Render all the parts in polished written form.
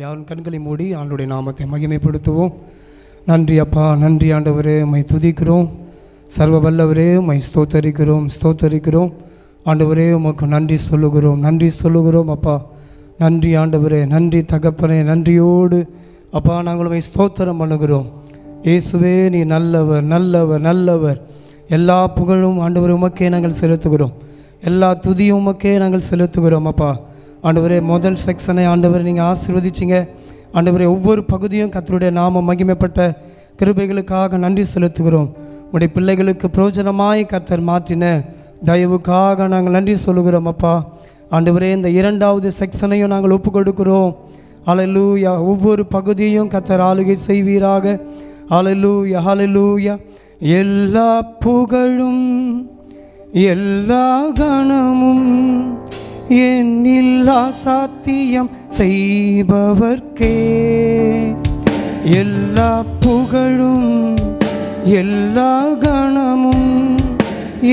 யாரும் கண்களை மூடி ஆண்டுடைய நாமத்தை மகிமைப்படுத்துவோம். நன்றி அப்பா, நன்றி ஆண்டவரே, உம்மை துதிக்கிறோம். சர்வ வல்லவரே, உம்மை ஸ்தோத்தரிக்கிறோம். ஆண்டவரே, உமக்கு நன்றி சொல்லுகிறோம் அப்பா. நன்றி ஆண்டவரே, நன்றி தகப்பனே. நன்றியோடு அப்பா நாங்கள் உம்மை ஸ்தோத்திரம் பண்ணுகிறோம். இயேசுவே, நீ நல்லவர். எல்லா புகழும் ஆண்டவரே உமக்கே நாங்கள் செலுத்துகிறோம். எல்லா துதியும் உமக்கே நாங்கள் செலுத்துகிறோம் அப்பா. ஆண்டவரே, முதல் செக்ஷனை ஆண்டவரை நீங்கள் ஆசீர்வதிச்சிங்க ஆண்டவரே. ஒவ்வொரு பகுதியும் கர்த்தருடைய நாமம் மகிமைப்பட்ட கிருபைகளுக்காக நன்றி செலுத்துகிறோம். உடைய பிள்ளைகளுக்கு பிரயோஜனமாய் கர்த்தர் மாற்றின தயவுக்காக நாங்கள் நன்றி சொல்லுகிறோம் அப்பா. ஆண்டவரே, இந்த இரண்டாவது செக்ஷனையும் நாங்கள் ஒப்பு கொடுக்கிறோம். ஹல்லேலூயா. ஒவ்வொரு பகுதியையும் கர்த்தர் ஆளுகை செய்வீராக. ஹல்லேலூயா, ஹல்லேலூயா. எல்லா புகழும் எல்லா கணமும் என்னில்லா சாத்தியம் செய்பவர்க்கே. எல்லா புகழும் எல்லா கணமும்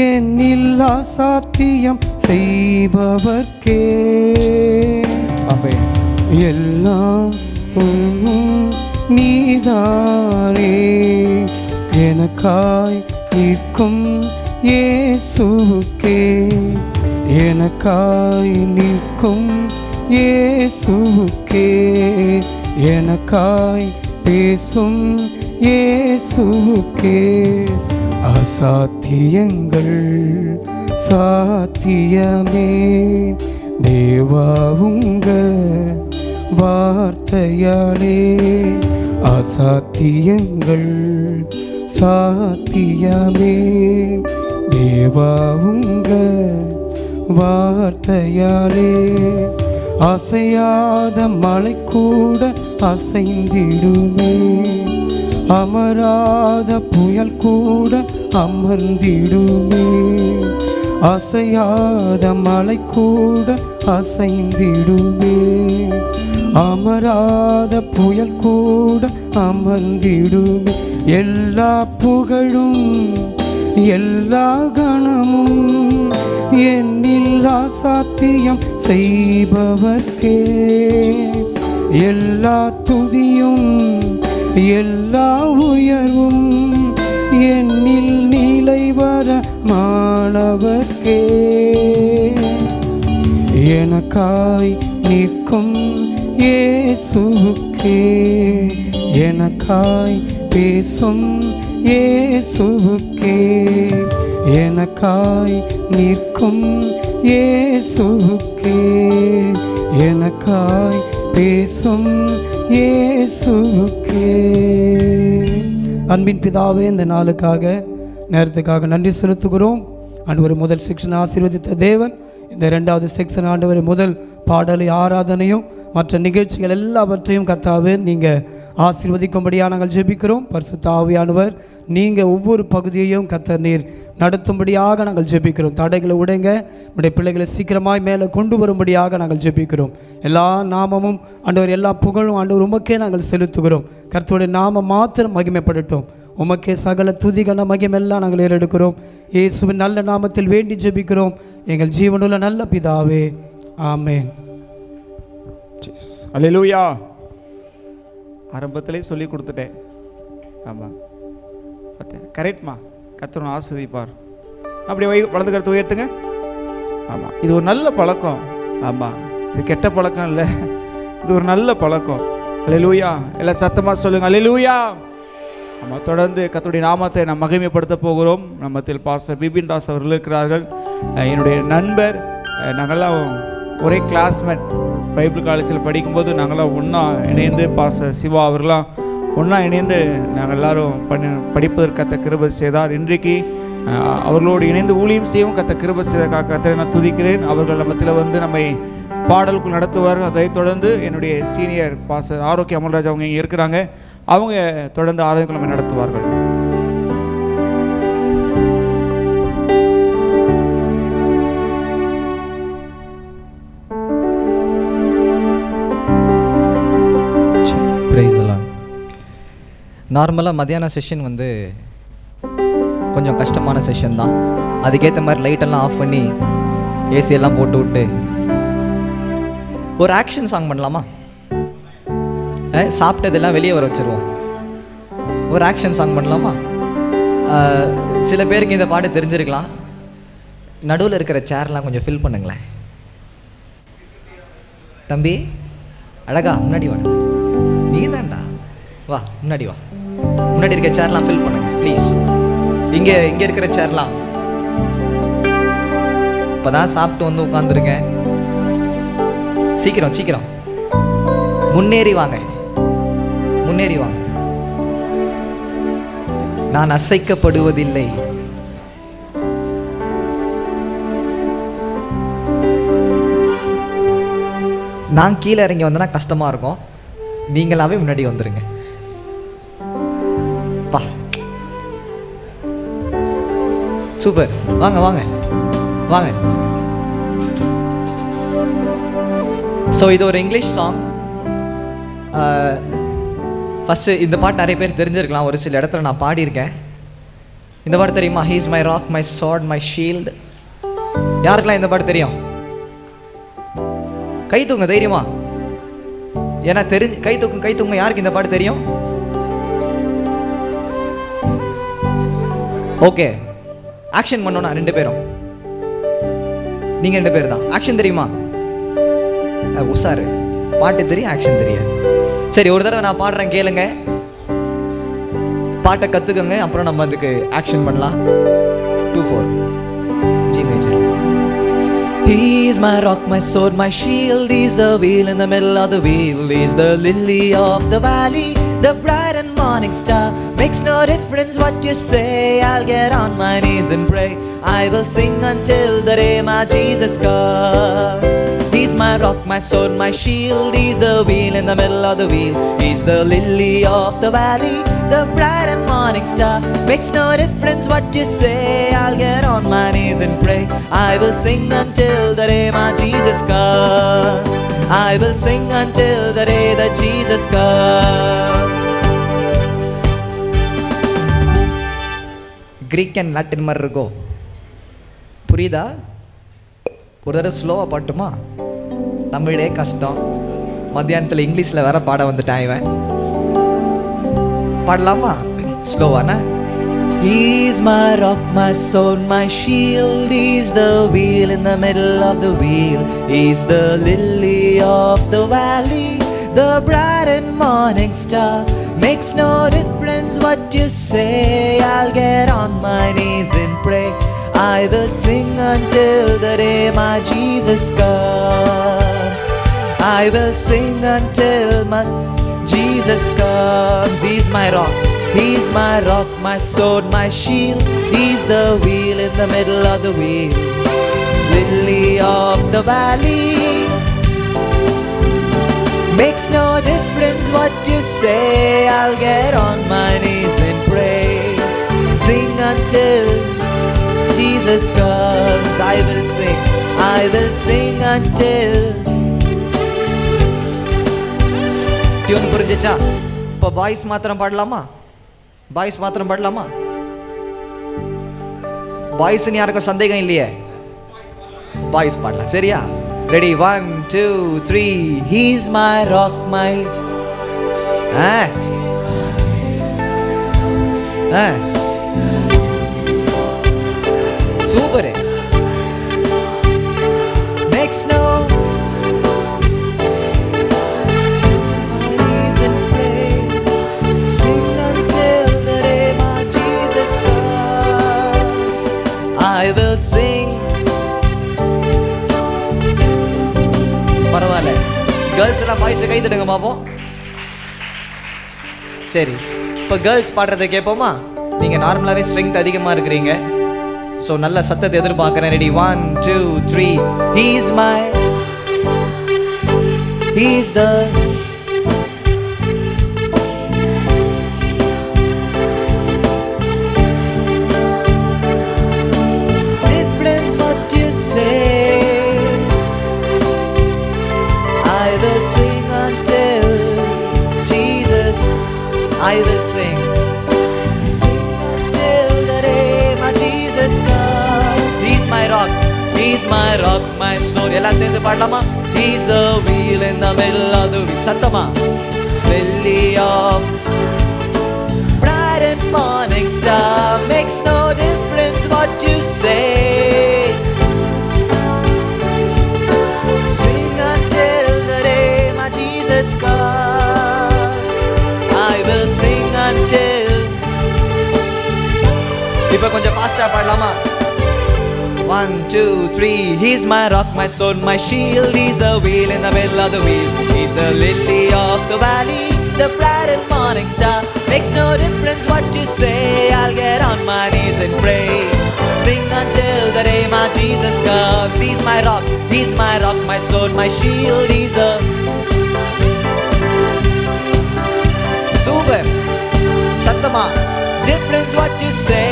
என்னில்லா சாத்தியம் செய்பவர்க்கே. எல்லாம் நீதானே, எனக்காய் நிற்கும் இயேசுவுக்கே. எனக்காய் நிற்கும் இயேசுவுக்கே. எனக்காய் பேசும் இயேசுவுக்கே. அசாத்தியங்கள் சாத்தியமே தேவா உங்க வார்த்தையாலே. அசாத்தியங்கள் சாத்தியமே தேவா உங்க வார்த்தையாலே. அசையாத மலை கூட அசைந்திடுமே, அமராத புயல் கூட அமர்ந்திடுமே. அசையாத மலை கூட அசைந்திடுமே, அமராத புயல் கூட அமர்ந்திடுமே. எல்லா புகழும் எல்லா கணமும் என்னில்லா சாத்தியம் செய்பவர்க்கே. எல்லா துதியும் எல்லா உயர்வும் என்னில் நிலை வர மாணவர்க்கே. எனக்காய் நிற்கும் இயேசுவுக்கே. எனக்காய் பேசும் இயேசுவுக்கே. எனக்காய் நிற்கும் இயேசுவுக்கே. எனக்காய் பேசும் இயேசுவுக்கே. அன்பின் பிதாவே, இந்த நாளுக்காக நேரத்துக்காக நன்றி செலுத்துகிறோம். ஆண்டவரை முதல் செக்ஷன் ஆசீர்வதித்த தேவன், இந்த இரண்டாவது செக்ஷன் ஆண்டவரை முதல் பாடலை ஆராதனையும் மற்ற நிகழ்ச்சிகள் எல்லாவற்றையும் கர்த்தாவே நீங்கள் ஆசீர்வதிக்கும்படியாக நாங்கள் ஜெபிக்கிறோம். பரிசுத்த ஆவியானவர் நீங்கள் ஒவ்வொரு பகுதியையும் கர்த்தர் நீர் நடத்தும்படியாக நாங்கள் ஜெபிக்கிறோம். தடைகளை உடைங்க, நம்முடைய பிள்ளைகளை சீக்கிரமாய் மேலே கொண்டு வரும்படியாக நாங்கள் ஜெபிக்கிறோம். எல்லா நாமமும் ஆண்டவர், எல்லா புகழும் ஆண்டவர் உமக்கே நாங்கள் செலுத்துகிறோம். கர்த்தருடைய நாமம் மாத்திரம் மகிமைப்படட்டும். உமக்கே சகல துதிகன மகிமெல்லாம் நாங்கள் ஏறெடுக்கிறோம். இயேசுவின் நல்ல நாமத்தில் வேண்டி ஜெபிக்கிறோம் எங்கள் ஜீவனுள்ள நல்ல பிதாவே, ஆமென். அல்லேலூயா. ஆரம்பத்திலே சொல்லி கொடுத்துட்டேன். ஆமாம், பார்த்தேன். கரெக்ட்மா. கர்த்தர் ஆசீர்வதிப்பார். அப்படியே வலது கருத்து உயர்த்துங்க. ஆமாம், இது ஒரு நல்ல பழக்கம். ஆமாம், இது கெட்ட பழக்கம் இல்லை, இது ஒரு நல்ல பழக்கம். அல்லேலூயா. எல்லாம் சத்தமாக சொல்லுங்க, அல்லேலூயா. ஆமாம், தொடர்ந்து கர்த்தருடைய நாமத்தை நாம் மகிமைப்படுத்த போகிறோம். நம்மத்தில் பாஸ்டர் பிபின் தாஸ் அவர்கள் இருக்கிறார்கள். என்னுடைய நண்பர். நாங்கள்லாம் ஒரே கிளாஸ்மேட். பைபிள் காலேஜில் படிக்கும்போது நாங்களாம் ஒன்றா இணைந்து, பாஸ்டர் சிவா அவர்களாம் ஒன்றா இணைந்து நாங்கள் எல்லோரும் படிப்பதற்கு கத்த கிருபை செய்தார். இன்றைக்கு அவர்களோடு இணைந்து ஊழியம் செய்யவும் கத்த கிருபை செய்ததற்காக கர்த்தரை நான் துதிக்கிறேன். அவர்கள் நம்மத்தில் வந்து நம்மை பாடலுக்குள் நடத்துவார்கள். அதை தொடர்ந்து என்னுடைய சீனியர் பாஸ்டர் ஆரோக்கிய அமல்ராஜ் அவங்க இங்கே இருக்கிறாங்க. அவங்க தொடர்ந்து ஆராதனைக்குள் நம்மை நடத்துவார்கள். நார்மலாக மத்தியான செஷன் வந்து கொஞ்சம் கஷ்டமான செஷன் தான். அதுக்கேற்ற மாதிரி லைட்டெல்லாம் ஆஃப் பண்ணி ஏசியெல்லாம் போட்டு விட்டு ஒரு ஆக்ஷன் சாங் பண்ணலாமா? சாப்பிட்டதெல்லாம் வெளியே வர வச்சுருவோம். ஒரு ஆக்ஷன் சாங் பண்ணலாமா? சில பேருக்கு இந்த பாட்டு தெரிஞ்சிருக்கலாம். நடுவில் இருக்கிற சேர்லாம் கொஞ்சம் ஃபில் பண்ணுங்களேன். தம்பி அழகா முன்னாடி வா. நீ தான்டா, வா முன்னாடி வா. முன்னாடி இருக்க சேர்லாம் ஃபில் பண்ணுங்க ப்ளீஸ். இங்கே இருக்கிற சேர்லாம். இப்போதான் சாப்பிட்டு வந்து உட்காந்துருக்கேன். சீக்கிரம் சீக்கிரம் முன்னேறி வாங்க, முன்னேறி வாங்க. நான் அசைக்கப்படுவதில்லை. நான் கீழே இறங்கி வந்தேன்னா கஷ்டமா இருக்கும். நீங்களாவே முன்னாடி வந்துருங்க. பா சூப்பர். வாங்க வாங்க வாங்க. ஸோ இது ஒரு இங்கிலீஷ் சாங். ஃபஸ்ட்டு இந்த பாட்டு நிறைய பேர் தெரிஞ்சிருக்கலாம். ஒரு சில இடத்துல நான் பாடியிருக்கேன். இந்த பாட்டு தெரியுமா? He is my rock, my sword, my shield. யாருக்கெல்லாம் இந்த பாட்டு தெரியும்? கை தூங்க தைரியமா. ஏன்னா கை தூங்க. யாருக்கு இந்த பாட்டு தெரியும்? ஓகே, ஆக்ஷன் பண்ணோன்னா 2 பேரும். நீங்க 2 பேர் தான். ஆக்ஷன் தெரியுமா? உஷாரு. பாட்டு தெரியும், ஆக்ஷன் தெரியாது. சரி, ஒரு தடவை நான் பாடுறேன் கேளுங்க. பாட்டை கத்துக்கங்க, அப்புறம் நம்ம அதுக்கு ஆக்ஷன் பண்ணலாம். 2/4 G major. He is my rock, my sword, my shield. He's the wheel in the middle of the wheel. He's the lily of the valley, the bright and morning star. Makes no difference what you say, I'll get on my knees and pray. I will sing until the day my Jesus comes. He's my rock, my sword, my shield. He's the wheel in the middle of the wheel. He's the lily of the valley, the bright and morning star. Makes no difference what you say, I'll get on my knees and pray. I will sing until the day my Jesus comes. I will sing until the day that Jesus comes. Greek and Latin மாதிரி இருக்கோ, புரியுதா? ஒரு தடவை ஸ்லோவாக பாட்டுமா? தமிழே கஷ்டம், மத்தியானத்தில் இங்கிலீஷில் வேற பாட வந்துட்டான் இவன். பாடலாமா ஸ்லோவானா? He's my rock, my sword, my shield. He's the wheel in the middle of the wheel. He's the lily of the valley, the bright and morning star. Makes no difference what you say, I'll get on my knees and pray. I will sing until the day my Jesus comes. I will sing until my Jesus comes. He's my rock, He's my rock, my sword, my shield. He's the wheel in the middle of the wheel, lily of the valley. Makes no difference what you say, I'll get on my knees and pray. Sing until Jesus comes. I will sing until. Tune புரிஞ்சிச்சா? இப்போ boys மாத்திரம் பாடலாமா? Boys மாத்திரம் பாடலாமா? பாய்ஸ்னு யாருக்கும் சந்தேகம் இல்லையே? Boys பாடலாம், சரியா? Ready? 1 2 3. He's my rock, my super. Makes no reason pray. Sing until the day my Jesus comes. I will sing. பரவாயில்ல, கேர்ள்ஸ் எல்லாம் பாய்ஸ் கை தட்டுங்க பாப்போம். சரி, இப்போ கேர்ள்ஸ் பாடுறதை கேட்போமா? நீங்கள் நார்மலாகவே ஸ்ட்ரென்த் அதிகமாக இருக்கிறீங்க, ஸோ நல்ல சத்தத்தை எதிர்பார்க்குறேன். Ready? 1 2 3. He's the difference what you say. I will sing until Jesus. I will sing until the day my Jesus comes. He's my rock, He's my rock, my sword. எல்லாம் சேர்ந்து பாடலாமா? He's the wheel in the middle of the wheel. சத்தமா lily of bright and morning star. Makes no difference what you say. Sing until the day my Jesus comes. I will sing until. இப்போ கொஞ்சம் ஃபாஸ்டா பாடலாமா? 1 2 3. He's my rock, my sword, my shield. He's the wheel in the middle of the wheel. He's the lily of the valley, the bright and morning star. Makes no difference what you say. I'll get on my knees and pray. Sing until the day my Jesus comes. He's my rock, my sword, my shield. He's a super sattama. Difference what you say.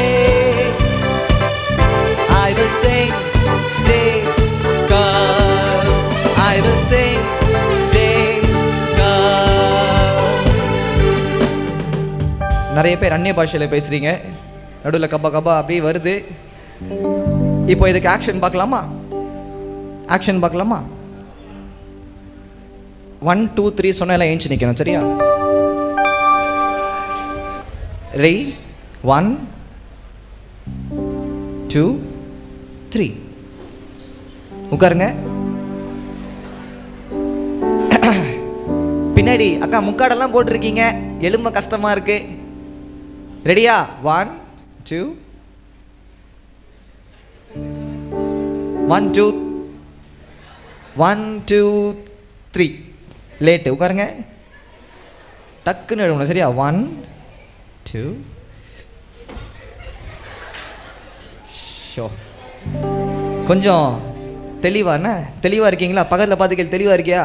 I will sing day comes. I will sing day comes. நிறைய பேர் அந்நிய பாஷையில் பேசுறீங்க, நடுவில் கப்பா கப்பா அப்படியே வருது. இப்போ இதுக்கு ஆக்ஷன் பார்க்கலாமா? ஆக்ஷன் பார்க்கலாமா? 1 2 3 சொன்னா எல்லாம் ஏஞ்சி நிற்கணும், சரியா? ரெடி? 1 2 3. உட்காருங்க. பின்னாடி அக்கா முக்காடெல்லாம் போட்டிருக்கீங்க, எலும்ப கஷ்டமா இருக்கு. ரெடியா? 1 2 1 2 1 2 3. லேட்டு. உட்காருங்க. டக்குன்னு எழுவணும், சரியா? 1 2. ஷோ, கொஞ்சம் தெளிவாண்ணா? தெளிவாக இருக்கீங்களா? பக்கத்தில் பார்த்துக்க. தெளிவாக இருக்கியா?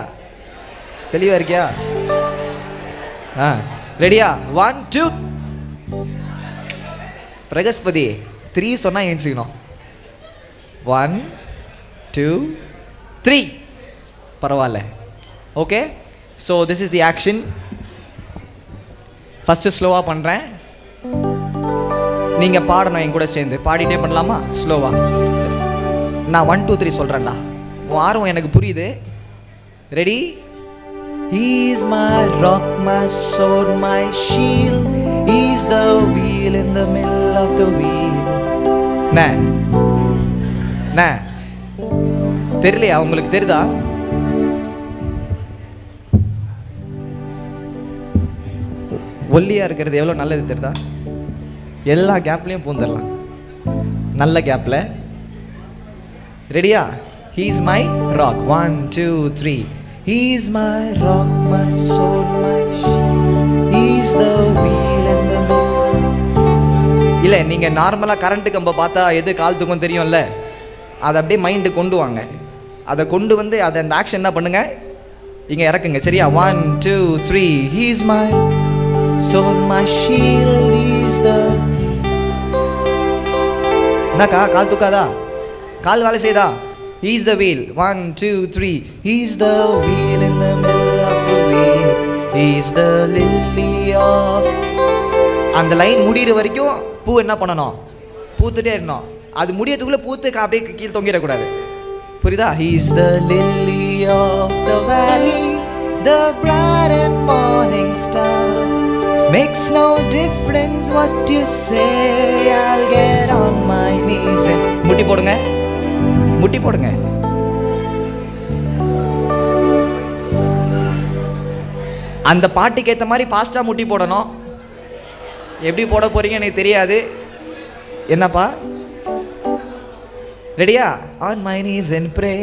தெளிவாக இருக்கியா? ஆ, ரெடியா? 1 2. பிரகஸ்பதி 3 சொன்னால் ஏஞ்சிக்கணும். 1 2 3. பரவாயில்ல. Okay, so this is the action. First ஸ்லோவாக பண்ணுறேன், நீங்கள் பாடணும் என் கூட சேர்ந்து. பாடிட்டே பண்ணலாமா? ஸ்லோவாக. நான் 1 2 3 சொல்கிறேன்டா. உன் ஆர்வம் எனக்கு புரியுது. Ready? He's my rock, my sword, my shield. He's the wheel in the middle of the wheel. நே தெரியலையா? உங்களுக்கு தெரியுதா? ஒல்லியா இருக்கிறது எவ்வளோ நல்லது தெரியுதா? எல்லா கேப்லையும் பூந்துடலாம், நல்ல கேப்ல. ரெடியா? He's my rock. 1 2 3. He's my rock, my sword, my shield. He's the wheel in the middle. இல்லை, நீங்கள் நார்மலாக கரண்ட்டு கம்பை பார்த்தா எது கால் தூக்கம் தெரியும்ல, அதை அப்படியே மைண்டு கொண்டு வாங்க. அதை கொண்டு வந்து அதை அந்த ஆக்ஷன் என்ன பண்ணுங்க, இங்கே இறக்குங்க, சரியா? 1 2 3. He's my sword, my shield. He's the. என்னக்கா கால் தூக்காதா? கால் வேலை செய்தா? He's the wheel. 1 2 3. He's the wheel in the middle of the wheel. He's the lily of. அந்த லைன் முடிகிற வரைக்கும் பூ என்ன பண்ணணும்? பூத்துட்டே இருக்கணும். அது முடியறதுக்குள்ளே பூத்து அப்படியே கீழே தொங்கிடக்கூடாது, புரியுதா? He's the lily of the valley, the bright and morning star. Makes no difference what you say. I'll get on my knees and. முட்டி போடுங்க, முட்டி போடுங்க. அந்த பாட்டுக்கு ஏற்ற மாதிரி ஃபாஸ்ட்டாக முட்டி போடணும். எப்படி போட போறீங்க எனக்கு தெரியாது. என்னப்பா? ரெடியா? On my knees and pray.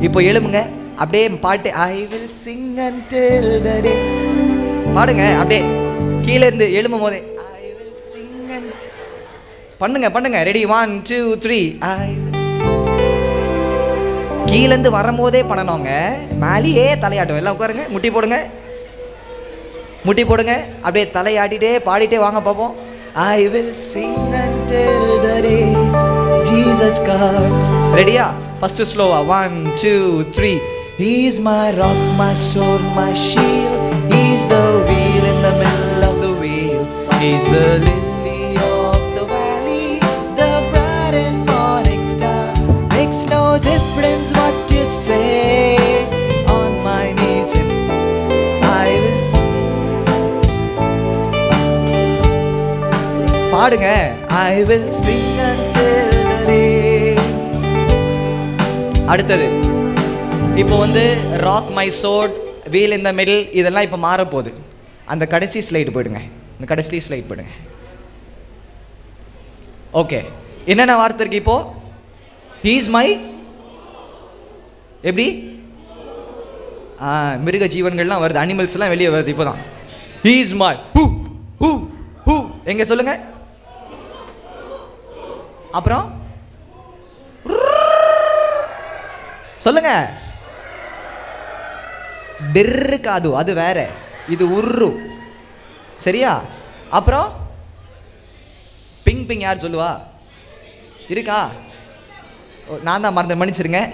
இப்போ எழுமுங்க, அப்படியே பாட்டு. I will sing until the day. பாடுங்க அப்படியே கீழே இருந்து எழுமும் போதே. I will sing and. பண்ணுங்க பண்ணுங்க. ரெடி? 1 2 3. கீழேருந்து வரும்போதே பண்ணணுங்க, மேலேயே தலையாட்டும். எல்லாம் உட்காருங்க, முட்டி போடுங்க, முட்டி போடுங்க. அப்படியே தலையாட்டிட்டே பாடிட்டே வாங்க பார்ப்போம். I will sing until the day Jesus comes. ரெடியா? ஃபர்ஸ்ட் ஸ்லோவா. 1 2 3. He's my rock, my sword, my shield. He's the wheel in the middle of the wheel. He's the lily of the valley, the bright and morning star. Makes no difference what you say. On my knees and I will sing. பாடுங்க. I will sing until the day. அடுத்தது இப்போ rock my sword, wheel in the middle, இதெல்லாம் இப்போ மாற போகுது. அந்த கடைசி slide போயிடுங்க, இந்த கடைசி ஸ்லைட் போயிடுங்க. ஓகே, என்னென்ன வார்த்தை இருக்கு இப்போ? he is my, எப்படி மிருக ஜீவன்கள்லாம் வருது, அனிமல்ஸ்லாம் வெளியே வருது இப்போதான். he is my who எங்க சொல்லுங்க. அப்புறம் சொல்லுங்க. டிர்காது, அது வேற, இது உர்ரு. சரியா? அப்புறம் பிங் பிங் யார் சொல்லுவா? இருக்கா? நான் தான் மறந்து, மன்னிச்சிருங்க.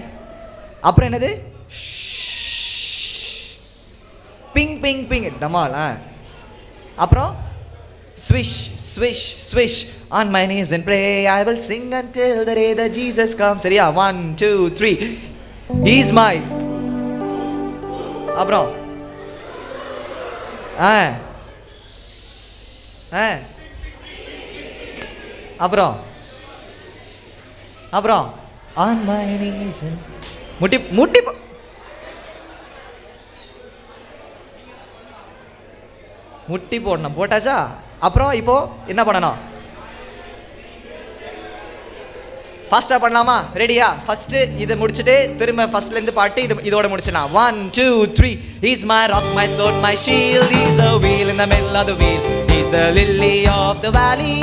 அப்புறம் என்னது? பிங் பிங் பிங் டமால். அப்புறம் swish swish swish on my knees and pray I will sing until the day that Jesus comes. சரியா? 1 2 3 he's my. அப்புறம் அப்புறம் அப்புறம் on my knees and முட்டி முட்டி முட்டி போடணும். போட்டாச்சா? அப்புறம் இப்போ என்ன பண்ணணும்? ஃபாஸ்டா பண்ணலாமா? ரெடியா? ஃபர்ஸ்ட் இதை முடிச்சுட்டு திரும்ப ஃபர்ஸ்ட்ல இருந்து பாட்டு இதோட முடிச்சலாம். 1 2 3 he's my rock, my sword, my shield, he's the wheel in the middle of the wheel, he's the lily of the valley.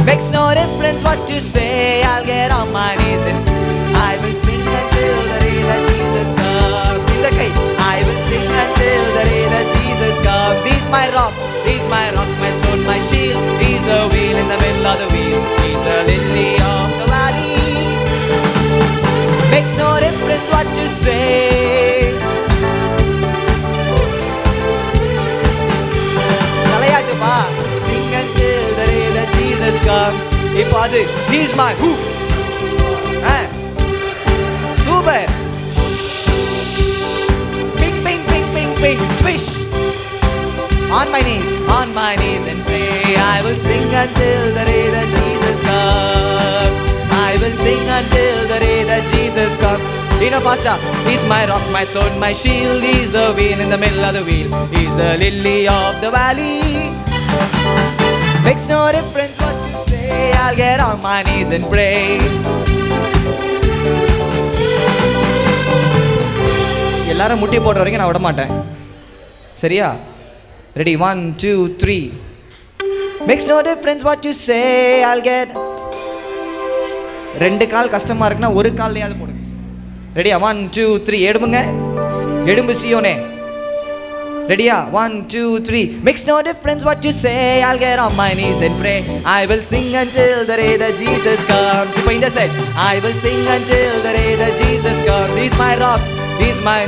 Makes no difference what you say, I'll get on my knees and I will sing until the day that Jesus comes. In the key, I will sing until the day that Jesus comes. He's my rock, my sword, my shield, he's the wheel in the middle of the wheel, he's the lily of the valley. Makes no difference what you say. Kalayattu pa, sing until the day that Jesus comes. Ipo adu, he's my who. Super. Ping ping ping ping ping swish. On my knees and pray I will sing until the day that Jesus comes. I will sing until the day that Jesus comes. Faster. He's my rock, my sword, my shield, he's the wheel in the middle of the wheel, he's the lily of the valley. Makes no difference what you say, I'll get on my knees and pray. எல்லாரும் முட்டி போடுற வரைக்கும் நான் விட மாட்டேன். சரியா? Ready? 1 2 3 Makes no difference what you say, I'll get. ரெண்டு கால் கஷ்டமா இருக்குன்னா ஒரு கால்லையாவது போடுங்க. ரெடியா? 1 2 3 எடுமுங்க. எடும்பு சியோனே. ரெடியா? 1 2 3 Makes no difference what you say, I'll get on my knees and pray. I will sing until the day that Jesus comes. இப்போ இந்த side, I will sing until the day that Jesus comes. He's my rock, he's my.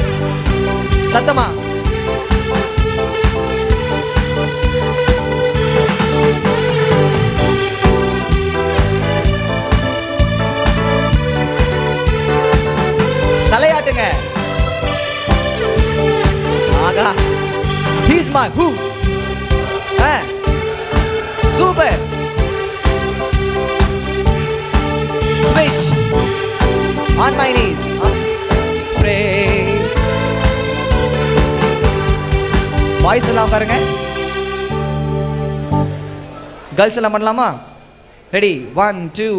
சத்தமா தலையாட்டுங்க. ஆகா, he's my who. Super. Swish. On my knees. Pray. Boys எல்லாம் உட்காருங்க. Girls எல்லாம் பண்ணலாமா? Ready? 1 2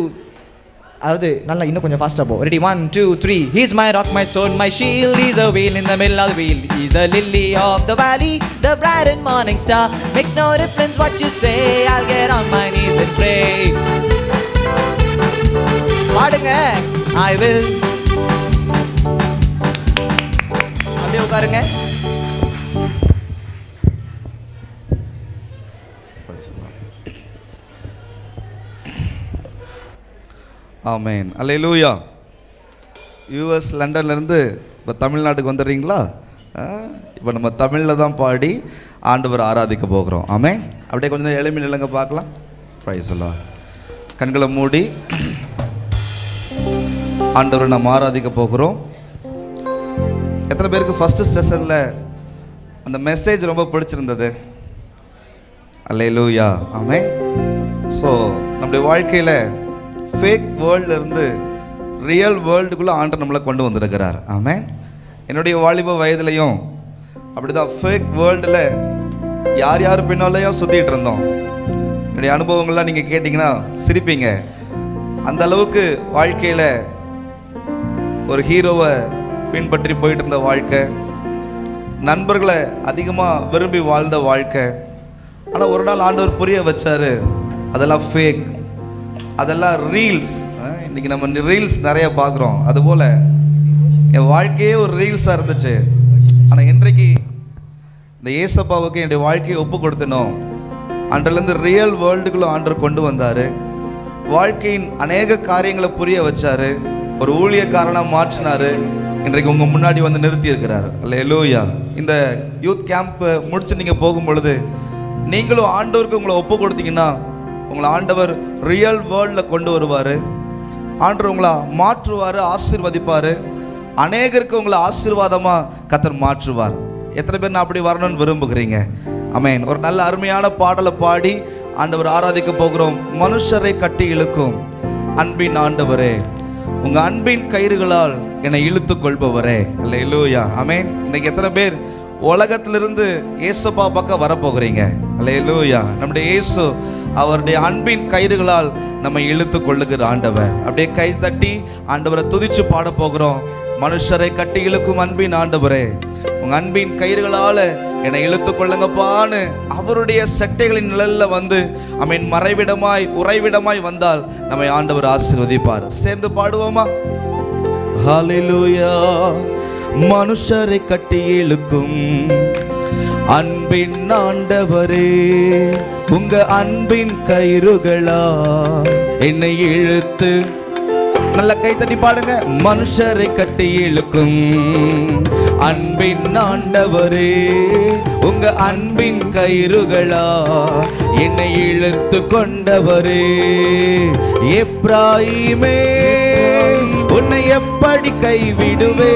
அதாவது நல்லா இன்னும் கொஞ்சம் ஃபாஸ்டா போ. Ready? 1 2 3 He's my rock, my sword, my shield, he's a wheel in the middle of the wheel, he's the lily of the valley, the bright and morning star. Makes no difference what you say, I'll get on my knees and pray. பாடுங்க. I will. அப்படியே உட்காருங்க. ஆமென். அல்லேலூயா. US லண்டன்லேருந்து இப்போ தமிழ்நாட்டுக்கு வந்துடுறீங்களா? இப்போ நம்ம தமிழில் தான் பாடி ஆண்டவர் ஆராதிக்க போகிறோம். ஆமென். அப்படியே கொஞ்சம் எளிமை நிலங்க பார்க்கலாம். பிரைஸ் எல்லாம் கண்களை மூடி ஆண்டவரை நம்ம ஆராதிக்க போகிறோம். எத்தனை பேருக்கு ஃபஸ்ட்டு செஷனில் அந்த மெசேஜ் ரொம்ப பிடிச்சிருந்தது? அல்லேலூயா. ஆமென். ஸோ நம்முடைய வாழ்க்கையில் ஃபேக் வேர்ல்டில் இருந்து ரியல் வேர்ல்டுக்குள்ளே ஆண்டவர் நம்மளை கொண்டு வந்திருக்கிறார். ஆமென். என்னுடைய வாலிப வயதுலையும் அப்படிதான் ஃபேக் வேர்ல்டில் யார் யார் பின்னாலையும் சுற்றிட்டு இருந்தோம். என்னுடைய அனுபவங்கள்லாம் நீங்கள் கேட்டிங்கன்னா சிரிப்பீங்க. அந்த அளவுக்கு வாழ்க்கையில் ஒரு ஹீரோவை பின்பற்றி போயிட்டு இருந்த வாழ்க்கை, நண்பர்களை அதிகமாக விரும்பி வாழ்ந்த வாழ்க்கை. ஆனால் ஒரு நாள் ஆண்டவர் புரிய வச்சார், அதெல்லாம் ஃபேக், அதெல்லாம் ரீல்ஸ். இன்றைக்கி நம்ம ரீல்ஸ் நிறைய பார்க்குறோம். அதுபோல் என் வாழ்க்கையே ஒரு ரீல்ஸாக இருந்துச்சு. ஆனால் இன்றைக்கு இந்த ஏசப்பாவுக்கு என்னுடைய வாழ்க்கையை ஒப்பு கொடுத்தனும். அன்றிலிருந்து ரியல் வேர்ல்டுக்குள்ளே ஆண்டவர் கொண்டு வந்தார். வாழ்க்கையின் அநேக காரியங்களை புரிய வச்சார். ஒரு ஊழியக்காரனாக மாற்றினார். இன்றைக்கு உங்கள் முன்னாடி வந்து நிறுத்தி இருக்கிறார். அல்லேலூயா. இந்த யூத் கேம்ப் முடிச்சு நீங்கள் போகும் பொழுது நீங்களும் ஆண்டவருக்கு உங்களை ஒப்பு கொடுத்தீங்கன்னா உங்களை ஆண்டவர் ரியல் வேர்ல்டில் கொண்டு வருவார். ஆண்டவர் உங்களை மாற்றுவார், ஆசீர்வதிப்பார். அநேகருக்கு உங்களை ஆசீர்வாதமாக கர்த்தர் மாற்றுவார். எத்தனை பேர் நான் அப்படி வரணும்னு விரும்புகிறீங்க? ஆமென். ஒரு நல்ல அருமையான பாடலை பாடி ஆண்டவர் ஆராதிக்க போகிறோம். மனுஷரை கட்டி இழுக்கும் அன்பின் ஆண்டவரே, உங்கள் அன்பின் கயிறுகளால் என்னை இழுத்து கொள்பவரே. அல்லேலூயா. ஆமென். இன்னைக்கு எத்தனை பேர் உலகத்திலிருந்து இயேசுப்பா பக்கம் வரப்போகிறீங்க? அல்லேலூயா. நம்முடைய இயேசு அவருடைய அன்பின் கயிறுகளால் நம்மை இழுத்து கொள்ளுகிற ஆண்டவர். அப்படியே கை தட்டி ஆண்டவரை துதிச்சு பாட போகிறோம். மனுஷரை கட்டி இழுக்கும் அன்பின் ஆண்டவரே, உங்க அன்பின் கயிறுகளால என்னை இழுத்து கொள்ளுங்கப்பான்னு அவருடைய செட்டைகளின் நிழல்ல வந்து அமீன் மறைவிடமாய் உறைவிடமாய் வந்தால் நம்மை ஆண்டவர் ஆசீர்வதிப்பார். சேர்ந்து பாடுவோமா? ஹல்லேலூயா. மனுஷரை கட்டி இழுக்கும் அன்பின் ஆண்டவரே, உங்க அன்பின் கயிறுகளா என்னை இழுத்து, நல்ல கை தட்டி பாடுங்க. மனுஷரை கட்டி இழுக்கும் அன்பின் ஆண்டவரே, உங்க அன்பின் கயிறுகளா என்னை இழுத்து கொண்டவரே. எப்ராயிமே உன்னை எப்படி கைவிடுவே,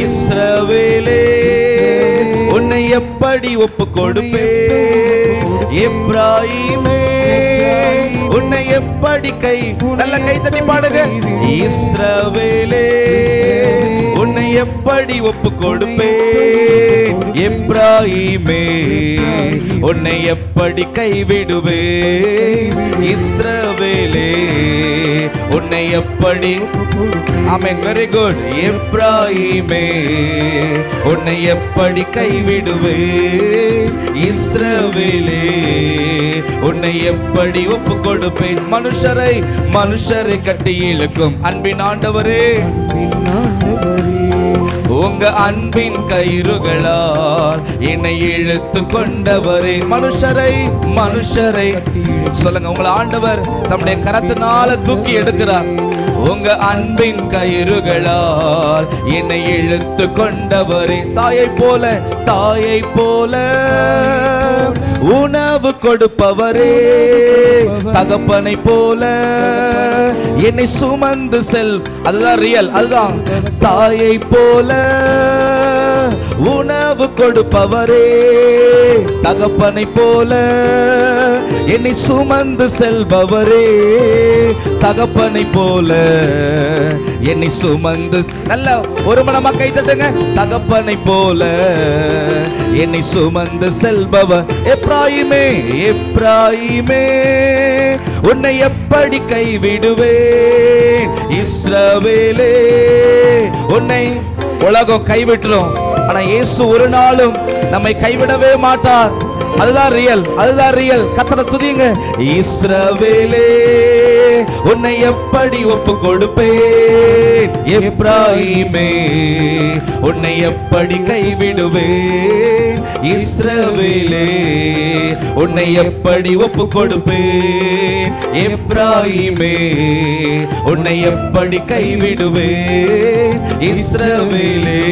இஸ்ரவேலே உன்னை எப்படி ஒப்பு கொடுப்பே. எப்ராயிமே உன்னை எப்படி நல்ல கை தட்டி பாடுங்க. இஸ்ரவேலே உன்னை எப்படி ஒப்பு கொடுப்பே. எப்ராயிமே உன்னை எப்படி கைவிடுவே. இஸ்ரவேலே உன்னை எப்படி, ஆமென், வெரி குட். எப்ராயிமே உன்னை எப்படி கைவிடுவே. இஸ்ரவேலே உன்னை எப்படி ஒப்பு கொடுப்பேன். மனுஷரை கட்டி இழுக்கும் அன்பின் ஆண்டவரே, உங்க அன்பின் கயிறுகளால் என்னை இழுத்து கொண்டவரே. மனுஷரை சொல்லுங்க. உங்களை ஆண்டவர் தம்முடைய கரத்தினால தூக்கி எடுக்கிறார். உங்க அன்பின் கயிறுகளால் என்னை இழுத்து கொண்டவரே. தாயை போல உணவு கொடுப்பவரே, தகப்பனை போல என்னை சுமந்து செல். அதுதான் ரியல். அதுதான் தாயை போல உணவு கொடுப்பவரே, தகப்பனை போல என்னை சுமந்து செல்பவரே. தகப்பனை போல என்னை சுமந்து, நல்ல ஒரு மனமா கை தட்டுங்க. தகப்பனை போல என்னை சுமந்து செல்பவர். எப்ராயிமே உன்னை எப்படி கைவிடுவேன். இஸ்ரவேலே உன்னை உலகம் கைவிட்டுரும், ஆனா இயேசு ஒரு நாளும் நம்மை கைவிடவே மாட்டார். அதுதான் ரியல். கர்த்தரை துதிங்க. இஸ்ரவேலே உன்னை எப்படி ஒப்பு கொடுப்பேன். எப்ராயிமே உன்னை எப்படி கைவிடுவேன். இஸ்ரவேலே உன்னை எப்படி ஒப்பு கொடுப்பேன். எப்ராயிமே உன்னை எப்படி கைவிடுவேன். இஸ்ரவேலே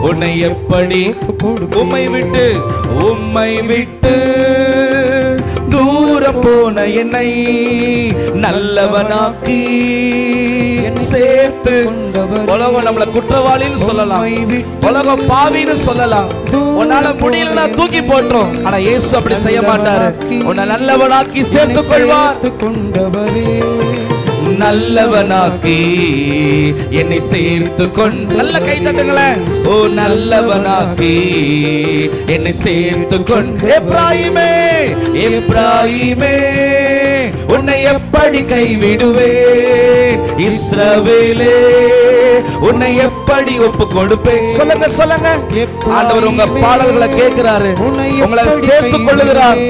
உன்னை எப்படி, உம்மை விட்டு தூரம் போன என்னை நல்லவனாக்கி சேர்த்து. உலகம் நம்மள குற்றவாளின்னு சொல்லலாம், உலகம் பாவின்னு சொல்லலாம், உன்னால முடியலன்னா தூக்கி போட்டுரும். ஆனா இயேசு அப்படி செய்ய மாட்டாரு. உன்னை நல்லவனாக்கி சேர்த்துக் கொள்வார். நல்லவனாக்கி என்னை சேர்த்து கொண்டு, நல்ல கை தட்டுங்களேன். ஓ நல்லவனாக்கி என்னை சேர்த்து கொண்டு. எப்ராயிமே எப்ராயிமே உன்னை எப்படி கைவிடுவேன், இஸ்ரவேலே உன்னை எப்படி ஒப்பு கொடுப்பேன். சொல்லுங்க சொல்லுங்க. ஆண்டவர் உங்க பாடல்களை கேட்கிறாரு, உங்களை சேர்த்துக் கொள்ளுகிறார்.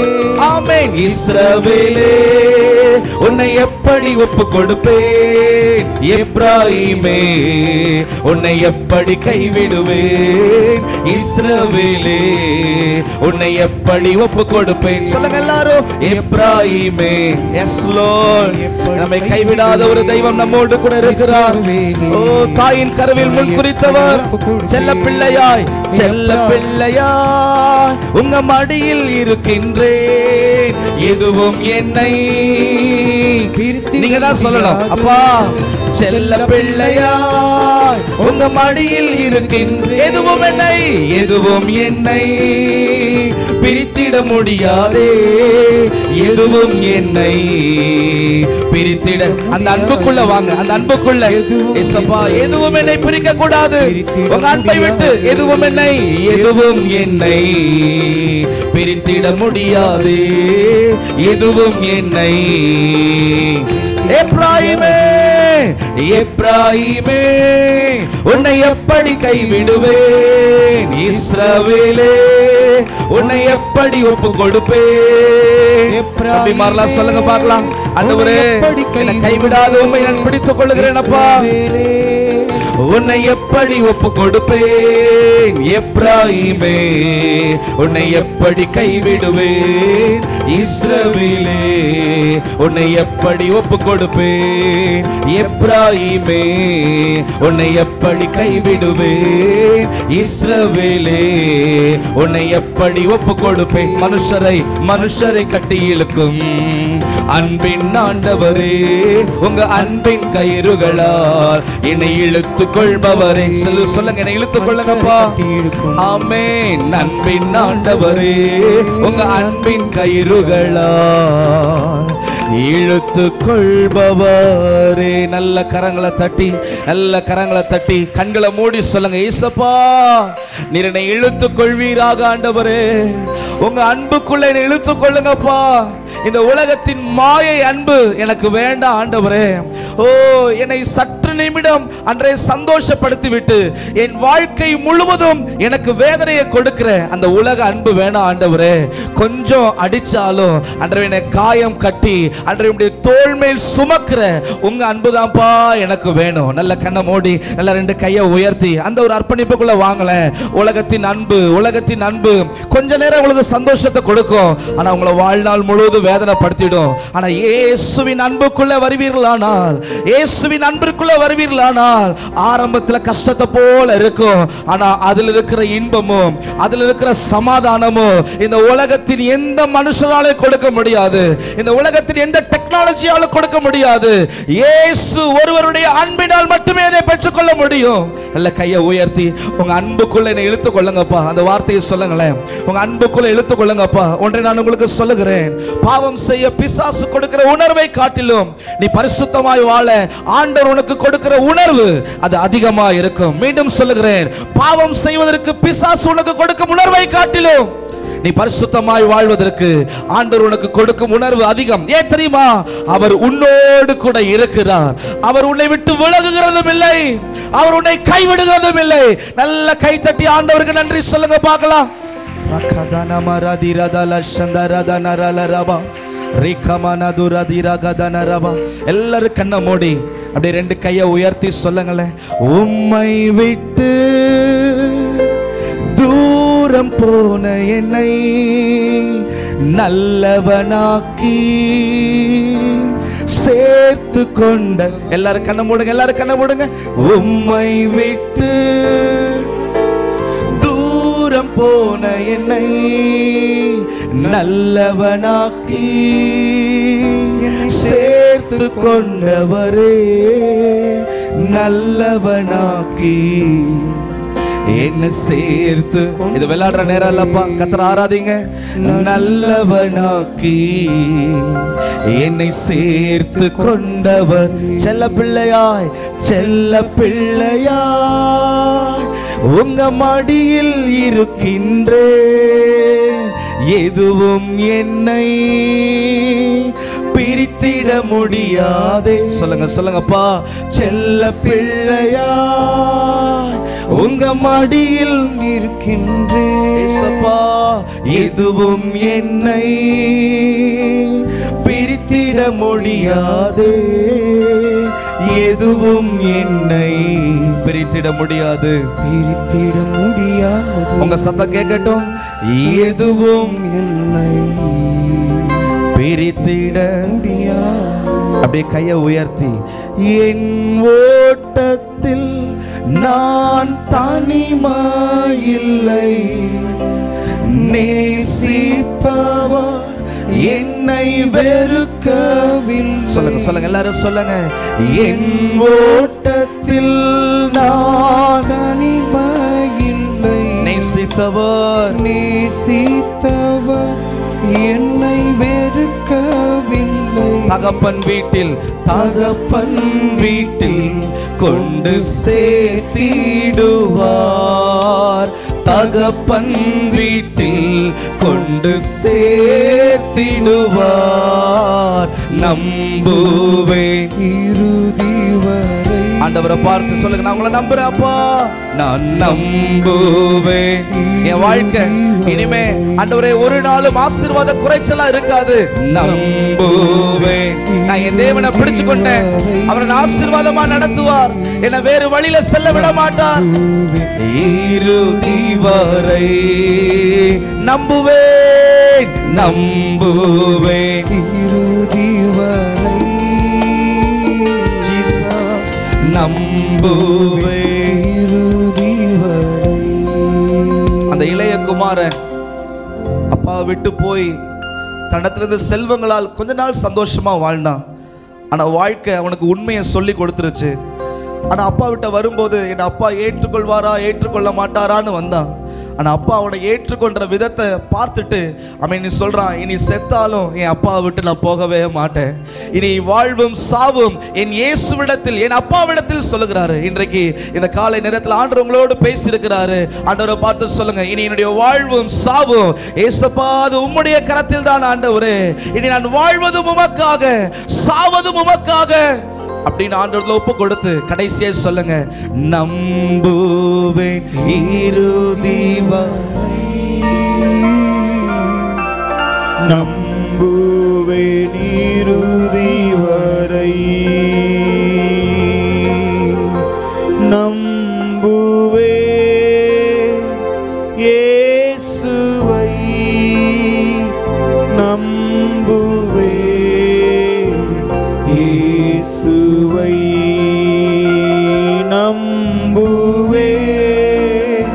ஆமென். இஸ்ரவேலே உன்னை எப்படி ஒப்பு கொடுப்பேன், எப்ராயிமே உன்னை எப்படி கைவிடுவேன், இஸ்ரவேலே உன்னை எப்படி ஒப்பு கொடுப்பேன். சொல்லுங்க எல்லாரும். எப்ராயிமே. Yes Lord. நம்மை கைவிடாத ஒரு தெய்வம் நம்மோடு கூட இருக்கிறார். ஓ தாயின் கருவில் முன் குறித்தவர், செல்ல பிள்ளையாய் செல்ல பிள்ளையாய் உங்க மடியில் இருக்கின்றேன், எதுவும் என்னை நீங்க தான் சொல்லணும். அப்பா செல்ல பிள்ளையாய் உங்க மடியில் இருக்கின்றேன், எதுவும் என்னை எதுவும் என்னை பிரித்திட முடியாதே, எதுவும் என்னை பிரித்திட. அந்த அன்புக்குள்ள வாங்க, அந்த அன்புக்குள்ள. ஏசப்பா எதுவும் என்னை பிரிக்க கூடாது உங்க அன்பை விட்டு. எதுவும் என்னை எதுவும் என்னை பிரித்திட முடியாது, எதுவும் என்னை. எப்ராயிமே எப்ராயிமே உன்னை எப்படி கைவிடுவேன், இஸ்ரவேலே உன்னை எப்படி ஒப்பு கொடுப்பேன். அப்படி மாறலாம். சொல்லுங்க பார்க்கலாம். ஆண்டவரே என்னை கைவிடாத உம்மை நான் பிடித்துக் கொள்ளுகிறேன். அப்பா உன்னை எப்படி ஒப்பு கொடுப்பேன், எப்ராயிமே உன்னை எப்படி கைவிடுவேன், இஸ்ரவேலே உன்னை எப்படி ஒப்பு கொடுப்பேன், எப்ராயிமே உன்னை எப்படி கைவிடுவேன், இஸ்ரவேலே உன்னை எப்படி ஒப்பு கொடுப்பேன். மனுஷரை கட்டி இழுக்கும் அன்பின் ஆண்டவரே, உங்க அன்பின் கயிறுகளால் என்னை இழுத்து கொள்பவரே. சொல்லுங்க, என்னை இழுத்துக் கொள்ளுங்கப்பா. ஆமென். அன்பின் ஆண்டவரே, உங்க அன்பின் கயிறுகளால் இழுத்து கொள்பவரே. நல்ல கரங்களை தட்டி, நல்ல கரங்களை தட்டி கண்களை மூடி சொல்லுங்க. ஏசப்பா நீர் என்னை இழுத்துக் கொள்வீராக ஆண்டவரே, உங்க அன்புக்குள்ள என்னை இழுத்துக் கொள்ளுங்கப்பா. இந்த உலகத்தின் மாயை அன்பு எனக்கு வேண்டாம் ஆண்டவரே. ஓ என்னை சற்று நிமிடம் அன்றே சந்தோஷப்படுத்தி விட்டு என் வாழ்க்கை முழுவதும் எனக்கு வேதனையை கொடுக்கிற அந்த உலக அன்பு வேணாம் ஆண்டவரே. கொஞ்சம் அடிச்சாலும் அன்றே என்னை காயம் கட்டி அன்றே தோள் மேல் சுமக்கிற உங்க அன்பு தான்ப்பா எனக்கு வேணும். நல்ல கண்ணை மூடி, நல்ல ரெண்டு கையை உயர்த்தி அந்த ஒரு அர்ப்பணிப்புக்குள்ள வாங்கல. உலகத்தின் அன்பு, உலகத்தின் அன்பு கொஞ்ச நேரம் உங்களுக்கு சந்தோஷத்தை கொடுக்கும், ஆனா உங்களை வாழ்நாள் முழுவதும் வேதனைப்படுத்திடும். ஆனா இயேசுவின் அன்புக்குள்ள வருவீர்களானால், இயேசுவின் அன்பிற்குள்ள வருவீர்களானால் ஆரம்பத்துல கஷ்டத்தை போல இருக்கும், ஆனா அதில் இருக்கிற இன்பமும் அதில் இருக்கிற சமாதானமும் இந்த உலகத்தின் எந்த மனுஷனாலே கொடுக்க முடியாது, இந்த உலகத்தின் எந்த டெக்னாலஜியால கொடுக்க முடியாது. இயேசு ஒருவருடைய அன்பினால் மட்டுமே அதை பெற்றுக்கொள்ள முடியும். நல்ல கையை உயர்த்தி உங்க அன்புக்குள்ள என்னை இழுத்துக் கொள்ளுங்கப்பா. அந்த வார்த்தையை சொல்லுங்களேன். உங்க அன்புக்குள்ள இழுத்துக் கொள்ளுங்கப்பா. ஒன்றை நான் உங்களுக்கு சொல்லுகிறேன். பாவம் செய்ய பிசாசு கொடுக்கிற உணர்வை காட்டிலும் நீ பரிசுத்தமாய் வாழ ஆண்டவர் உனக்கு கொடுக்கிற உணர்வு அது அதிகமா இருக்கும். மீண்டும் சொல்லுகிறேன். பாவம் செய்வதற்கு பிசாசு உனக்கு கொடுக்கும் உணர்வை காட்டிலும் நீ பரிசுத்தமாய் வாழ்வதற்கு ஆண்டவர் உனக்கு கொடுக்கும் உணர்வு அதிகம். ஏன் தெரியுமா? அவர் உன்னோடு கூட இருக்கிறார். அவர் உன்னை விட்டு விலகுகிறதும் இல்லை, அவர் உன்னை கைவிடுகிறதும் இல்லை. நல்ல கை தட்டி ஆண்டவருக்கு நன்றி சொல்லுங்க பார்க்கலாம். எல்லாரும் கண்ணை மூடி அப்படியே ரெண்டு கையை உயர்த்தி சொல்லுங்களேன். உம்மை விட்டு தூரம் போன என்னை நல்லவனாக்கி சேர்த்து கொண்ட. எல்லாரும் கண்ணை மூடுங்க, எல்லாரும் கண்ணை மூடுங்க. உம்மை விட்டு தூரம் போன என்னை நல்லவனாக்கி சேர்த்து கொண்டவரே, நல்லவனாக்கி என்ன சேர்த்து. இது விளையாடுற நேரம் இல்லப்பா, கர்த்தரை ஆராதிங்க. நல்லவனாக்கி என்னை சேர்த்து கொண்டவர், செல்ல பிள்ளையாய் செல்ல பிள்ளையாய் உங்க மடியில் இருக்கின்றேன். எதுவும் என்னை பிரித்திட முடியாதே. சொல்லுங்க சொல்லுங்கப்பா. செல்ல பிள்ளையாய் உங்க மடியில் இருக்கின்றேன். எதுவும் என்னை பிரித்திட முடியாதே. எதுவும் என்னை பிரித்திட முடியாது. பிரித்திட முடியாது. உங்க சத்தம் கேட்கட்டும். எதுவும் என்னை பிரித்திட முடியாது. அப்படியே கையை உயர்த்தி, என் ஓட்டத்தில் நான் தனிமாயில்லை, நேசித்தவர் என்னை வெறுக்கவில்லை. சொல்லுங்க சொல்லுங்க எல்லாரும் சொல்லுங்க. என் ஓட்டத்தில் நான் தனிமாயில்லை, நேசித்தவர் என்னை வெறுக்கவில்லை. தகப்பன் வீட்டில் கொண்டு சேர்த்திடுவார். தகப்பன் வீட்டில் கொண்டு சேர்த்திடுவார். நம்புவேன் இறுதி வரை. ஆண்டவரை பார்த்து சொல்லுங்க, நான் உங்களை நம்புறேன் அப்பா, நான் நம்புவேன். என் வாழ்க்கை இனிமே ஆண்டவரே ஒரு நாளும் ஆசீர்வாத குறைச்சலா இருக்காது. நம்புவேன். நான் என் தேவனை பிடிச்சு கொண்டேன். அவரை ஆசீர்வாதமா நடத்துவார். என்னை வேறு வழியில செல்ல விட மாட்டார். இறுதி வரை நம்புவேன் நம்புவேன். இறுதி வரை ஜீசஸ் நம்புவேன். இறுதி வரை. அந்த இளைய குமாரன் அப்பா விட்டு போய் தன்னத்திலிருந்து செல்வங்களால் கொஞ்ச நாள் சந்தோஷமா வாழ்ந்தான். ஆனா வாழ்க்கை அவனுக்கு உண்மையை சொல்லி கொடுத்துருச்சு. ஆனா அப்பா விட்ட வரும்போது என் அப்பா ஏற்றுக்கொள்வாரா ஏற்றுக்கொள்ள மாட்டாரான்னு வந்தான். ஆனா அப்பா அவனை ஏற்றுக்கொண்ட விதத்தை பார்த்துட்டு அவன் நீ சொல்றான், இனி செத்தாலும் என் அப்பாவை விட்டு நான் போகவே மாட்டேன். இனி வாழ்வும் சாவும் என் இயேசுவிடத்தில் என் அப்பாவிடத்தில் சொல்லுகிறாரு. இன்றைக்கு இந்த காலை நேரத்தில் ஆண்டவர் உங்களோடு பேசி இருக்கிறாரு. ஆண்டவரை பார்த்து சொல்லுங்க, இனி என்னுடைய வாழ்வும் சாவும் ஏசப்பா அது உம்முடைய கரத்தில் தான் ஆண்டவரே. இனி நான் வாழ்வதும் உமக்காக சாவதும் உமக்காக அப்படின்னு ஆண்டவர்ல ஒப்பு கொடுத்து கடைசியா சொல்லுங்க, நம்புவேன் இறுதி வரை. நம்புவேன் இறுதி வரை. நம்புவேன் இயேசுவை. நம்புவேன் இயேசுவை. நம்புவேன்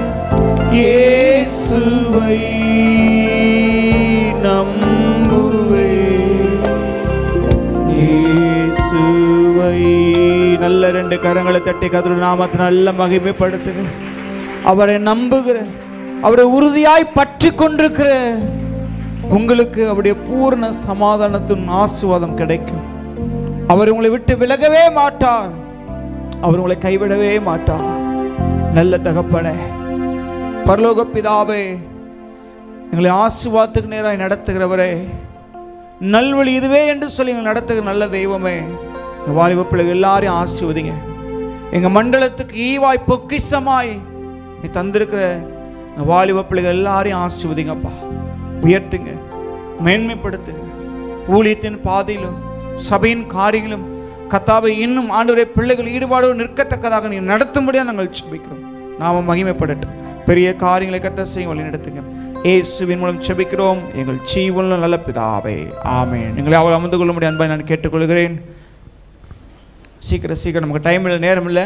இயேசுவை. நம்புவேன் இயேசுவை. நல்ல ரெண்டு கரங்களை தட்டி கர்த்தருடைய நாமத்தை நல்ல மகிமைப்படுத்துங்க. அவரை நம்புகிற, அவரை உறுதியாய் பற்றி கொண்டிருக்கிற உங்களுக்கு அவருடைய பூர்ண சமாதானத்தின் ஆசீர்வாதம் கிடைக்கும். அவர் உங்களை விட்டு விலகவே மாட்டார். அவர் உங்களை கைவிடவே மாட்டார். நல்ல தகப்பனே, பரலோக பிதாவே, எங்களை ஆசீர்வாதத்துக்கு நேராக நடத்துகிறவரே, நல்வழி இதுவே என்று சொல்லி எங்களை நடத்துகிற நல்ல தெய்வமே, எங்கள் வாலிப பிள்ளைகள் எல்லாரையும் ஆசீர்வதிங்க. எங்கள் மண்டலத்துக்கு ஈவாய் பொக்கிஷமாய் நீ தந்திருக்கிற எங்கள் வாலிப பிள்ளைகள் எல்லாரையும் ஆசீர்வதிங்கப்பா. உயர்த்துங்க, மேன்மைப்படுத்துங்க. ஊழியத்தின் பாதையிலும் சபையின் காரியங்களும் கர்த்தாவை இன்னும் ஆண்டவரே பிள்ளைகள் ஈடுபாடோடு நிற்கத்தக்கதாக நீ நடத்தும்படியாக நாங்கள் ஜெபிக்கிறோம். நாம மகிமைப்படட்டும். பெரிய காரியங்களை கர்த்தர் செய்ய வழி நடத்துங்க. இயேசுவின் மூலம் ஜெபிக்கிறோம் எங்கள் ஜீவனுள்ள நல்ல பிதாவே, ஆமென். நீங்களை அவர் அமர்ந்து கொள்ள முடியும் அன்பாய் நான் கேட்டுக்கொள்கிறேன். சீக்கிரம் நமக்கு டைம் இல்லை, நேரம் இல்லை.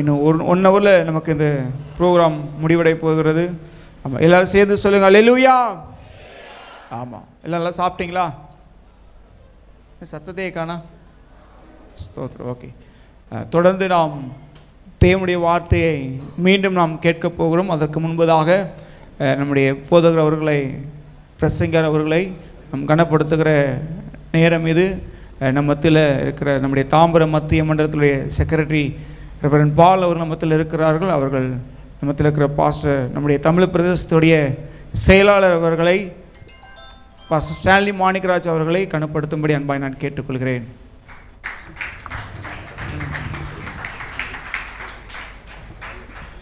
இன்னும் 1 ஹவரில் நமக்கு இந்த ப்ரோக்ராம் முடிவடை போகிறது. ஆமாம், எல்லோரும் சேர்ந்து சொல்லுங்கள் அல்லேலூயா. ஆமாம், எல்லாம் சாப்பிட்டீங்களா? சத்தத்தையே காணா. ஸ்தோத்திரம். ஓகே, தொடர்ந்து நாம் தேவனுடைய வார்த்தையை மீண்டும் நாம் கேட்கப் போகிறோம். அதற்கு முன்பதாக நம்முடைய போதகர் அவர்களை, பிரசங்கர் அவர்களை நம் கனப்படுத்துகிற நேரம் இது. நம்ம மத்தியில் இருக்கிற நம்முடைய தாம்பரம் மத்திய மண்டலத்துடைய செக்ரட்டரி ரெவரண்ட் பால் அவர் நம்மத்தில் இருக்கிறார்கள். அவர்கள் நம்மத்தில் இருக்கிற பாஸ்டர், நம்முடைய தமிழ் பிரதேசத்துடைய செயலாளர் அவர்களை, பாஸ்டர் ஸ்டான்லி மாணிக்கராஜ் அவர்களை கனப்படுத்தும்படி அன்பாய் நான் கேட்டுக்கொள்கிறேன்.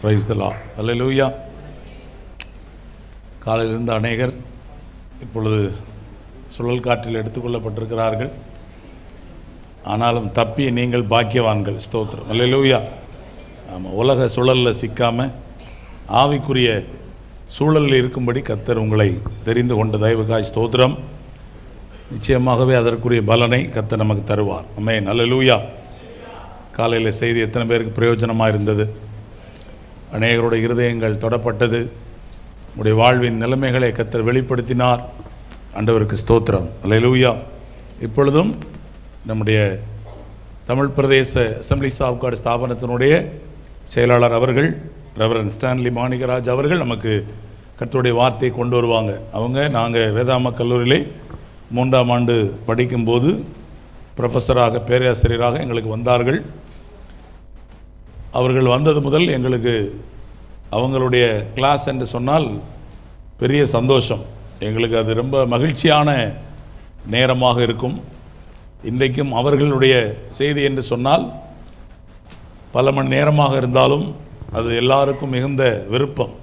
Praise the Lord. அல்லேலூயா. காலையிலிருந்து அநேகர் இப்பொழுது சுழல் காற்றில் எடுத்துக்கொள்ளப்பட்டிருக்கிறார்கள். ஆனாலும் தப்பி நீங்கள் பாக்கியவான்கள். ஸ்தோத்திரம். அல்லேலூயா. ஆமாம், உலக சுழலில் சிக்காமல் ஆவிக்குரிய சூழலில் இருக்கும்படி கர்த்தர் உங்களை தெரிந்து கொண்ட தயவுக்காய் ஸ்தோத்திரம். நிச்சயமாகவே அதற்குரிய பலனை கர்த்தர் நமக்கு தருவார். ஆமென். அல்லேலூயா. காலையில் செய்தி எத்தனை பேருக்கு பிரயோஜனமாக இருந்தது? அநேகருடைய இருதயங்கள் தொடப்பட்டது. உடைய வாழ்வின் நிலைமைகளை கர்த்தர் வெளிப்படுத்தினார். ஆண்டவருக்கு ஸ்தோத்திரம். அல்லேலூயா. இப்பொழுதும் நம்முடைய தமிழ் பிரதேச அசெம்பிளிஸ் ஆஃப் காட் ஸ்தாபனத்தினுடைய செயலாளர் அவர்கள், ரெவரண்ட் ஸ்டான்லி மாணிக்கராஜ் அவர்கள் நமக்கு கர்த்தருடைய வார்த்தையை கொண்டு வருவாங்க. நாங்கள் வேதாம கல்லூரியிலே 3ஆம் ஆண்டு படிக்கும்போது ப்ரொஃபஸராக, பேராசிரியராக எங்களுக்கு வந்தார்கள். அவர்கள் வந்தது முதல் எங்களுக்கு அவங்களுடைய கிளாஸ் என்று சொன்னால் பெரிய சந்தோஷம். எங்களுக்கு அது ரொம்ப மகிழ்ச்சியான நேரமாக இருக்கும். இன்றைக்கும் அவர்களுடைய செய்தி என்று சொன்னால் பல மணி நேரமாக இருந்தாலும் அது எல்லாருக்கும் மிகுந்த விருப்பம்.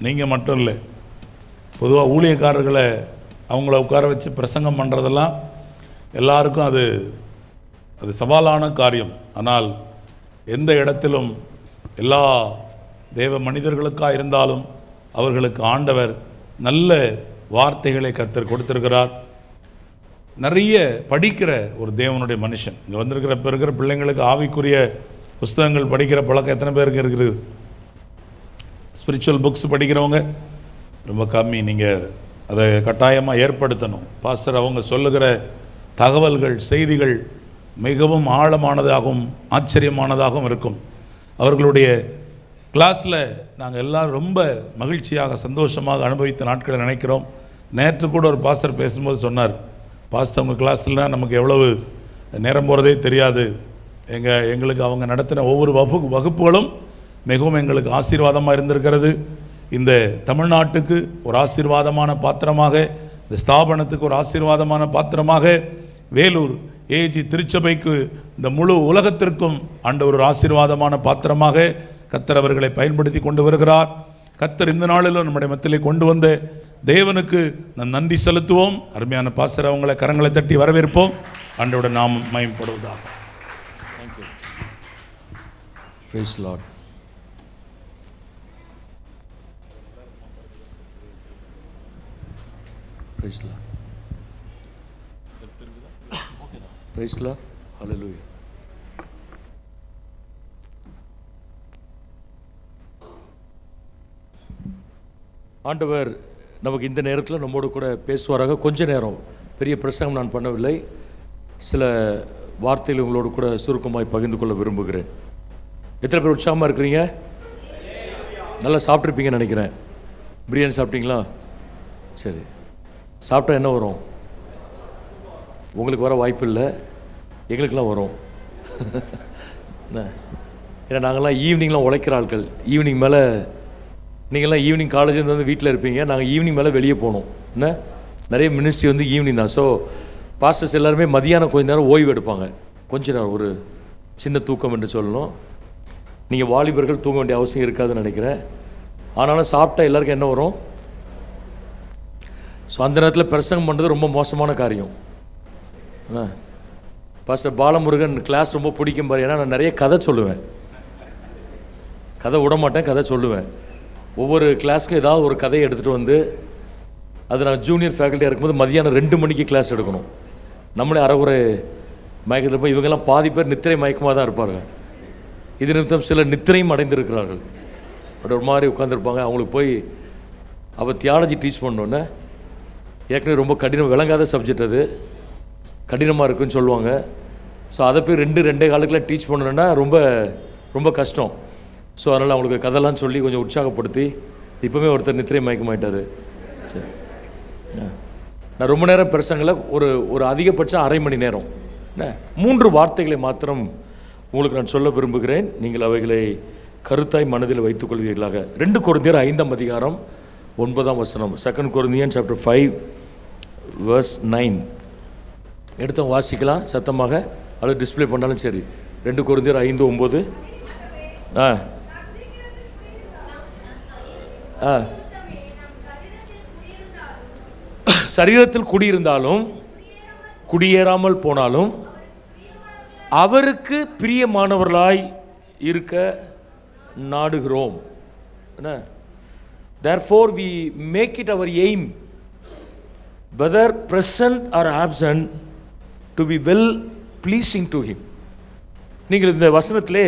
நீங்கள் மட்டும் இல்லை, பொதுவாக ஊழியக்காரர்களை அவங்கள உட்கார வச்சு பிரசங்கம் பண்ணுறதெல்லாம் எல்லாருக்கும் அது சவாலான காரியம். ஆனால் எந்த இடத்திலும் எல்லா தேவ மனிதர்களுக்காக இருந்தாலும் அவர்களுக்கு ஆண்டவர் நல்ல வார்த்தைகளை கர்த்தர் கொடுத்திருக்கிறார். நிறைய படிக்கிற ஒரு தேவனுடைய மனுஷன். இங்கே இருக்கிற பிள்ளைங்களுக்கு ஆவிக்குரிய புஸ்தகங்கள் படிக்கிற பழக்கம் எத்தனை பேருக்கு இருக்குது? ஸ்பிரிச்சுவல் புக்ஸ் படிக்கிறவங்க ரொம்ப கம்மி. நீங்கள் அதை கட்டாயமாக ஏற்படுத்தணும். பாஸ்டர் அவங்க சொல்லுகிற தகவல்கள், செய்திகள் மிகவும் ஆழமானதாகவும் ஆச்சரியமானதாகவும் இருக்கும். அவர்களுடைய கிளாஸில் நாங்கள் எல்லோரும் ரொம்ப மகிழ்ச்சியாக சந்தோஷமாக அனுபவித்த நாட்களை நினைக்கிறோம். நேற்று கூட ஒரு பாஸ்டர் பேசும்போது சொன்னார், பாஸ்டர் அவங்க கிளாஸ்லாம் நமக்கு எவ்வளவு நேரம் போகிறதே தெரியாது. எங்களுக்கு அவங்க நடத்தின ஒவ்வொரு வகுப்புகளும் மிகவும் எங்களுக்கு ஆசீர்வாதமாக இருந்திருக்கிறது. இந்த தமிழ்நாட்டுக்கு ஒரு ஆசீர்வாதமான பாத்திரமாக, இந்த ஸ்தாபனத்துக்கு ஒரு ஆசீர்வாதமான பாத்திரமாக, வேலூர் ஏஜி திருச்சபைக்கு, இந்த முழு உலகத்திற்கும் ஆண்டவர் ஒரு ஆசீர்வாதமான பாத்திரமாக கர்த்தர் அவர்களை பயன்படுத்தி கொண்டு வருகிறார். கர்த்தர் இந்த நாளிலும் நம்முடைய மத்தியிலே கொண்டு வந்த தேவனுக்கு நான் நன்றி செலுத்துவோம். அருமையான பாஸ்டர் அவங்களை கரங்களை தட்டி வரவேற்போம். ஆண்டவருடைய நாமம் மகிமைப்படுவதாக. Thank you. Praise the Lord. Praise the Lord. Praise the Lord. Hallelujah. ஆண்டவர் நமக்கு இந்த நேரத்தில் நம்மோடு கூட பேசுவாராக. கொஞ்ச நேரம் பெரிய பிரசங்கம் நான் பண்ணவில்லை, சில வார்த்தைகள் உங்களோடு கூட சுருக்கமாய் பகிர்ந்து கொள்ள விரும்புகிறேன். எத்தனை பேர் உற்சாகமாக இருக்கிறீங்க? நல்லா சாப்பிட்ருப்பீங்கன்னு நினைக்கிறேன். பிரியாணி சாப்பிட்டீங்களா? சரி, சாப்பிட்டா என்ன வரும்? உங்களுக்கு வர வாய்ப்பு இல்லை, எங்களுக்கெல்லாம் வரும். ஏன்னா நாங்கள்லாம் ஈவினிங்லாம் உழைக்கிற ஆட்கள். ஈவினிங் மேலே நீங்கள்லாம் ஈவினிங் காலேஜில் வந்து வீட்டில் இருப்பீங்க, நாங்கள் ஈவினிங் மேலே வெளியே போகணும். என்ன நிறைய மினிஸ்ட்ரி வந்து ஈவினிங் தான். ஸோ பாஸ்டர்ஸ் எல்லாருமே மதியானம் கொஞ்ச நேரம் ஓய்வு எடுப்பாங்க. கொஞ்ச நேரம் ஒரு சின்ன தூக்கம் என்று சொல்லணும். நீங்கள் வாலிபர்கள் தூங்க வேண்டிய அவசியம் இருக்காதுன்னு நினைக்கிறேன். ஆனாலும் சாப்பிட்டா எல்லாருக்கும் என்ன வரும்? ஸோ அந்த நேரத்தில் பிரசங்கம் பண்ணுறது ரொம்ப மோசமான காரியம். பாஸ்டர் பாலமுருகன் கிளாஸ் ரொம்ப பிடிக்கும் பாரு. ஏன்னா நான் நிறைய கதை சொல்லுவேன், கதை விட மாட்டேன், கதை சொல்லுவேன். ஒவ்வொரு கிளாஸுக்கும் ஏதாவது ஒரு கதையை எடுத்துகிட்டு வந்து, அது நான் ஜூனியர் ஃபேக்கல்ட்டியாக இருக்கும்போது மதியானம் 2 மணிக்கு கிளாஸ் எடுக்கணும். நம்மளே அரைகுறை மயக்கத்தில் போய் இவங்கெல்லாம் பாதி பேர் நித்திரை மயக்கமாக தான் இருப்பார்கள். இது நிமித்தம் சிலர் நித்திரையும் அடைந்திருக்கிறார்கள். அப்படி ஒரு மாதிரி உட்காந்துருப்பாங்க. அவங்களுக்கு போய் அவள் தியாலஜி டீச் பண்ணோன்னே, ஏற்கனவே ரொம்ப கடினம், விளங்காத சப்ஜெக்ட், அது கடினமாக இருக்குன்னு சொல்லுவாங்க. ஸோ அதை போய் 2-2.25 டீச் பண்ணணுன்னா ரொம்ப ரொம்ப கஷ்டம். ஸோ அதனால் அவங்களுக்கு கதைலாம் சொல்லி கொஞ்சம் உற்சாகப்படுத்தி இப்போவே ஒருத்தர் நித்திரை மயக்கமாயிட்டார். சரி, நான் ரொம்ப நேரம் பிரசங்களை ஒரு அதிகபட்சம் அரை மணி நேரம் 3 வார்த்தைகளை மாத்திரம் உங்களுக்கு நான் சொல்ல விரும்புகிறேன். நீங்கள் அவைகளை கருத்தாய் மனதில் வைத்துக் கொள்வீர்களாக. 2 கொரிந்தியர் 5ஆம் அதிகாரம் 9ஆம் வசனம். 2 Corinthians chapter 5 verse 9 எடுத்து வாசிக்கலாம் சத்தமாக, அல்லது டிஸ்பிளே பண்ணாலும் சரி. 2 கொரிந்தியர் 5:9. சரீரத்தில் குடியிருந்தாலும் குடியேறாமல் போனாலும் அவருக்கு பிரியமானவர்களாய் இருக்க நாடுகிறோம். Therefore we make it our aim, whether present or absent, to be well pleasing to him. நீங்கள் இந்த வசனத்திலே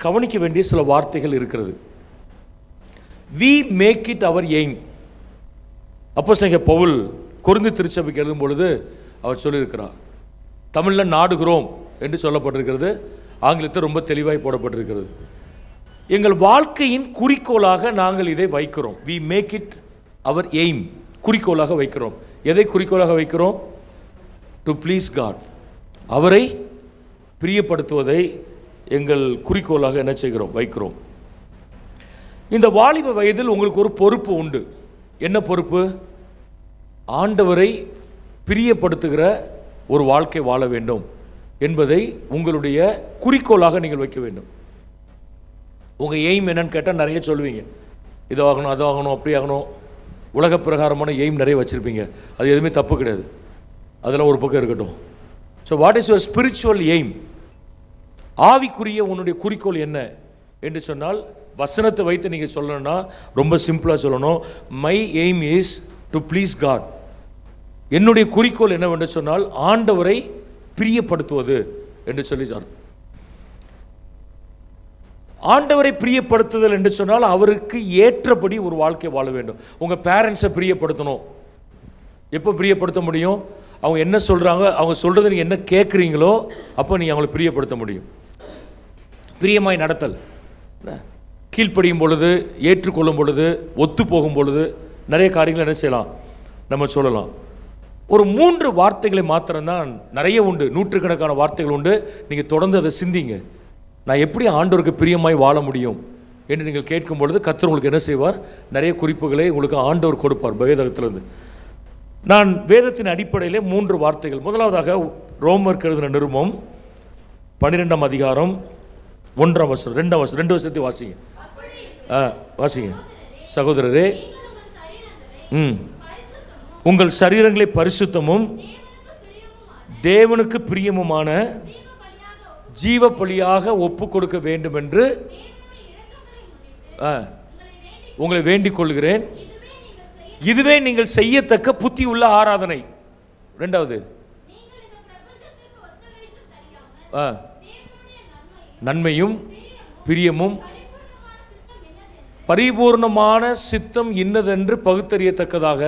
கவனிக்க வேண்டிய சில வார்த்தைகள் இருக்கிறது. we make it our aim. அப்போஸ்தலனாகிய பவுல் கொரிந்து திருச்சபைக்கு எழுதும் பொழுது அவர் சொல்லியிருக்கிறார், தமிழில் நாடுகிறோம் என்று சொல்லப்பட்டிருக்கிறது, ஆங்கிலத்தில் ரொம்ப தெளிவாய் போடப்பட்டிருக்கிறது. எங்கள் வாழ்க்கையின் குறிக்கோளாக நாங்கள் இதை வைக்கிறோம். we make it our aim, குறிக்கோளாக வைக்கிறோம். எதை குறிக்கோளாக வைக்கிறோம்? to please God, அவரை பிரியப்படுத்துவதை எங்கள் குறிக்கோளாக என்ன செய்கிறோம்? வைக்கிறோம். இந்த வாலிப வயதில் உங்களுக்கு ஒரு பொறுப்பு உண்டு. என்ன பொறுப்பு? ஆண்டவரை பிரியப்படுத்துகிற ஒரு வாழ்க்கை வாழ வேண்டும் என்பதை உங்களுடைய குறிக்கோளாக நீங்கள் வைக்க வேண்டும். உங்கள் எய்ம் என்னன்னு கேட்டால் நிறைய சொல்லுவீங்க, இது ஆகணும், அது ஆகணும், அப்படி ஆகணும், உலக பிரகாரமான எய்ம் நிறைய வச்சுருப்பீங்க. அது எதுவுமே தப்பு கிடையாது, அதெல்லாம் ஒரு பக்கம் இருக்கட்டும். So what is your spiritual aim? ஆவிக்குரிய உன்னுடைய குறிக்கோள் என்ன என்று சொன்னால், வசனத்தை வைத்து நீங்கள் சொல்லணும்னா ரொம்ப சிம்பிளாக சொல்லணும், my aim is to please God. என்னுடைய குறிக்கோள் என்னவென்று சொன்னால் ஆண்டவரை பிரியப்படுத்துவது என்று சொல்லி சொன்னார். ஆண்டவரை பிரியப்படுத்துதல் என்று சொன்னால் அவருக்கு ஏற்றபடி ஒரு வாழ்க்கை வாழ வேண்டும். உங்கள் பேரண்ட்ஸை பிரியப்படுத்தணும். எப்போ பிரியப்படுத்த முடியும்? அவங்க என்ன சொல்கிறாங்க, அவங்க சொல்கிறத நீங்கள் என்ன கேட்குறீங்களோ அப்போ நீங்கள் அவங்களை பிரியப்படுத்த முடியும். பிரியமாய் நடத்தல், கீழ்ப்படியும் பொழுது, ஏற்றுக்கொள்ளும் பொழுது, ஒத்து போகும் பொழுது நிறைய காரியங்கள் என்ன செய்யலாம், நம்ம சொல்லலாம். ஒரு 3 வார்த்தைகளை மாத்திரம்தான், நிறைய உண்டு, நூற்றுக்கணக்கான வார்த்தைகள் உண்டு. நீங்கள் தொடர்ந்து அதை சிந்திங்க. நான் எப்படி ஆண்டவருக்கு பிரியமாய் வாழ முடியும் என்று நீங்கள் கேட்கும் பொழுது கர்த்தர் உங்களுக்கு என்ன செய்வார்? நிறைய குறிப்புகளை உங்களுக்கு ஆண்டவர் கொடுப்பார் வேதத்திலிருந்து. நான் வேதத்தின் அடிப்படையிலே 3 வார்த்தைகள். முதலாவதாக ரோமருக்கு எழுதின நிருபம் 12ஆம் அதிகாரம் 1ஆம் வசனம், 2ஆம் வசனம், 2 வசனத்தை வாசிங்க. வாசிங்க. சகோதரரே, உங்கள் சரீரங்களை பரிசுத்தமும் தேவனுக்கு பிரியமுமான ஜீவ பலியாக ஒப்பு கொடுக்க வேண்டும் என்று உங்களை வேண்டிக் கொள்கிறேன். இதுவே நீங்கள் செய்யத்தக்க புத்தி உள்ள ஆராதனை. 2வது, நன்மையும் பிரியமும் பரிபூர்ணமான சித்தம் இன்னதென்று பகுத்தறியத்தக்கதாக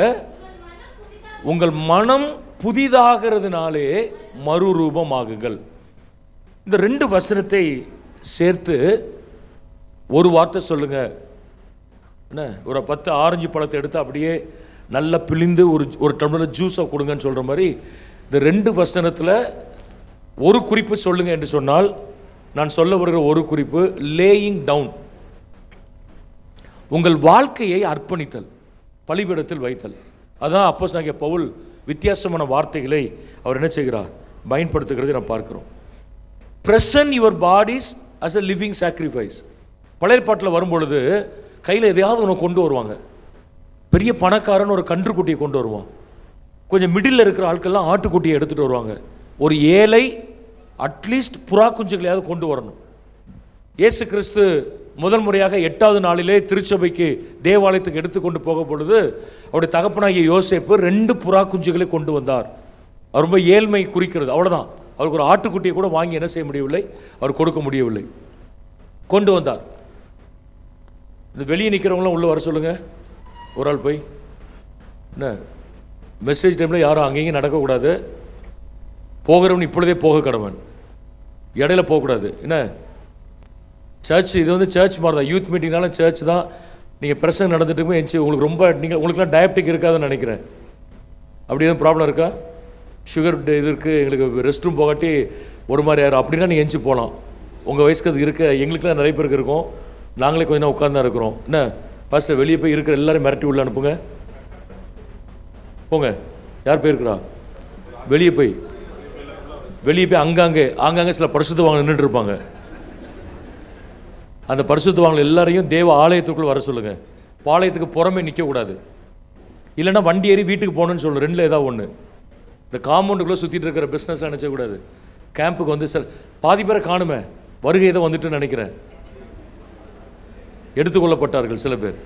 உங்கள் மனம் புதிதாகிறதுனாலே மறுரூபமாகுங்கள். இந்த 2 வசனத்தை சேர்த்து ஒரு வார்த்தை சொல்லுங்க. என்ன, ஒரு 10 ஆரஞ்சு பழத்தை எடுத்து அப்படியே நல்லா பிழிந்து ஒரு டம்ளர் ஜூஸை கொடுங்கன்னு சொல்கிற மாதிரி இந்த 2 வசனத்தில் ஒரு குறிப்பு சொல்லுங்க என்று சொன்னால், நான் சொல்ல வருகிற ஒரு குறிப்பு லேயிங் டவுன். உங்கள் வாழ்க்கையை அர்ப்பணித்தல், பலிபீடத்தில் வைத்தல். அதான் அப்போஸ்தலனாகிய பவுல் வித்தியாசமான வார்த்தைகளை அவர் என்ன செய்கிறார்? பயன்படுத்துகிறதை நாம் பார்க்கிறோம். present your bodies as a living sacrifice. பழைய பாட்டில் வரும்பொழுது கையில் எதையாவது ஒன்று கொண்டு வருவாங்க. பெரிய பணக்காரன் ஒரு கன்றுக்குட்டியை கொண்டு வருவான். கொஞ்சம் மிடில் இருக்கிற ஆட்கள்லாம் ஆட்டுக்குட்டியை எடுத்துகிட்டு வருவாங்க. ஒரு ஏழை அட்லீஸ்ட் புறா குஞ்சுகளையாவது கொண்டு வரணும். இயேசு கிறிஸ்து முதல் முறையாக 8வது நாளிலே திருச்சபைக்கு தேவாலயத்துக்கு எடுத்துக்கொண்டு போக பொழுது அவருடைய தகப்பனாகிய யோசேப்பு 2 புறா குஞ்சுகளை கொண்டு வந்தார். அவர் ரொம்ப ஏழ்மை குறிக்கிறது, அவ்வளோதான். அவருக்கு ஒரு ஆட்டுக்குட்டியை கூட வாங்கி என்ன செய்ய முடியவில்லை, அவர் கொடுக்க முடியவில்லை. கொண்டு வந்தார். இந்த வெளியே நிற்கிறவங்களாம் உள்ளே வர சொல்லுங்க. ஒரு ஆள் போய், என்ன மெசேஜ் டைமில் யாரும் அங்கேயும் நடக்கக்கூடாது, போகிறவன் இப்பொழுதே போக கடவன், இடையில போகக்கூடாது. என்ன சர்ச் இது வந்து சர்ச் மாதிரி தான், யூத் மீட்டிங்னாலும் சர்ச் தான். நீங்கள் பிரசங்கம் நடந்துட்டு இருக்கும் எஞ்சி உங்களுக்கு ரொம்ப உங்களுக்குலாம் டயபெட்டிக் இருக்காதுன்னு நினைக்கிறேன். அப்படி எதுவும் ப்ராப்ளம் இருக்கா? சுகர் இது இருக்குது, எங்களுக்கு ரெஸ்ட் ரூம் போகாட்டி ஒரு மாதிரி யாரும் அப்படின்னா நீங்கள் எஞ்சி போகலாம். உங்கள் வயசுக்கு அது இருக்க, எங்களுக்குலாம் நிறைய பேருக்கு இருக்கும். நாங்களே கொஞ்ச நேரம் உட்காந்து தான் இருக்கிறோம். என்ன ஃபஸ்ட்டு வெளியே போய் இருக்கிற எல்லாரும் மிரட்டி உள்ள அனுப்புங்க. போங்க, யார் போயிருக்கிறா? வெளியே போய் ஆங்காங்கே சில பரிசுத்தவான்கள் நின்றுட்டு இருப்பாங்க. அந்த பரிசுத்தவான்கள் எல்லாரையும் தேவ ஆலயத்துக்குள்ளே வர சொல்லுங்கள். பாளையத்துக்கு புறமே நிற்கக்கூடாது. இல்லைன்னா வண்டி ஏறி வீட்டுக்கு போகணுன்னு சொல்லணும். ரெண்டில் ஏதாவது ஒன்று. இந்த காம்பவுண்டுக்குள்ளே சுற்றிட்டு இருக்கிற பிஸ்னஸ்லாம் நினச்சக்கூடாது. கேம்புக்கு வந்து சார் பாதி பேரை காணுமே, வருகை தான் வந்துட்டு நினைக்கிறேன். எடுத்துக்கொள்ளப்பட்டார்கள் சில பேர்.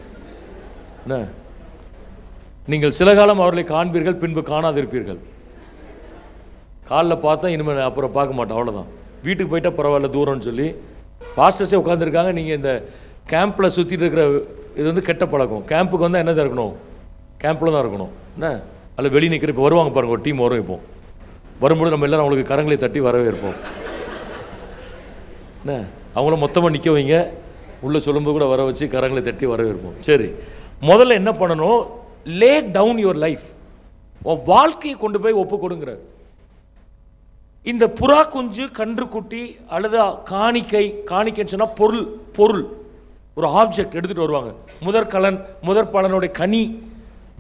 என்ன நீங்கள் சில காலம் அவர்களை காண்பீர்கள், பின்பு காணாதிருப்பீர்கள். காலில் பார்த்தா இனிமேல் அப்புறம் பார்க்க மாட்டோம், அவ்வளோதான். வீட்டுக்கு போயிட்டா பரவாயில்ல தூரம்னு சொல்லி பாஸ்டர்ஸே உட்காந்துருக்காங்க. நீங்கள் இந்த கேம்பில் சுற்றிட்டு இருக்கிற இது வந்து கெட்ட பழக்கம். கேம்புக்கு வந்தால் என்னதான் இருக்கணும்? கேம்பில் தான் இருக்கணும். என்ன அதில் வெளியே நிற்கிற இப்போ வருவாங்க பாருங்கள், ஒரு டீம் வரும். இப்போ வரும்போது நம்ம எல்லோரும் அவங்களுக்கு கரங்களை தட்டி வரவே இருப்போம். என்ன அவங்கள மொத்தமாக நிற்க வைங்க, உள்ளே சொல்லும்போது கூட வர வச்சு கரங்களை தட்டி வரவே இருப்போம். சரி, முதல்ல என்ன பண்ணணும்? Lay down your life. உன் வாழ்க்கையை கொண்டு போய் ஒப்பு கொடுங்கிறார். இந்த புறா குஞ்சு, கன்று குட்டி அல்லது காணிக்கைன்னு சொன்னால் பொருள் ஒரு ஆப்ஜெக்ட் எடுத்துகிட்டு வருவாங்க. முதற் பலனுடைய கனி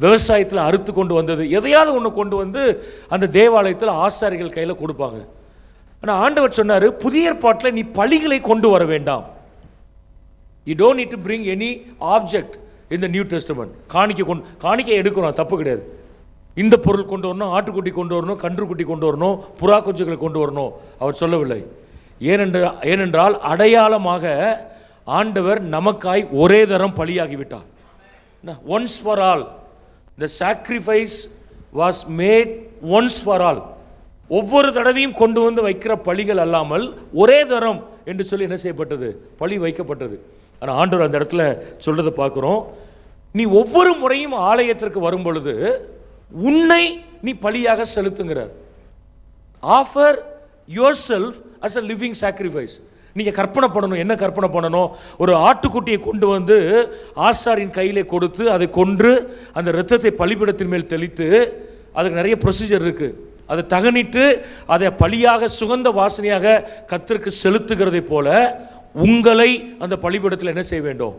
விவசாயத்தில் அறுத்து கொண்டு வந்தது எதையாவது ஒன்று கொண்டு வந்து அந்த தேவாலயத்தில் ஆசாரிகள் கையில் கொடுப்பாங்க. ஆனால் ஆண்டவர் சொன்னார், புதிய ஏற்பாட்டில் நீ பலிகளை கொண்டு வர வேண்டாம். You don't need to bring any object in the New Testament. காணிக்கை எடுக்கணும், தப்பு கிடையாது. இந்த பொருள் கொண்டு வரணும், ஆட்டுக்குட்டி கொண்டு வரணும், கன்றுக்குட்டி கொண்டு வரணும், புறா குஞ்சுகளை கொண்டு வரணும் அவர் சொல்லவில்லை. ஏனென்றால் அடையாளமாக ஆண்டவர் நமக்காய் ஒரே தரம் பலியாகிவிட்டார். Once for all. The sacrifice was made once for all. ஒவ்வொரு தடவையும் கொண்டு வந்து வைக்கிற பலிகள் அல்லாமல் ஒரே தரம் என்று சொல்லி என்ன செய்யப்பட்டது? பலி வைக்கப்பட்டது. ஆனால் ஆண்டவர் அந்த இடத்துல சொல்றதை பார்க்குறோம். நீ ஒவ்வொரு முறையும் ஆலயத்திற்கு வரும் பொழுது உன்னை நீ பலியாக செலுத்துங்கிறார். Offer yourself as a living sacrifice. நீங்கள் கற்பனை பண்ணணும். என்ன கற்பனை பண்ணணும்? ஒரு ஆட்டுக்குட்டியை கொண்டு வந்து ஆசாரின் கையிலே கொடுத்து அதை கொன்று அந்த இரத்தத்தை பலிபீடத்தின் மேல் தெளித்து, அதுக்கு நிறைய ப்ரொசீஜர் இருக்குது. அதை தகனிட்டு அதை பலியாக சுகந்த வாசனையாக கர்த்தருக்கு செலுத்துகிறதை போல உங்களை அந்த பலிபீடத்தில் என்ன செய்ய வேண்டும்?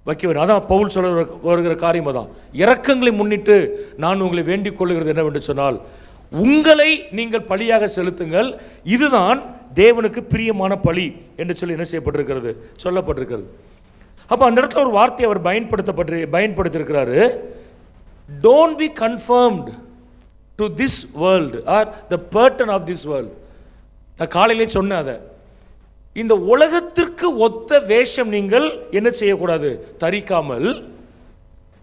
வைக்க வேண்டும். அதான் பவுல் சொல்ல வருகிற காரியம் தான். இரக்கங்களை முன்னிட்டு நான் உங்களை வேண்டிக் கொள்ளுகிறது என்னவென்று சொன்னால், உங்களை நீங்கள் பலியாக செலுத்துங்கள், இதுதான் தேவனுக்கு பிரியமான பலி என்று சொல்லி என்ன செய்யப்பட்டிருக்கிறது? சொல்லப்பட்டிருக்கிறது. அப்போ அந்த இடத்துல ஒரு வார்த்தையை அவர் பயன்படுத்தியிருக்கிறாரு. Don't be conformed to this world or the burden of this world. நான் காலையிலே சொன்னேன் அதை. இந்த உலகத்திற்கு ஒத்த வேஷம் நீங்கள் என்ன செய்யக்கூடாது? தரிக்காமல்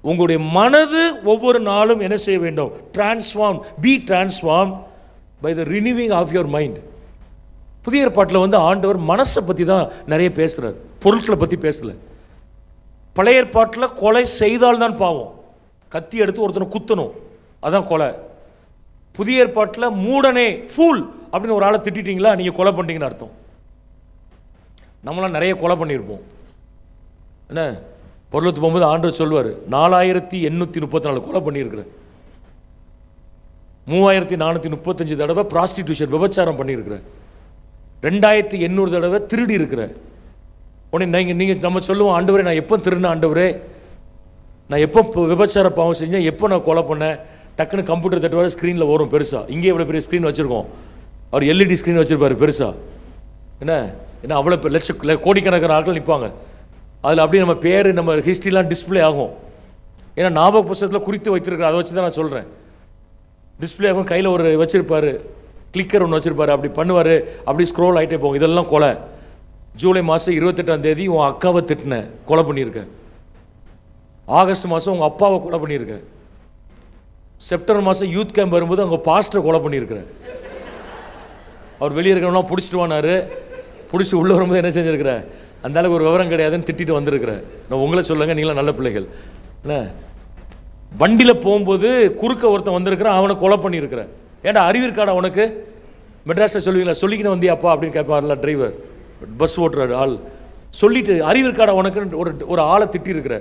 உங்களுடைய மனது ஒவ்வொரு நாளும் என்ன செய்ய வேண்டும்? Be transform by the renewing of your mind. புதிய ஏற்பாட்டில் வந்து ஆண்டவர் மனசை பற்றி தான் நிறைய பேசுகிறார், பொருட்களை பற்றி பேசலை. பழைய ஏற்பாட்டில் கொலை செய்தால்தான் பாவம், கத்தி எடுத்து ஒருத்தனை குத்தணும், அதான் கொலை. புதிய ஏற்பாட்டில் மூடனே ஃபூல் அப்படின்னு ஒரு ஆளை திட்டிட்டீங்களா, நீங்கள் கொலை பண்ணிட்டீங்கன்னு அர்த்தம். நம்மளாம் நிறைய கொலை பண்ணியிருப்போம். என்ன பொருளுக்கு போகும்போது ஆண்டவர் சொல்வார், 4834 கொலை பண்ணியிருக்கிறேன், 3435 தடவை ப்ராஸ்டிடியூஷன் விபச்சாரம் பண்ணியிருக்கிறேன், 2800 தடவை திருடி இருக்கிறேன். உடனே நீங்கள் நம்ம சொல்லுவோம், ஆண்டவரே நான் எப்போ திருடின, ஆண்டவரே நான் எப்போ விபச்சார பாவம் செஞ்சேன், எப்போ நான் கொலை பண்ணேன். டக்குன்னு கம்ப்யூட்டர் தட்டுவார், ஸ்க்ரீனில் வரும் பெருசாக. இங்கே எவ்வளோ பெரிய ஸ்க்ரீன் வச்சுருக்கோம், அவர் எல்இடி ஸ்க்ரீன் வச்சுருப்பார் பெருசாக. ஏன்னா அவ்வளோ கோடிக்கணக்கான ஆட்கள் நிற்பாங்க அதில். அப்படியே நம்ம பேர் நம்ம ஹிஸ்ட்ரிலாம் டிஸ்பிளே ஆகும். ஏன்னா ஞாபக புத்தகத்தில் குறித்து வைத்திருக்கிற, அதை வச்சு தான் நான் சொல்கிறேன். டிஸ்பிளே ஆகும். கையில் ஒரு வச்சுருப்பார், கிளிக்கர் ஒன்று வச்சுருப்பார், அப்படி பண்ணுவார், அப்படி ஸ்க்ரோல் ஆகிட்டே போகும். இதெல்லாம் கொலை. ஜூலை மாதம் 28ஆம் தேதி உன் அக்காவை திட்டினேன், கொலை பண்ணியிருக்கேன். ஆகஸ்ட் மாதம் உங்கள் அப்பாவை கொலை பண்ணியிருக்கேன். செப்டம்பர் மாதம் யூத் கேம்ப் வரும்போது அவங்க பாஸ்டரை கொலை பண்ணியிருக்கிறேன். அவர் வெளியே இருக்கிறவங்களாம் பிடிச்சிட்டு வானார், பிடிச்சி உள்ளே வரும்போது என்ன செஞ்சுருக்கிறேன், அந்த அளவுக்கு ஒரு விவரம் கிடையாதுன்னு திட்டிட்டு வந்திருக்கிறேன். நான் உங்களை சொல்லுங்க, நீங்களாம் நல்ல பிள்ளைகள். என்ன வண்டியில் போகும்போது குறுக்க ஒருத்தன் வந்திருக்கிறேன், அவனை கொலை பண்ணியிருக்கிறேன். ஏன்டா அறிவு இருக்காடா உனக்கு? மெட்ராஸில் சொல்லுவீங்களா, சொல்லிக்கின்னு வந்தியாப்பா அப்படின்னு கேட்பார்ல டிரைவர், பஸ் ஓட்டுறாரு ஆள். சொல்லிட்டு அறிவு இருக்காடா உனக்கு ஒரு ஆளை திட்டி இருக்கிற,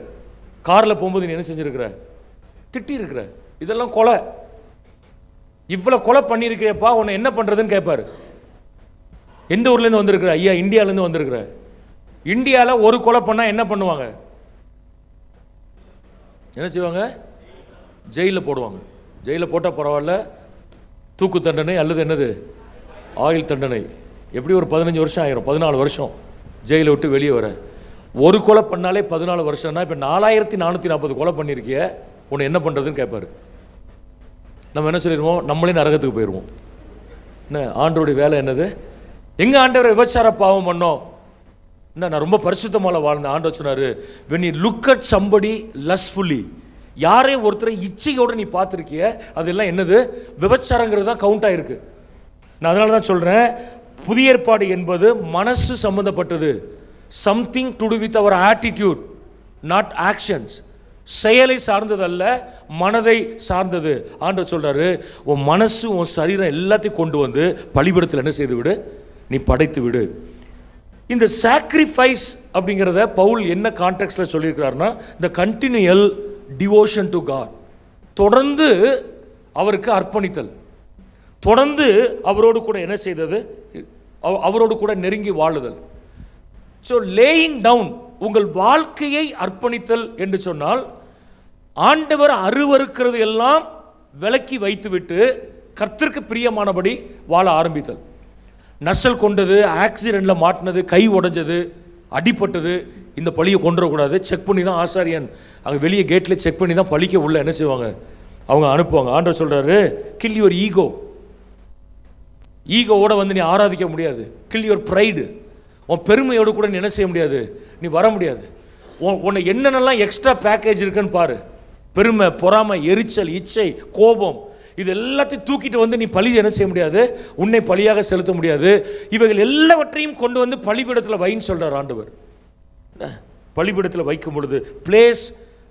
காரில் போகும்போது நீ என்ன செஞ்சுருக்கிற, திட்டி இருக்கிற, இதெல்லாம் கொலை, இவ்வளோ கொலை பண்ணியிருக்கிறியப்பா, உன்னை என்ன பண்ணுறதுன்னு கேட்பாரு. எந்த ஊர்லேருந்து வந்திருக்கிற? ஐயா இந்தியாவிலேருந்து வந்திருக்கிற. இந்தியாவில் ஒரு கொலை பண்ணால் என்ன பண்ணுவாங்க? என்ன செய்வாங்க? ஜெயிலில் போடுவாங்க. ஜெயிலில் போட்டால் பரவாயில்ல, தூக்கு தண்டனை அல்லது என்னது ஆயுள் தண்டனை. எப்படி ஒரு 15 வருஷம் ஆயிரும், 14 வருஷம் ஜெயிலை விட்டு வெளியே வர. ஒரு கொலை பண்ணாலே 14 வருஷம்னா இப்போ 4440 கொலை பண்ணியிருக்கிய, உன்னை என்ன பண்ணுறதுன்னு கேட்பாரு. நம்ம என்ன சொல்லிடுவோம்? நம்மளே நரகத்துக்கு போயிடுவோம். என்ன ஆண்டவருடைய வேலை என்னது? எங்க ஆண்டவர் விபச்சார பாவம் பண்ணோம், என்ன நான் ரொம்ப பரிசுத்தமால வாழ்ந்தேன். ஆண்டவர் சொன்னாரு, when you look at somebody lustfully, யாரே ஒருத்தரை இச்சையோட நீ பார்த்துருக்கிய, அதெல்லாம் என்னது? விபச்சாரங்கிறது தான் கவுண்ட் ஆயிருக்கு. நான் அதனால தான் சொல்றேன், புதிய ஏற்பாடு என்பது மனசு சம்பந்தப்பட்டது. Something to do with our attitude, not actions. செயலை சார்ந்தது அல்ல, மனதை சார்ந்தது. ஆண்டவர் சொல்றாரு, உன் மனசு உன் சரீரம் எல்லாத்தையும் கொண்டு வந்து பலிபீடத்தில் என்ன செய்து விடு, நீ படைத்து விடு. இந்த சாக்ரிஃபைஸ் அப்படிங்கிறத பவுல் என்ன கான்டெக்ட்ல சொல்லியிருக்கிறார்னா, இந்த கண்டினியூயல் டிவோஷன் டு காட், தொடர்ந்து அவருக்கு அர்ப்பணித்தல், தொடர்ந்து அவரோடு கூட என்ன செய்தது, அவரோடு கூட நெருங்கி வாழுதல். ஸோ லேயிங் டவுன், உங்கள் வாழ்க்கையை அர்ப்பணித்தல் என்று சொன்னால், ஆண்டவர் அருவருக்கிறது எல்லாம் விலக்கி வைத்துவிட்டு கர்த்தருக்கு பிரியமானபடி வாழ ஆரம்பித்தல். நசல் கொண்டது, ஆக்சிடென்ட்டில் மாட்டினது, கை உடைஞ்சது, அடிப்பட்டது, இந்த பழியை கொண்டு வரக்கூடாது, செக் பண்ணி தான் ஆசாரியன் அங்கே வெளியே கேட்டில் செக் பண்ணி தான் பழிக்க உள்ள என்ன செய்வாங்க, அவங்க அனுப்புவாங்க. ஆண்டவர் சொல்கிறாரு, கில் யுவர் ஈகோ. ஈகோவோட வந்து நீ ஆராதிக்க முடியாது. Kill your pride. உன் பெருமையோடு கூட நீ என்ன செய்ய முடியாது, நீ வர முடியாது. உன்னை என்னென்னலாம் எக்ஸ்ட்ரா பேக்கேஜ் இருக்குன்னு பாரு. பெருமை, பொறாமை, எரிச்சல், இச்சை, கோபம், இது எல்லாத்தையும் தூக்கிட்டு வந்து நீ பழி என்ன செய்ய முடியாது, உன்னை பழியாக செலுத்த முடியாது. இவைகள் எல்லாவற்றையும் கொண்டு வந்து பலிபீடத்தில் வைன்னு சொல்கிறார் ஆண்டவர். பலிபீடத்தில் வைக்கும் பொழுது place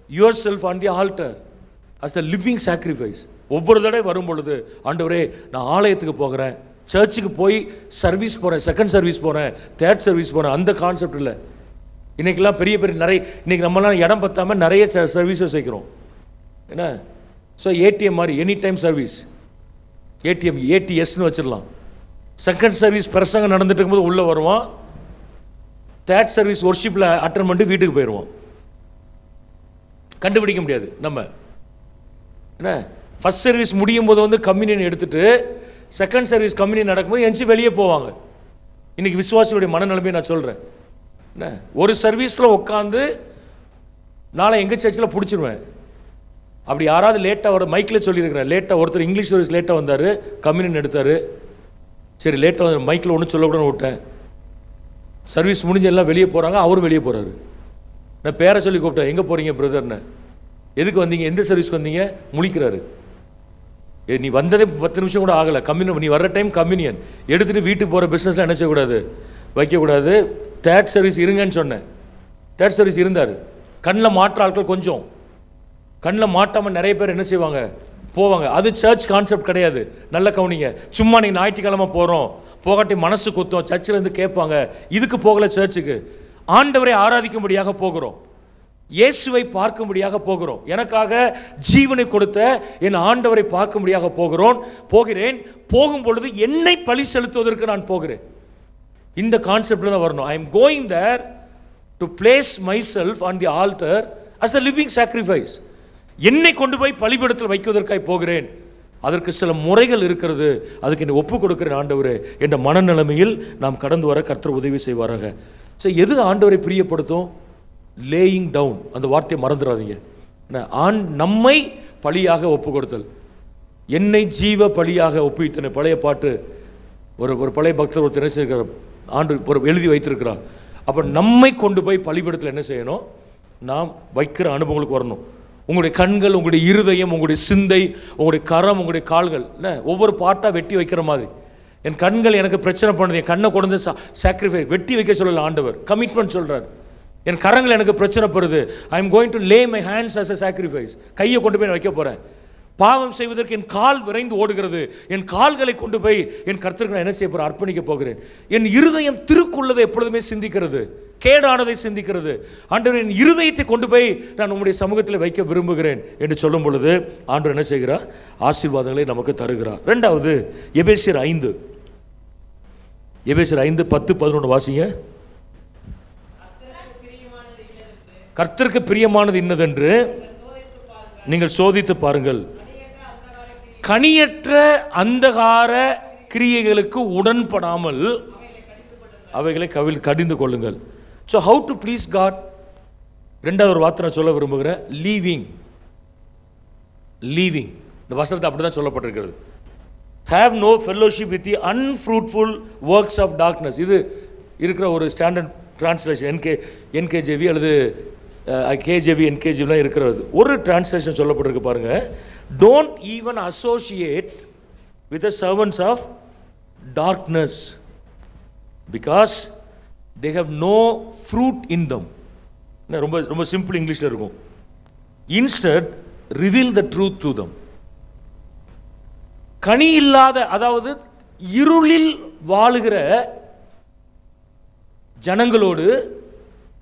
yourself on the altar as the living sacrifice. ஒவ்வொரு தடவை வரும் பொழுது, ஆண்டவரே நான் ஆலயத்துக்கு போகிறேன், சர்ச்சுக்கு போய் சர்வீஸ் போகிறேன், செகண்ட் சர்வீஸ் போகிறேன், தேர்ட் சர்வீஸ் போகிறேன், அந்த கான்செப்ட் இல்லை. இன்றைக்கெல்லாம் பெரிய பெரிய நிறைய, இன்றைக்கி நம்மளாம் இடம் பற்றாமல் நிறைய சர்வீஸஸ் வைக்கிறோம். என்ன, ஸோ ஏடிஎம் மாதிரி எனி டைம் சர்வீஸ், ஏடிஎம் ஏடிஎஸ்ன்னு வச்சிடலாம். செகண்ட் சர்வீஸ் பிரசங்கம் நடந்துட்டு இருக்கும்போது உள்ளே வருவான், தேர்ட் சர்வீஸ் ஒர்ஷிப்பில் அட்டன் பண்ணிட்டு வீட்டுக்கு போயிடுவான். கண்டுபிடிக்க முடியாது நம்ம. என்ன, ஃபர்ஸ்ட் சர்வீஸ் முடியும் போது வந்து கம்யூனியன் எடுத்துட்டு செகண்ட் சர்வீஸ் கம்யூனியன் நடக்கும்போது எஞ்சி வெளியே போவாங்க. இன்றைக்கி விசுவாசியுடைய மனநிலைமையை நான் சொல்கிறேன். என்ன, ஒரு சர்வீஸில் உட்காந்து நாளை எங்கள் சர்ச்சில் பிடிச்சிருவேன். அப்படி யாராவது லேட்டாக வர மைக்கில் சொல்லியிருக்கிறேன், லேட்டாக ஒருத்தர் இங்கிலீஷ் சர்வீஸ் லேட்டாக வந்தார், கம்யூனியன் எடுத்தார், சரி லேட்டாக வந்து மைக்கில் ஒன்றும் சொல்லக்கூடாதுன்னு விட்டேன். சர்வீஸ் முடிஞ்சு எல்லாம் வெளியே போகிறாங்க, அவரும் வெளியே போகிறாரு. நான் பேரை சொல்லி கூப்பிட்டேன், எங்கே போகிறீங்க பிரதர்னு, எதுக்கு வந்தீங்க, எந்த சர்வீஸ்க்கு வந்தீங்க, முழிக்கிறாரு. நீ வந்ததே 10 நிமிஷம் கூட ஆகலை, கம்யூனியன் நீ வர்ற டைம் கம்யூனியன் எடுத்துகிட்டு வீட்டுக்கு போகிற பிஸ்னஸில் என்ன செய்யக்கூடாது, வைக்கக்கூடாது. தேர்ட் சர்வீஸ் இருங்கன்னு சொன்னேன், தேர்ட் சர்வீஸ் இருந்தார். கண்ணில் மாற்ற ஆட்கள் கொஞ்சம், கண்ணில் மாட்டாமல் நிறைய பேர் என்ன செய்வாங்க, போவாங்க. அது சர்ச் கான்செப்ட் கிடையாது. நல்ல கவனிங்க. சும்மா நீங்கள் ஞாயிற்றுக்கிழமை போகிறோம், போகாட்டி மனசு குத்தம், சர்ச்சில் இருந்து கேட்பாங்க, இதுக்கு போகலை சர்ச்சுக்கு. ஆண்டவரை ஆராதிக்கும்படியாக போகிறோம், இயேசுவை பார்க்கும்படியாக போகிறோம், எனக்காக ஜீவனை கொடுத்த என் ஆண்டவரை பார்க்கும்படியாக போகிறேன். போகும் பொழுது என்னை பலி செலுத்துவதற்கு நான் போகிறேன். இந்த கான்செப்டில் தான் வரணும். I am going there to place myself on the altar as the living sacrifice. என்னை கொண்டு போய் பலிபீடத்தில் வைக்குவதற்காக போகிறேன். அதற்கு சில முறைகள் இருக்கிறது, அதுக்கு என்னை ஒப்பு கொடுக்கிறேன் ஆண்டவரே என்ற மனநிலைமையில் நாம் கடந்து வர கர்த்தர் உதவி செய்வாராக. ஸோ எது ஆண்டவரை பிரியப்படுத்தும்? லேயிங் டவுன், அந்த வார்த்தையை மறந்துடாதீங்க. நம்மை பலியாக ஒப்பு கொடுத்தல், என்னை ஜீவ பலியாக ஒப்புவித்தன. பழைய பாட்டு, ஒரு பழைய பக்தர் ஒரு தினசரி ஆண்டு ஒரு எழுதி வைத்திருக்கிறார். அப்போ நம்மை கொண்டு போய் பலிபீடத்தில் என்ன செய்யணும், நாம் வைக்கிற அனுபவங்களுக்கு வரணும். உங்களுடைய கண்கள், உங்களுடைய இருதயம், உங்களுடைய சிந்தை, உங்களுடைய கரம், உங்களுடைய கால்கள், என்ன ஒவ்வொரு பாட்டாக வெட்டி வைக்கிற மாதிரி. என் கண்கள் எனக்கு பிரச்சனை பண்ணுது, என் கண்ணை கொண்டு சாக்ரிஃபை வெட்டி வைக்க சொல்லல ஆண்டவர், கமிட்மெண்ட் சொல்கிறார். என் கரங்கள் எனக்கு பிரச்சனை படுது, I am going to lay my hands as a sacrifice. கையை கொண்டு போய் வைக்க போகிறேன். பாவம் செய்வதற்கு என் கால் விரைந்து ஓடுகிறது. என் கால்களை கொண்டு போய் என் கர்த்தருக்கு நான் என்ன செய்ய போகிறேன்? அர்ப்பணிக்க போகிறேன். என் இருதயம் திருக்குள்ளதை எப்பொழுதுமே சிந்திக்கிறது, கேடானதை சிந்திக்கிறது. ஆண்டவர், என் இருதயத்தை கொண்டு போய் நான் உம்முடைய சமூகத்தில் வைக்க விரும்புகிறேன் என்று சொல்லும் பொழுது ஆண்டவர் என்ன செய்கிறார்? ஆசீர்வாதங்களை நமக்கு தருகிறார். ரெண்டாவது, எபேசியர் 5 10-11 வாசிங்க. கர்த்தருக்கு பிரியமானது இன்னதென்று நீங்கள் சோதித்து பாருங்கள், கனியற்ற அந்தகார கிரியைகளுக்கு உடன்படாமல் அவைகளை கடிந்து கொள்ளுங்கள். So how to please God? ரெண்டாவது ஒரு வார்த்தை நான் சொல்ல விரும்புகிறேன், லீவிங். இந்த வசனத்தை அப்படிதான் சொல்லப்பட்டிருக்கிறது. Have no fellowship with the unfruitful works of darkness. இது இருக்கிற ஒரு ஸ்டாண்டர்ட் டிரான்ஸ்லேஷன், என்கேஜேவி அல்லது கேஜேவி என்கேஜிலாம் இருக்கிறது. ஒரு டிரான்ஸ்லேஷன் சொல்லப்பட்டிருக்கு பாருங்க, don't even associate with the servants of darkness because they have no fruit in them. ரொம்ப ரொம்ப சிம்பிள் இங்கிலீஷில் இருக்கும். Instead reveal the truth to them. கனி இல்லாத, அதாவது இருளில் வாழுகிற ஜனங்களோடு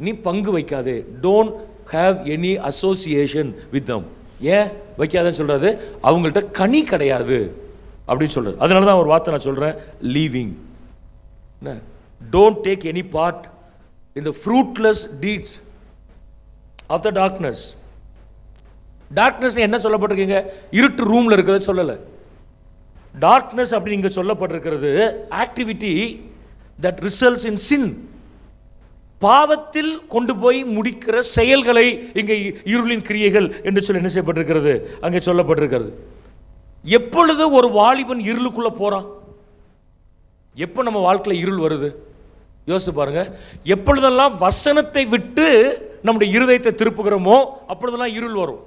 நீ பங்கு வைக்காதே. Don't have any association with them. ஏன் வைக்காதன்னு சொல்றது? அவங்கள்ட்ட கனி கிடையாது அப்படின்னு சொல்றது. அதனால தான் ஒரு வார்த்தை நான் சொல்றேன், leaving. Don't take any part in the fruitless deeds of the darkness. Darkness என்ன சொல்லப்பட்டிருக்கீங்க? இருட்டு ரூம்ல இருக்கிறத சொல்லல. டார்க்னஸ் அப்படி இங்க சொல்லப்பட்டிருக்கிறது ஆக்டிவிட்டி தட் ரிசல்ட்ஸ் இன் சின். பாவத்தில் கொண்டு போய் முடிக்கிற செயல்களை இங்கே இருளின் கிரியைகள் என்று சொல்லி என்ன செய்யப்பட்டிருக்கிறது? அங்கே சொல்லப்பட்டிருக்கிறது. எப்பொழுது ஒரு வாலிபன் இருளுக்குள்ள போறான்? எப்போ நம்ம வாழ்க்கையில் இருள் வருது? யோசிச்சு பாருங்க. எப்பொழுதெல்லாம் வசனத்தை விட்டு நம்முடைய இருதயத்தை திருப்புகிறோமோ அப்பொழுதெல்லாம் இருள் வரும்.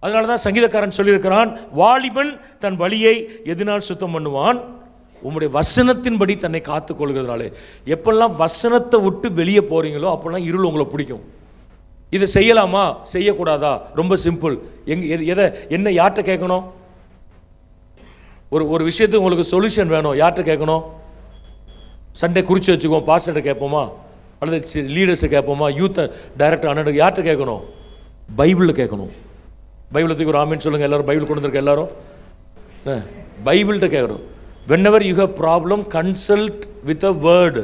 அதனாலதான் சங்கீதக்காரன் சொல்லியிருக்கிறான், வாலிபன் தன் வழியை எதனால் சுத்தம் பண்ணுவான்? உம்முடைய வசனத்தின்படி தன்னை காத்துக் கொள்கிறதுனாலே. எப்பெல்லாம் வசனத்தை விட்டு வெளியே போறீங்களோ அப்பெல்லாம் இருள் உங்களை பிடிக்கும். இதை செய்யலாமா செய்யக்கூடாதா? ரொம்ப சிம்பிள். எதை என்ன யார்கிட்ட கேட்கணும்? ஒரு விஷயத்துக்கு உங்களுக்கு சொல்யூஷன் வேணும், யார்கிட்ட கேட்கணும்? சண்டே குறித்து வச்சுக்குவோம், பாஸ்டர்கிட்ட கேட்போமா அல்லது லீடர்ஸை கேட்போமா, யூத் டைரக்டர் அண்ணன் யார்கிட்ட கேட்கணும்? பைபிளில் கேட்கணும். பைபிளத்துக்கு ஒரு ஆமீன் சொல்லுங்க எல்லாரும். பைபிள் கொண்டு வந்திருக்க எல்லாரும் பைபிள்கிட்ட கேட்கணும். whenever you have problem consult with a word.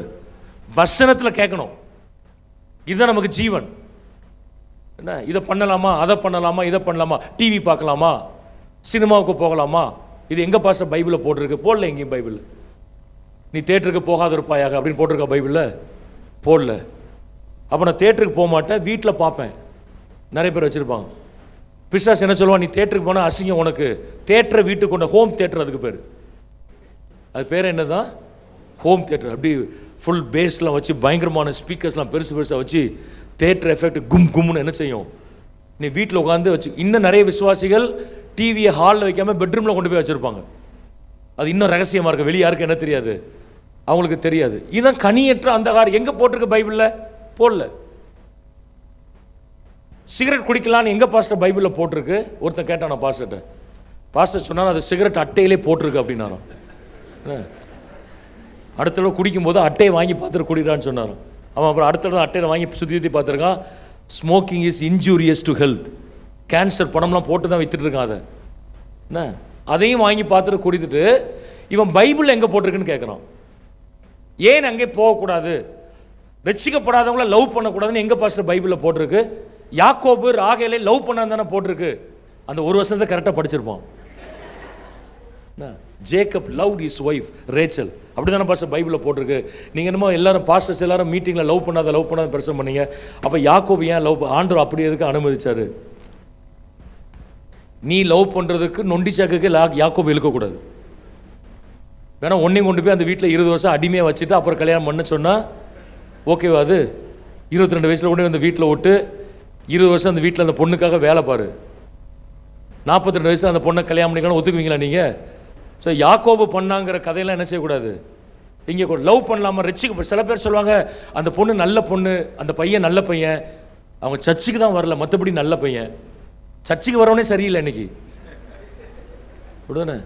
வசனத்தில் கேட்கணும். இதுதான் நமக்கு ஜீவன். என்ன இதை பண்ணலாமா, அதை பண்ணலாமா, இதை பண்ணலாமா, டிவி பார்க்கலாமா, சினிமாவுக்கு போகலாமா, இது எங்கே பாஸ்டர் பைபிளில் போட்டிருக்கு? போடல எங்கேயும் பைபிள். நீ தேட்டருக்கு போகாத இருப்பாயாக அப்படின்னு போட்டிருக்கா பைபிளில்? போடல. அப்போ நான் தேட்டருக்கு போக மாட்டேன், வீட்டில் பார்ப்பேன். நிறைய பேர் வச்சுருப்பாங்க. பிசாசு என்ன சொல்லுவான்? நீ தேட்டருக்கு போனால் அசிங்கம் உனக்கு. தேட்டரை வீட்டுக்கு கொண்ட ஹோம் தேட்டர், அதுக்கு பேர். அது பேர் என்ன தான்? Home theatre. அப்படி ஃபுல் பேஸ்லாம் வச்சு பயங்கரமான ஸ்பீக்கர்ஸ்லாம் பெருசு பெருசாக வச்சு தேட்டர் எஃபெக்ட் கும் கும்னு என்ன செய்யும்? நீ வீட்டில் உட்காந்து வச்சு. இன்னும் நிறைய விசுவாசிகள் டிவியை ஹாலில் வைக்காமல் பெட்ரூமில் கொண்டு போய் வச்சுருப்பாங்க. அது இன்னும் ரகசியமாக இருக்கு, வெளியே யாருக்கு என்ன தெரியாது, அவங்களுக்கு தெரியாது. இதுதான் கனியற்ற அந்தகாரம். எங்கே போட்டிருக்கு பைபிளில்? போடல. சிகரெட் குடிக்கலான்னு எங்கே பாஸ்டர் பைபிளில் போட்டிருக்கு? ஒருத்தன் கேட்டான் நான் பாஸ்டர்கிட்ட. பாஸ்டர் சொன்னாலும் அது சிகரெட் அட்டையிலே போட்டிருக்கு அப்படின்னாலும். அடுத்த தடவை குடிக்கும்போது அட்டையை வாங்கி பார்த்துட்டு குடிக்கிறான்னு சொன்னாரும். அவன் அப்புறம் அடுத்த தடவை அட்டையில் வாங்கி சுற்றி சுற்றி பார்த்துருக்கான். Smoking is injurious to health. Cancer பணம்லாம் போட்டு தான் வித்துட்டு இருக்கான். அதை என்ன அதையும் வாங்கி பார்த்துட்டு குடித்துட்டு இவன் பைபிள் எங்கே போட்டிருக்குன்னு கேட்குறான். ஏன் அங்கே போகக்கூடாது? ரட்சிக்கப்படாதவங்கள லவ் பண்ணக்கூடாதுன்னு எங்கே பாஸ்டர் பைபிளில் போட்டிருக்கு? யாக்கோபு ராகேலை லவ் பண்ணான்னு தானே போட்டிருக்கு. அந்த ஒரு வருஷத்தை கரெக்டாக படிச்சிருப்பான். Jacob loved his wife Rachel, அப்படி தானே பாஸ்டர் பைபிளில் போட்டிருக்கு. நீங்கள் என்னமோ எல்லாரும் பாஸ்டர்ஸ் எல்லாரும் மீட்டிங்கில் லவ் பண்ணாத பிரச்சனை பண்ணீங்க. அப்போ யாக்கோபு ஏன் லவ் ஆண்டவர் அப்படி எதுக்கு அனுமதிச்சாரு? நீ லவ் பண்ணுறதுக்கு நொண்டி சாக்குக்கு யாக்கோபு இழுக்கக்கூடாது. வேணா ஒன்றையும் கொண்டு போய் அந்த வீட்டில் 20 வருஷம் அடிமையாக வச்சுட்டு அப்புறம் கல்யாணம் பண்ண சொன்னால் ஓகேவா? அது 22 வயசில் கொண்டு அந்த வீட்டில் விட்டு 20 வருஷம் அந்த வீட்டில் அந்த பொண்ணுக்காக வேலை பாரு. 42 வயசில் அந்த பொண்ணை கல்யாணம் பண்ணிக்கலாம் ஒத்துக்குவீங்களா நீங்கள்? ஸோ யாக்கோபு பண்ணாங்கிற கதையெல்லாம் என்ன செய்யக்கூடாது? இங்கே கூட லவ் பண்ணலாமா? ரட்சிக்க சில பேர் சொல்லுவாங்க அந்த பொண்ணு நல்ல பொண்ணு, அந்த பையன் நல்ல பையன், அவங்க சர்ச்சுக்கு தான் வரல, மற்றபடி நல்ல பையன். சர்ச்சுக்கு வரவனே சரியில்லை இன்னைக்கு. விடுதானே,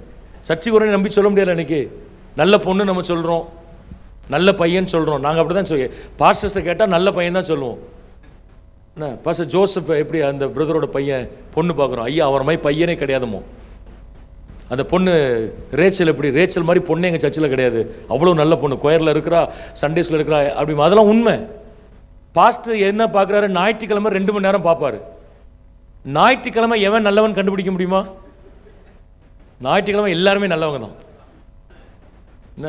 சர்ச்சுக்கு வரவனே நம்பி சொல்ல முடியாது. இன்னைக்கு நல்ல பொண்ணு நம்ம சொல்கிறோம், நல்ல பையன் சொல்கிறோம். நாங்கள் அப்படி தான் சொல்லி பாஸ்டர்ஸை கேட்டால் நல்ல பையன் தான் சொல்லுவோம். என்ன பாஸ்டர் ஜோசப் எப்படி அந்த பிரதரோட பையன் பொண்ணு பார்க்குறோம், ஐயா அவர் மாதிரி பையனே கிடையாதுமோ. அந்த பொண்ணு ரேச்சல் எப்படி, ரேச்சல் மாதிரி பொண்ணு எங்கள் சர்ச்சில் கிடையாது, அவ்வளோ நல்ல பொண்ணு, கொயரில் இருக்கிறா, சண்டேஸில் இருக்கிறா அப்படி. அதெல்லாம் உண்மை. பாஸ்டர் என்ன பார்க்குறாரு, ஞாயிற்றுக்கிழமை 2 மணி நேரம் பார்ப்பாரு. ஞாயிற்றுக்கிழமை எவன் நல்லவன் கண்டுபிடிக்க முடியுமா? ஞாயிற்றுக்கிழமை எல்லாருமே நல்லவங்க தான். என்ன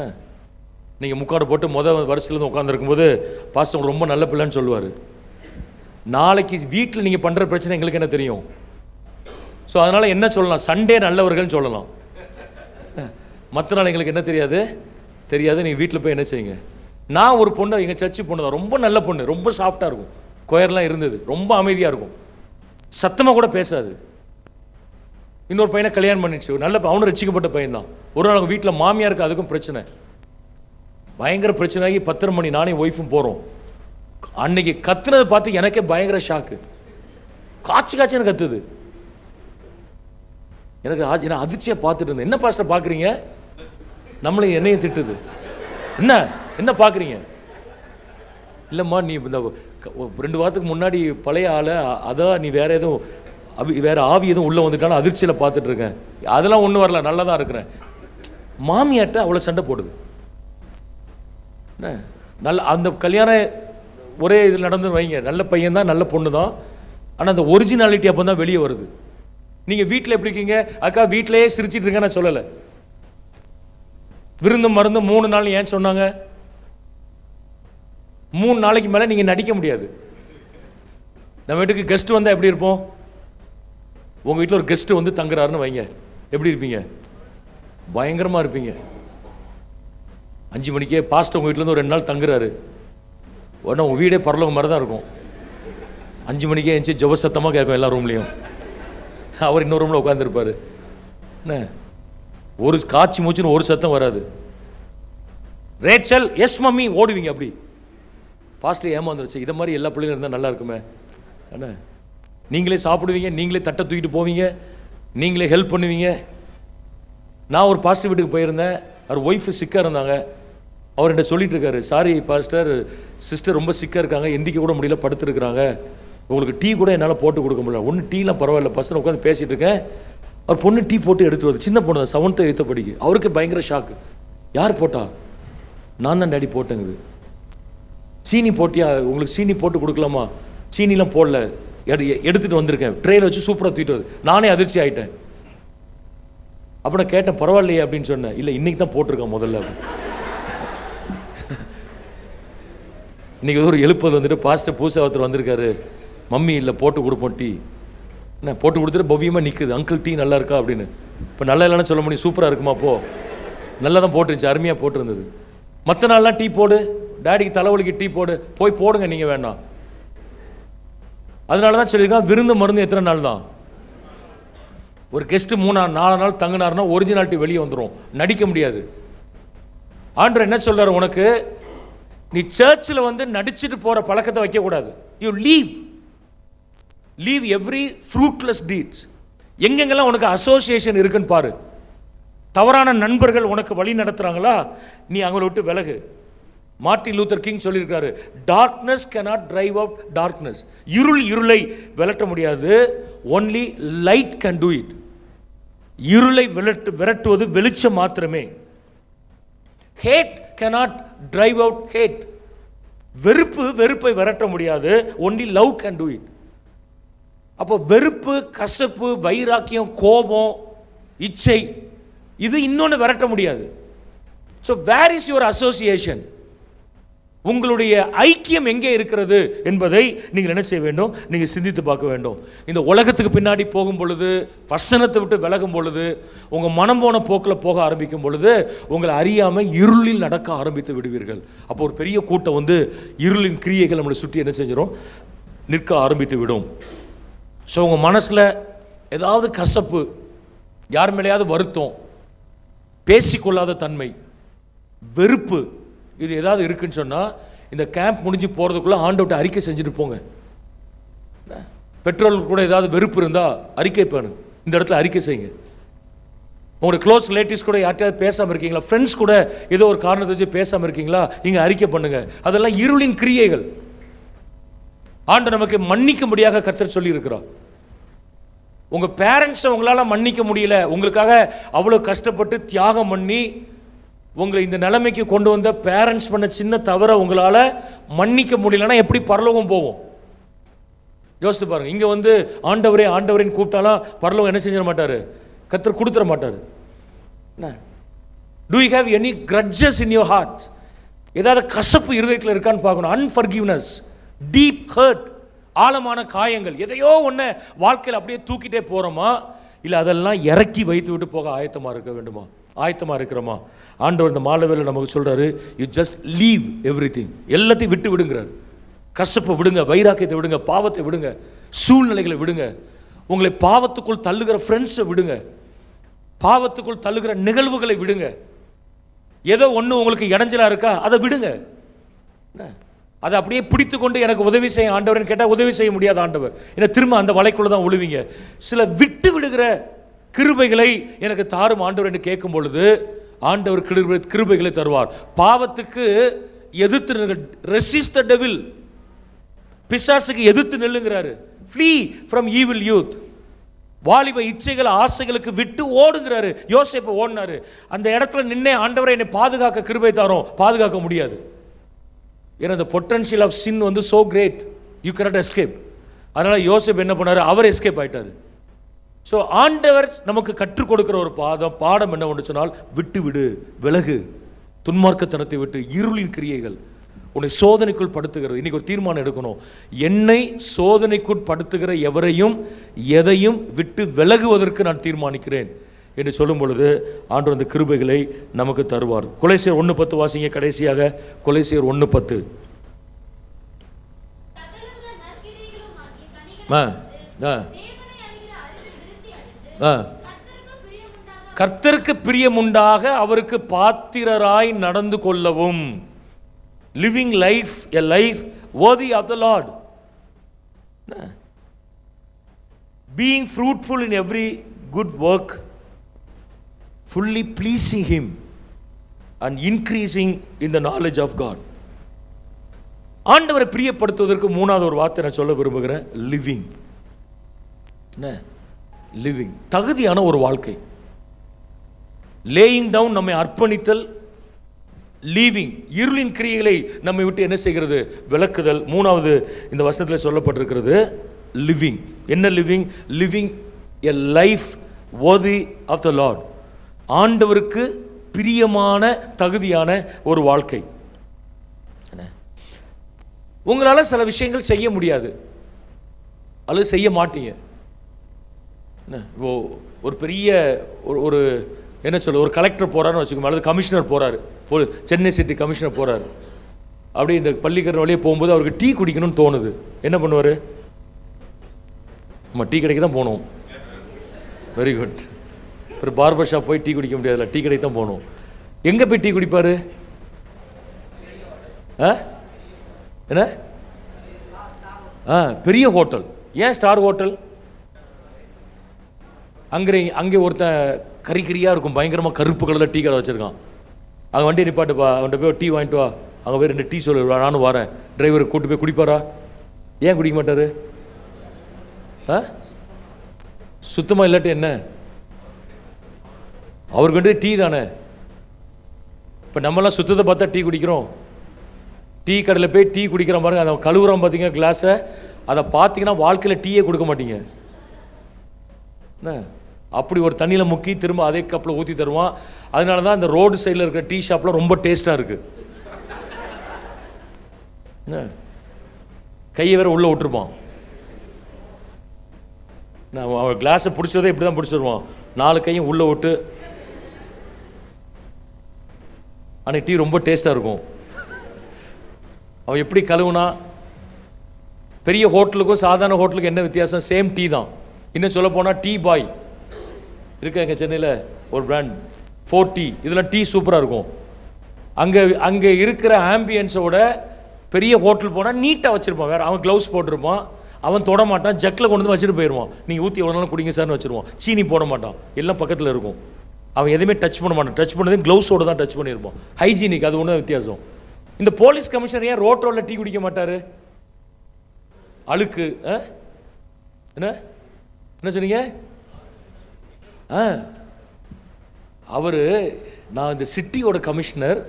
நீங்கள் முக்காடு போட்டு வரிசையிலேருந்து உட்காந்துருக்கும் போது பாஸ்டர் ரொம்ப நல்ல பிள்ளைன்னு சொல்லுவார். நாளைக்கு வீட்டில் நீங்கள் பண்ணுற பிரச்சனை எங்களுக்கு என்ன தெரியும்? ஸோ அதனால் என்ன சொல்லலாம், சண்டே நல்லவர்கள்னு சொல்லலாம். மற்ற நாள் எங்களுக்கு என்ன தெரியாது தெரியாது. நீங்கள் வீட்டில் போய் என்ன செய்யுங்க. நான் ஒரு பொண்ணு, எங்கள் சர்ச்சு பொண்ணு தான், ரொம்ப நல்ல பொண்ணு, ரொம்ப சாஃப்டாக இருக்கும், கொயர்லாம் இருந்தது, ரொம்ப அமைதியாக இருக்கும், சத்தமாக கூட பேசாது. இன்னொரு பையனை கல்யாணம் பண்ணிடுச்சு, நல்ல அவனும் ரசிக்கப்பட்ட பையன் தான். ஒரு நாள் அவங்க வீட்டில் மாமியாருக்கு அதுக்கும் பிரச்சனை, பயங்கர பிரச்சனை ஆகி 10:30 மணி நானே ஒய்ஃபும் போகிறோம். அன்னைக்கு கத்துனதை பார்த்து எனக்கே பயங்கர ஷாக்கு. காய்ச்சின்னு கத்துது. எனக்கு நான் அதிர்ச்சியாக பார்த்துட்டு இருந்தேன். என்ன பாஸ்டர் பார்க்குறீங்க, நம்மளை என்னையும் திட்டுது, என்ன என்ன பார்க்குறீங்க? இல்லைம்மா நீ இந்த 2 வாரத்துக்கு முன்னாடி பழைய ஆளை அதான் நீ வேற எதுவும் வேற ஆவி எதுவும் உள்ளே வந்துட்டாலும் அதிர்ச்சியில் பார்த்துட்டு இருக்கேன். அதெல்லாம் ஒன்றும் வரல, நல்லா தான் இருக்கிறேன். மாமியாட்ட அவ்வளோ சண்டை போடுது. என்ன நல்ல அந்த கல்யாணம் ஒரே இதில் நடந்து வைங்க, நல்ல பையன் தான், நல்ல பொண்ணு தான், ஆனால் அந்த ஒரிஜினாலிட்டி அப்போ தான் வெளியே வருது. நீங்கள் வீட்டில் எப்படி இருக்கீங்க, அக்கா வீட்டிலேயே சிரிச்சிட்டு இருக்கேன் நான் சொல்லலை. விருந்து மருந்து 3 நாள் ஏன் சொன்னாங்க? 3 நாளைக்கு மேலே நீங்கள் நடிக்க முடியாது. நம்ம வீட்டுக்கு கெஸ்ட் வந்தால் எப்படி இருப்போம்? உங்கள் வீட்டில் ஒரு கெஸ்ட்டு வந்து தங்குறாருன்னு வைங்க, எப்படி இருப்பீங்க? பயங்கரமாக இருப்பீங்க. 5 மணிக்கே பாஸ்டர் உங்கள் வீட்டிலேருந்து ஒரு 2 நாள் தங்குறாரு, உடனே உங்கள் வீடே பரலோகம் மாதிரி தான் இருக்கும். 5 மணிக்கே எழுந்துச்சி ஜெப சத்தமாக கேட்கும் எல்லா ரூம்லேயும். அவர் இன்னொரு ரூமில் உட்காந்துருப்பார். என்ன ஒரு காய்ச்சி மூச்சுன்னு ஒரு சத்தம் வராது. ரேச்சல் எஸ் மம்மி ஓடுவீங்க. அப்படி பாஸ்டர் ஏமாந்துருச்சு. இதை மாதிரி எல்லா பிள்ளைங்களும் இருந்தால் நல்லா இருக்குமே. என்ன நீங்களே சாப்பிடுவீங்க, நீங்களே தட்டை தூக்கிட்டு போவீங்க, நீங்களே ஹெல்ப் பண்ணுவீங்க. நான் ஒரு பாஸ்டர் வீட்டுக்கு போயிருந்தேன், அவர் ஒய்ஃபு சிக்காக இருந்தாங்க. அவர் என்கிட்ட சொல்லிட்டு இருக்காரு, சாரி பாஸ்டர் சிஸ்டர் ரொம்ப சிக்காக இருக்காங்க, எந்திக்க கூட முடியல, படுத்துருக்குறாங்க, உங்களுக்கு டீ கூட என்னால் போட்டு கொடுக்க முடியல. ஒன்று டீலாம் பரவாயில்ல, பசங்க உட்காந்து பேசிகிட்டு இருக்கேன், அவர் பொண்ணு டீ போட்டு எடுத்துட்டு வருது. சின்ன பொண்ணு தான், 7th 8th படிக்கு. அவருக்கு பயங்கர ஷாக்கு. யார் போட்டா? நான் தான் டேடி போட்டேங்குது. சீனி போட்டியா, உங்களுக்கு சீனி போட்டு கொடுக்கலாமா? சீனிலாம் போடல, எடுத்துகிட்டு வந்திருக்கேன், ட்ரெயினில் வச்சு சூப்பராக தூக்கிட்டு வருது. நானே அதிர்ச்சி ஆகிட்டேன். அப்போ நான் கேட்டேன், பரவாயில்லையே அப்படின்னு சொன்னேன். இல்லை இன்னைக்கு தான் போட்டிருக்கேன் முதல்ல. இன்னைக்கு ஒரு எழுப்பது வந்துட்டு பாஸ்டர் பூசா ஒருத்தர் வந்திருக்காரு, மம்மி இல்லை போட்டு கொடுப்போம் டீ. என்ன போட்டு கொடுத்துட்டு பவ்யமாக நிற்குது, அங்கிள் டீ நல்லா இருக்கா அப்படின்னு. இப்போ நல்லா இல்லைன்னு சொல்ல முடியும், சூப்பராக இருக்குமா? அப்போ நல்லா தான் போட்டுருந்துச்சு, அருமையாக போட்டிருந்தது. மற்ற நாள்லாம் டீ போடு, டேடிக்கு தலைவலிக்கு டீ போடு, போய் போடுங்க நீங்கள் வேண்டாம். அதனால தான் சொல்லியிருக்கான், விருந்து மருந்து எத்தனை நாள் தான்? ஒரு கெஸ்ட்டு 3-4 நாள் தங்கினார்னா ஒரிஜினாலிட்டி வெளியே வந்துடும், நடிக்க முடியாது. ஆண்டவர் என்ன சொல்றாரு, உனக்கு நீ சர்ச்சில் வந்து நடிச்சுட்டு போகிற பழக்கத்தை வைக்கக்கூடாது. You leave every fruitless deeds. எங்கெங்கெல்லாம் உனக்கு அசோசியேஷன் இருக்குன்னு பாரு. தவறான நண்பர்கள் உனக்கு வழி நடத்துகிறாங்களா, நீ அவங்கள விட்டு விலகு. மார்ட்டின் லூத்தர் கிங் சொல்லியிருக்காரு, darkness cannot drive out darkness. இருளை விரட்ட முடியாது, only light can do it. இருளை விரட்டுவது வெளிச்சம் மாத்திரமே. hate cannot drive out hate. வெறுப்பை விரட்ட முடியாது, only love can do it. அப்போ வெறுப்பு, கசப்பு, வைராக்கியம், கோபம், இச்சை, இது இன்னொன்று விரட்ட முடியாது. So where is your association? உங்களுடைய ஐக்கியம் எங்கே இருக்கிறது என்பதை நீங்கள் என்ன செய்ய வேண்டும்? நீங்கள் சிந்தித்து பார்க்க வேண்டும். இந்த உலகத்துக்கு பின்னாடி போகும் பொழுது, வசனத்தை விட்டு விலகும் பொழுது, உங்கள் மனம் போன போக்கில் போக ஆரம்பிக்கும் பொழுது, உங்களை அறியாமல் இருளில் நடக்க ஆரம்பித்து விடுவீர்கள். அப்போ ஒரு பெரிய கூட்டம் வந்து இருளின் கிரியைகள் நம்மளை சுற்றி என்ன செஞ்சிடும்? நிற்க ஆரம்பித்து விடும். ஸோ உங்கள் மனசில் ஏதாவது கசப்பு, யார் மேலேயாவது வருத்தம், பேசிக்கொள்ளாத தன்மை, வெறுப்பு, இது ஏதாவது இருக்குன்னு சொன்னால், இந்த கேம்ப் முடிஞ்சு போகிறதுக்குள்ளே ஆண்டவர்கிட்ட அறிக்கை செஞ்சுட்டு போங்க. பெற்றோர்கள் கூட ஏதாவது வெறுப்பு இருந்தால் அறிக்கை பண்ணு, இந்த இடத்துல அறிக்கை செய்யுங்க. உங்களுடைய க்ளோஸ் ரிலேட்டிவ்ஸ் கூட யார்ட்டையாவது பேசாமல் இருக்கீங்களா, ஃப்ரெண்ட்ஸ் கூட ஏதோ ஒரு காரணத்தை வச்சு பேசாமல் இருக்கீங்களா, இங்கே அறிக்கை பண்ணுங்க. அதெல்லாம் இருளின் கிரியைகள். ஆண்டு நமக்கு மன்னிக்கும்படியாக கர்த்தர் சொல்லி இருக்கிறார். உங்கள் பேரண்ட்ஸை உங்களால் மன்னிக்க முடியல, உங்களுக்காக அவ்வளோ கஷ்டப்பட்டு தியாகம் பண்ணி உங்களை இந்த நிலைமைக்கு கொண்டு வந்த பேரண்ட்ஸ் பண்ண சின்ன தவிர உங்களால் மன்னிக்க முடியலன்னா எப்படி பரலோகம் போவோம்? யோசித்து பாருங்க. இங்கே வந்து ஆண்டவரே ஆண்டவரேன்னு கூப்பிட்டாலாம் பரலோகம் என்ன செஞ்சிட மாட்டார், கர்த்தர் கொடுத்துட மாட்டார். என்ன, do you have any grudges in your heart? ஏதாவது கசப்பு இருதயத்தில் இருக்கான்னு பார்க்கணும். அன்ஃபர்கிவ்னஸ், டீப் ஹர்ட், ஆழமான காயங்கள், எதையோ ஒன்று வாழ்க்கையில் அப்படியே தூக்கிட்டே போகிறோமா, இல்லை அதெல்லாம் இறக்கி வைத்து விட்டு போக ஆயத்தமாக இருக்க வேண்டுமா? ஆயத்தமாக இருக்கிறோமா? ஆண்டவர் இந்த மாலவேல நமக்கு சொல்கிறாரு, யூ ஜஸ்ட் லீவ் எவ்ரிதிங், எல்லாத்தையும் விட்டு விடுங்கிறார். கசப்பை விடுங்க, வைராக்கியத்தை விடுங்க, பாவத்தை விடுங்க, சூழ்நிலைகளை விடுங்க, உங்களை பாவத்துக்குள் தள்ளுகிற ஃப்ரெண்ட்ஸை விடுங்க, பாவத்துக்குள் தள்ளுகிற நிகழ்வுகளை விடுங்க. ஏதோ ஒன்று உங்களுக்கு இடைஞ்சலாக இருக்கா, அதை விடுங்க. அதை அப்படியே பிடித்து கொண்டு எனக்கு உதவி செய்ய ஆண்டவர்னு கேட்டால் உதவி செய்ய முடியாத ஆண்டவர், ஏன்னா திரும்ப அந்த வலைக்குள்ள தான் விழுவீங்க. சில விட்டு விடுகிற கிருபைகளை எனக்கு தாரும் ஆண்டவர் என்று கேட்கும் பொழுது ஆண்டவர் கிருபைகளை தருவார். பாவத்துக்கு எதிர்த்து ரெசிஸ்ட் த டெவில், பிசாசுக்கு எதிர்த்து நில்லுங்கிறாரு. ஃப்ளீ ஃப்ரம் ஈவில் யூத், வாலிப இச்சைகள் ஆசைகளுக்கு விட்டு ஓடுங்கிறாரு. யோசேப்பு ஓடினாரு. அந்த இடத்துல நின்னே ஆண்டவரை என்னை பாதுகாக்க கிருபை தாரோம், பாதுகாக்க முடியாது. ஏன்னா the potential of sin வந்து so great, you cannot escape. அதனால யோசேப்பு என்ன பண்ணாரு, அவர் எஸ்கேப் ஆயிட்டாரு. ஸோ ஆண்டவர் நமக்கு கற்றுக் கொடுக்கிற ஒரு பாடம் என்ன ஒன்று சொன்னால், விட்டு விடு, விலகு, துன்மார்க்கத்தனத்தை விட்டு, இருளின் கிரியைகள் உன்னை சோதனைக்குள் படுத்துகிறது. இன்னைக்கு ஒரு தீர்மானம் எடுக்கணும், என்னை சோதனைக்குள் படுத்துகிற எவரையும் எதையும் விட்டு விலகுவதற்கு நான் தீர்மானிக்கிறேன் என்று சொல்லும் பொழுது ஆண்டவர் அந்த கிருபைகளை நமக்கு தருவார். கொலைசியர் 1:10 வாசிங்க கடைசியாக. கொலைசியர் 1:10. கர்த்தருக்கு பிரியமுண்டாக அவருக்கு பாத்திரராய் நடந்து கொள்ளவும், living life, a life worthy of the Lord, being fruitful in every good work, fully pleasing him and increasing in the knowledge of God. ஆண்டவரை பிரியப்படுத்துவதற்கு மூணாவது ஒரு வார்த்தை நான் சொல்ல விரும்புகிறேன், லிவிங். லிவிங், தகுதியான ஒரு வாழ்க்கை. லேயிங் டவுன், நம்மை அர்ப்பணித்தல். லீவிங், இருளின் கிரியைகளை நம்மை விட்டு என்ன செய்கிறது, விளக்குதல். மூணாவது இந்த வசனத்தில் சொல்லப்பட்டிருக்கிறது லிவிங். என்ன living? Living a life worthy of the Lord, ஆண்டவருக்கு பிரியமான தகுதியான ஒரு வாழ்க்கை. உங்களால் சில விஷயங்கள் செய்ய முடியாது அல்லது செய்ய மாட்டீங்க. ஒரு பெரிய ஒரு என்ன சொல்ல, ஒரு கலெக்டர் போகிறாருன்னு வச்சுக்கோங்க, அல்லது கமிஷனர் போகிறாரு, ஒரு சென்னை சிட்டி கமிஷனர் போகிறாரு. அப்படி இந்த பள்ளிக்கரணை வழியே போகும்போது அவருக்கு டீ குடிக்கணும்னு தோணுது. என்ன பண்ணுவார்? நம்ம டீ கடைக்கு தான் போகணும். Very good. ஒரு பார்பர் ஷாப் போய் டீ குடிக்க முடியாதுல்ல, டீ கடைக்கு தான் போகணும். எங்கே போய் டீ குடிப்பார்? என்ன? பெரிய ஹோட்டல். ஏன் ஸ்டார் ஹோட்டல்? அங்கே ஒருத்தன் கறிக்கறியாக இருக்கும், பயங்கரமாக கருப்பு கலரில் டீ கடை வச்சுருக்கான். அங்கே வண்டி நிப்பாட்டுப்பா, அவன்கிட்ட போய் டீ வாங்கிட்டு வா, அங்கே போய் 2 டீ சொல்லுவா, நானும் வரேன். டிரைவரை கூப்பிட்டு போய் குடிப்பாரா? ஏன் குடிக்க மாட்டார்? சுத்தமாக இல்லாட்டி என்ன, அவருக்கு வந்து டீ தானே. இப்போ நம்மளாம் சுத்தத்தை பார்த்தா டீ குடிக்கிறோம். டீ கடையில் போய் டீ குடிக்கிறோம் பாருங்க, அதை கழுவுறோம் பார்த்தீங்க கிளாஸை, அதை பார்த்தீங்கன்னா வாழ்க்கையில் டீயே கொடுக்க மாட்டீங்க. என்ன, அப்படி ஒரு தண்ணியில் முக்கி திரும்ப அதே கப்பில் ஊற்றி தருவான். அதனால தான் இந்த ரோடு சைடில் இருக்கிற டீ ஷாப்லாம் ரொம்ப டேஸ்ட்டாக இருக்குது. என்ன, கையை வேற உள்ளே விட்டுருப்பான். நான் அவன் கிளாஸை பிடிச்சதே இப்படி தான் பிடிச்சிருவான், 4 கையும் உள்ளே விட்டு. ஆனால் டீ ரொம்ப டேஸ்ட்டாக இருக்கும். அவன் எப்படி கழுவுனா? பெரிய ஹோட்டலுக்கும் சாதாரண ஹோட்டலுக்கும் என்ன வித்தியாசம்? சேம் டீ தான். இன்னும் சொல்ல போனால் டீ பாய் இருக்கு எங்கள் சென்னையில் ஒரு பிராண்ட் 4T. இதெல்லாம் டீ சூப்பராக இருக்கும். அங்கே இருக்கிற ஆம்பியன்ஸோட பெரிய ஹோட்டல் போனால் நீட்டாக வச்சுருப்பான். வேறு அவன் க்ளவுஸ் போட்டிருப்பான். அவன் தொட மாட்டான், ஜக்கில் கொண்டு வந்து வச்சுட்டு போயிடுவான். நீங்கள் ஊற்றி எவ்வளோ நாளும் குடிங்க சார்னு வச்சுருவான். சீனி போட மாட்டான், எல்லாம் பக்கத்தில் இருக்கும். அவன் எதுவுமே டச் பண்ண மாட்டான். டச் பண்ணது க்ளவுஸோடு தான் டச் பண்ணியிருப்பான். ஹைஜீனிக், அது ஒன்றும் வித்தியாசம். இந்த போலீஸ் கமிஷனர் ஏன் ரோட்டில் டீ குடிக்க மாட்டார்? அழுக்கு. என்ன என்ன சொன்னீங்க? அவர், நான் இந்த சிட்டியோட கமிஷனர்,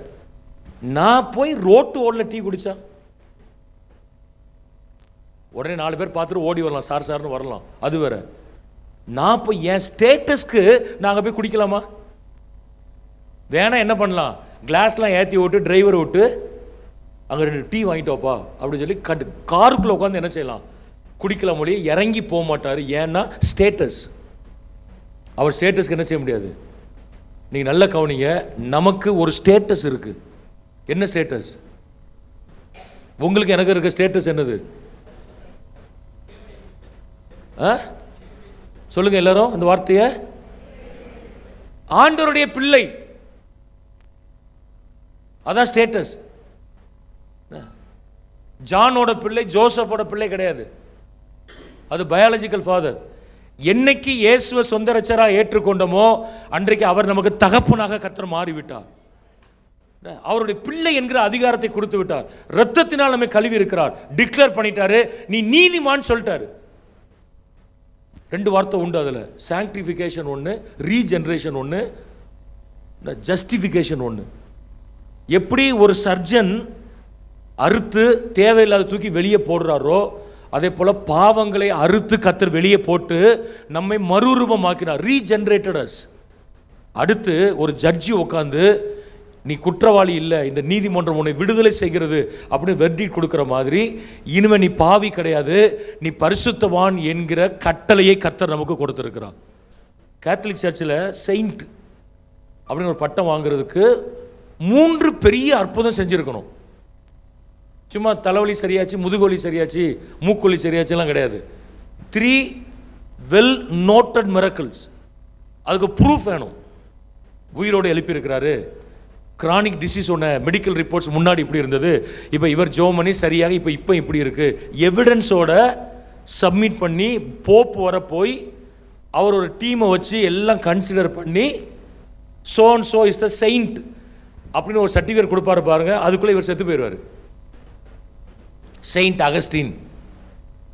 நான் போய் ரோட்டு ஓடல டீ குடித்தா உடனே 4 பேர் பார்த்துட்டு ஓடி வரலாம், சார் சார்னு வரலாம், அது வேற. நான் போய் என் ஸ்டேட்டஸ்க்கு நாங்கள் போய் குடிக்கலாமா? வேணா என்ன பண்ணலாம், கிளாஸ்லாம் ஏற்றி விட்டு டிரைவரை விட்டு அங்கே 2 டீ வாங்கிட்டோப்பா அப்படின்னு சொல்லி காருக்குள்ளே உட்காந்து என்ன செய்யலாம், குடிக்கலாம். மொழியே இறங்கி போக மாட்டார். ஏன்னா ஸ்டேட்டஸ். அவர் ஸ்டேட்டஸ்க்கு என்ன செய்ய முடியாது. நீங்கள் நல்ல கவனிங்க, நமக்கு ஒரு ஸ்டேட்டஸ் இருக்கு. என்ன ஸ்டேட்டஸ்? உங்களுக்கு எனக்கு இருக்க ஸ்டேட்டஸ் என்னது? சொல்லுங்க எல்லாரும் அந்த வார்த்தையை. ஆண்டவருடைய பிள்ளை, அதான் ஸ்டேட்டஸ். ஜானோட பிள்ளை ஜோசப்போட பிள்ளை கிடையாது, அது பயாலஜிக்கல் ஃபாதர். என்னைக்கு இயேசுவை சொந்த ரட்சகராக ஏற்றுக்கொண்டோமோ அன்றைக்கு அவர் நமக்கு தகப்பனாக கர்த்தர் மாறிவிட்டார். அவருடைய பிள்ளை என்கிற அதிகாரத்தை கொடுத்து விட்டார். ரத்தத்தினால் நம்மை கழுவி இருக்கிறார், டிக்ளேர் பண்ணிட்டாரு, நீ நீதிமான் சொல்லிட்டாரு. 2 வார்த்தை உண்டு அதில், சாங்க்டிஃபிகேஷன் ஒன்று, ரீஜெனரேஷன் ஒன்று, ஜஸ்டிஃபிகேஷன் ஒன்று. எப்படி ஒரு சர்ஜன் அறுத்து தேவையில்லாத தூக்கி வெளியே போடுறாரோ, அதே போல பாவங்களை அறுத்து கர்த்தர் வெளியே போட்டு நம்மை மறுரூபமாக்கினார், ரீஜெனரேட்டட். அடுத்து ஒரு ஜட்ஜி உட்காந்து நீ குற்றவாளி இல்லை, இந்த நீதிமன்றம் உன்னை விடுதலை செய்கிறது அப்படின்னு வெர்டிக்ட் கொடுக்குற மாதிரி, இனிமே நீ பாவி கிடையாது, நீ பரிசுத்தவான் என்கிற கட்டளையை கர்த்தர் நமக்கு கொடுத்துருக்கிறார். கேத்தலிக் சர்ச்சில் செயின்ட் அப்படின்னு ஒரு பட்டம் வாங்குறதுக்கு 3 பெரிய அற்புதம் செஞ்சுருக்கணும். சும்மா தலைவலி சரியாச்சு, முதுகொலி சரியாச்சு, மூக்கொலி சரியாச்சுலாம் கிடையாது. 3 வெல் நோட்டட் மிரக்கிள்ஸ். அதுக்கு ப்ரூஃப் வேணும். உயிரோடு எழுப்பியிருக்கிறாரு, கிரானிக் டிசீஸ் ஒன்று, மெடிக்கல் ரிப்போர்ட்ஸ் முன்னாடி இப்படி இருந்தது, இப்போ இவர் ஜோமனி சரியாக இப்போ இப்படி இருக்கு, எவிடன்ஸோட சப்மிட் பண்ணி போப் வர போய் அவர் ஒரு டீமை வச்சு எல்லாம் கன்சிடர் பண்ணி so and so is the Saint அப்படின்னு ஒரு சர்டிஃபிகேட் கொடுப்பாரு பாருங்க. அதுக்குள்ளே இவர் செத்து போயிடுவார். செயின்ட் அகஸ்டின்